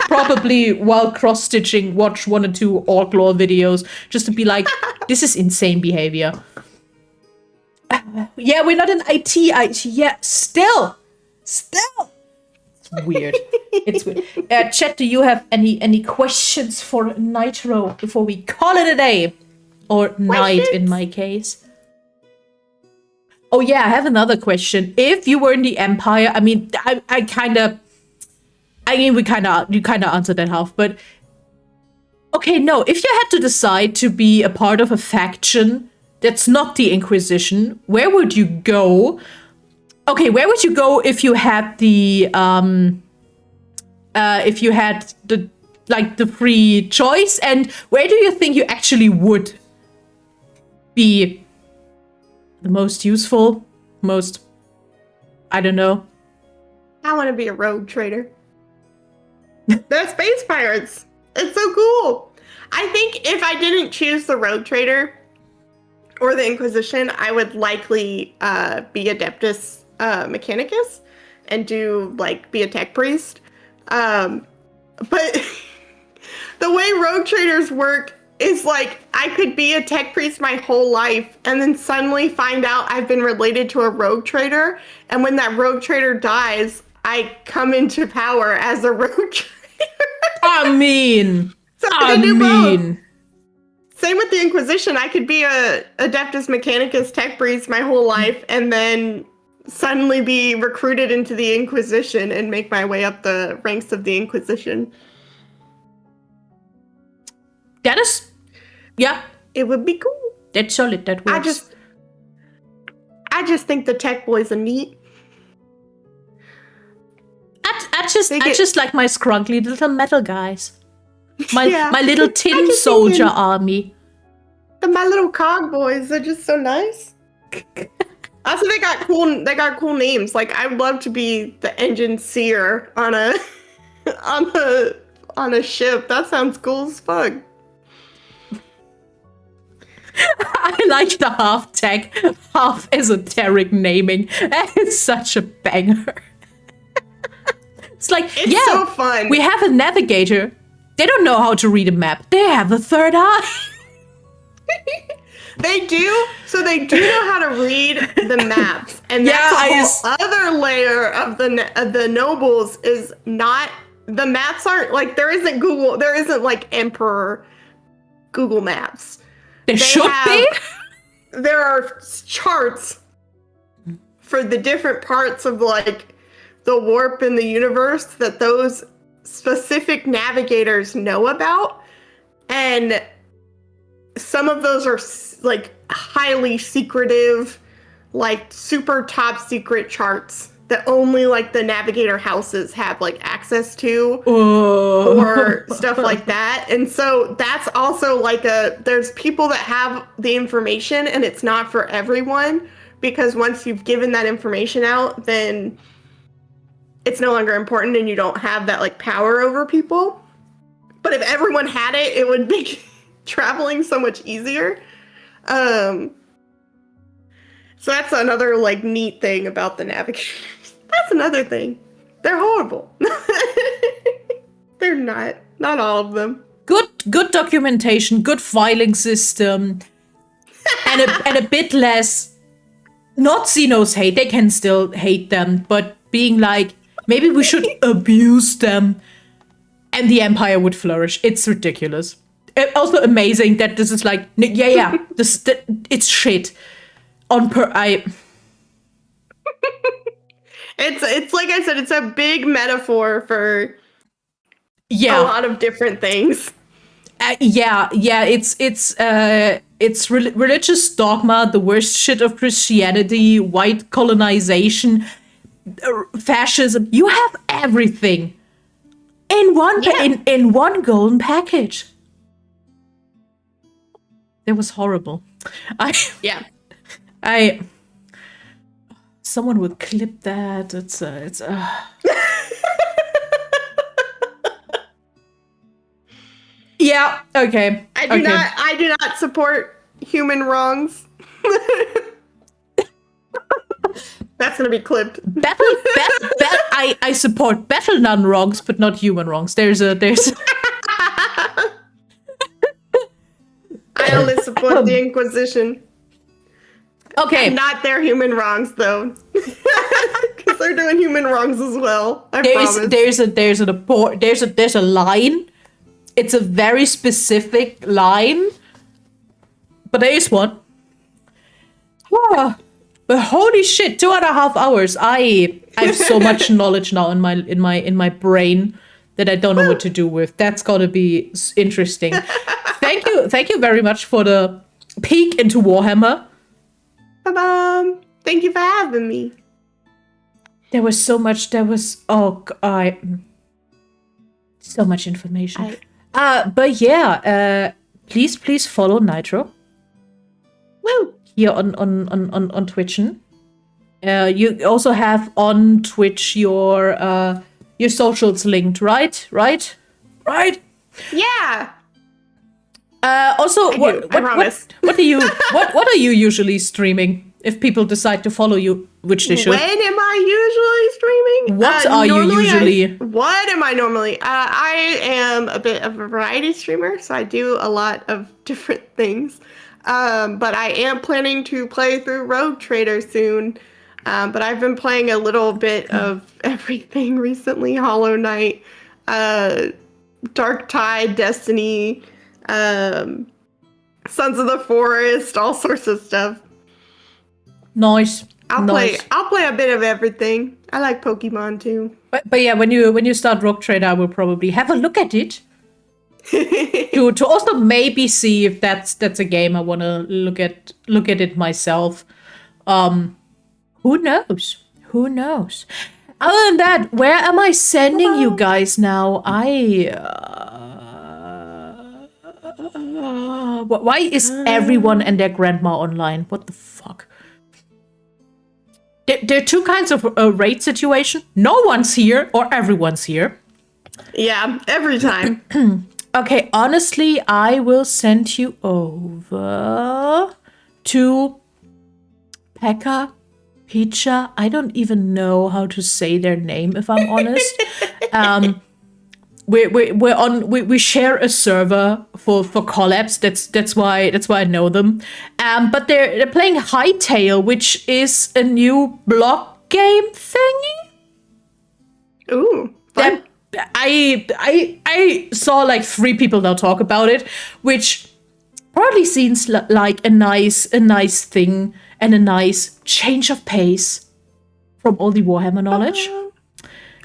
probably, while cross-stitching, watch 1 or 2 orc lore videos, just to be like, this is insane behavior. Yeah, we're not in IT. Yeah, still. It's weird. It's weird. Chat, do you have any questions for Nitro before we call it a day? Or night, in my case. Oh yeah, I have another question. If you were in the Empire, I mean, you kind of answered that half, but okay, no, if you had to decide to be a part of a faction that's not the Inquisition, where would you go? Okay, where would you go if you had the free choice, and where do you think you actually would be the most useful, I don't know. I want to be a rogue trader. They're space pirates. It's so cool. I think if I didn't choose the rogue trader or the Inquisition, I would likely be Adeptus Mechanicus and be a tech priest. But the way rogue traders work is like I could be a tech priest my whole life and then suddenly find out I've been related to a rogue trader, and when that rogue trader dies, I come into power as a rogue trader. I mean, both. Same with the Inquisition. I could be a Adeptus Mechanicus tech priest my whole life and then suddenly be recruited into the Inquisition and make my way up the ranks of the Inquisition. That is, yeah. It would be cool. That's solid, that works. I just think the tech boys are neat. I just like my scrunkly little metal guys. My little tin soldier army. My little cog boys are just so nice. Also, they got cool names. Like, I would love to be the engine seer on a ship. That sounds cool as fuck. I like the half tech, half esoteric naming. That is such a banger. It's like, it's so fun. We have a navigator. They don't know how to read a map. They have a third eye. They do. So they do know how to read the maps, and that's a whole other layer of the nobles. Is not the maps aren't like there isn't Google. There isn't like Emperor Google Maps. There should be. There are charts for the different parts of like the warp in the universe that those specific navigators know about, and some of those are like highly secretive, like super top secret charts that only like the navigator houses have like access to or stuff like that. And so that's also like there's people that have the information and it's not for everyone, because once you've given that information out, then it's no longer important and you don't have that like power over people. But if everyone had it, it would make traveling so much easier. So that's another like neat thing about the navigators. That's another thing. They're horrible. They're not all of them. Good documentation, good filing system, and a bit less. Not Xenos hate. They can still hate them, but being like, maybe we should abuse them, and the Empire would flourish. It's ridiculous. Also amazing that this is like, it's shit. It's like I said, it's a big metaphor for a lot of different things. It's religious dogma, the worst shit of Christianity, white colonization, fascism. You have everything in one in one golden package. It was horrible. Someone would clip that. It's Yeah, okay. I do not support human wrongs. That's gonna be clipped. I support battle none wrongs, but not human wrongs. There's I only support the Inquisition. Okay. And not their human wrongs, though. Because they're doing human wrongs as well. I promise. There's a line. It's a very specific line. But there is one. But holy shit, 2.5 hours. I have so much knowledge now in my brain that I don't know what to do with. That's gotta be interesting. Thank you very much for the peek into Warhammer. Thank you for having me. There was so much. So much information. But yeah, please follow Nitro. Woo! Here on Twitchen. You also have on Twitch your socials linked, right? Yeah. Also, what are you usually streaming? If people decide to follow you, which they should. When am I usually streaming? What are you usually? What am I normally? I am a bit of a variety streamer, so I do a lot of different things. But I am planning to play through Rogue Trader soon. But I've been playing a little bit of everything recently. Hollow Knight, Dark Tide, Destiny, Sons of the Forest, all sorts of stuff. Nice. I'll play a bit of everything. I like Pokemon too. But yeah, when you start Rogue Trader, I will probably have a look at it. to also maybe see if that's a game I want to look at it myself. Who knows? Other than that, where am I sending you guys now? Why is everyone and their grandma online? What the fuck? There are two kinds of raid situation. No one's here or everyone's here. Yeah, every time. Okay, honestly, I will send you over to Pekka, Picha. I don't even know how to say their name, if I'm honest. we share a server for collabs. That's why I know them. But they're playing Hytale, which is a new block game thingy. Ooh, fun. I saw like 3 people now talk about it, which probably seems like a nice thing and a nice change of pace from all the Warhammer knowledge.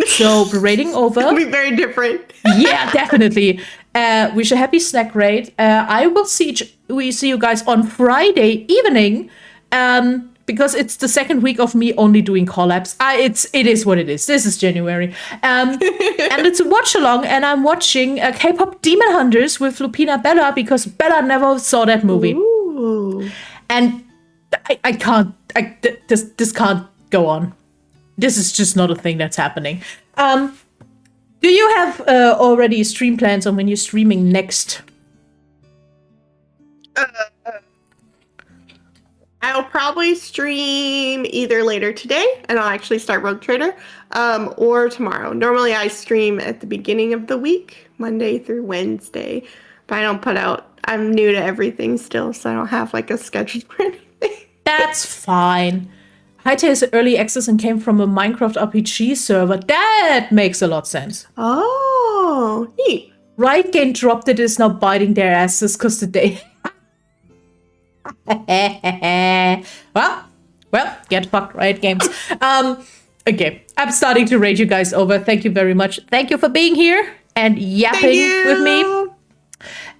So the rating over. It'll be very different. Yeah, definitely. Wish a happy snack raid. I will see you guys on Friday evening. Because it's the second week of me only doing collabs. It is what it is. This is January. And it's a watch along, and I'm watching K-pop Demon Hunters with Lupina Bella because Bella never saw that movie. Ooh. And I can't. This can't go on. This is just not a thing that's happening. Do you have already stream plans on when you're streaming next? I'll probably stream either later today, and I'll actually start Rogue Trader, or tomorrow. Normally I stream at the beginning of the week, Monday through Wednesday, but I don't put out, I'm new to everything still, so I don't have like a schedule for anything. That's fine. Hytale is early access and came from a Minecraft RPG server. That makes a lot of sense. Oh, neat. Riot Games dropped it, is now biting their asses because today... well, get fucked, Riot Games. Okay, I'm starting to rate you guys over. Thank you very much. Thank you for being here and yapping with me.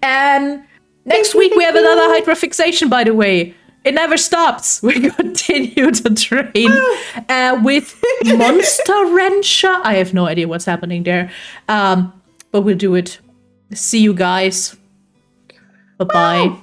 And next week we have another Hydrafixation, by the way. It never stops. We continue to train with Monster Rancher. I have no idea what's happening there. But we'll do it. See you guys. Bye-bye.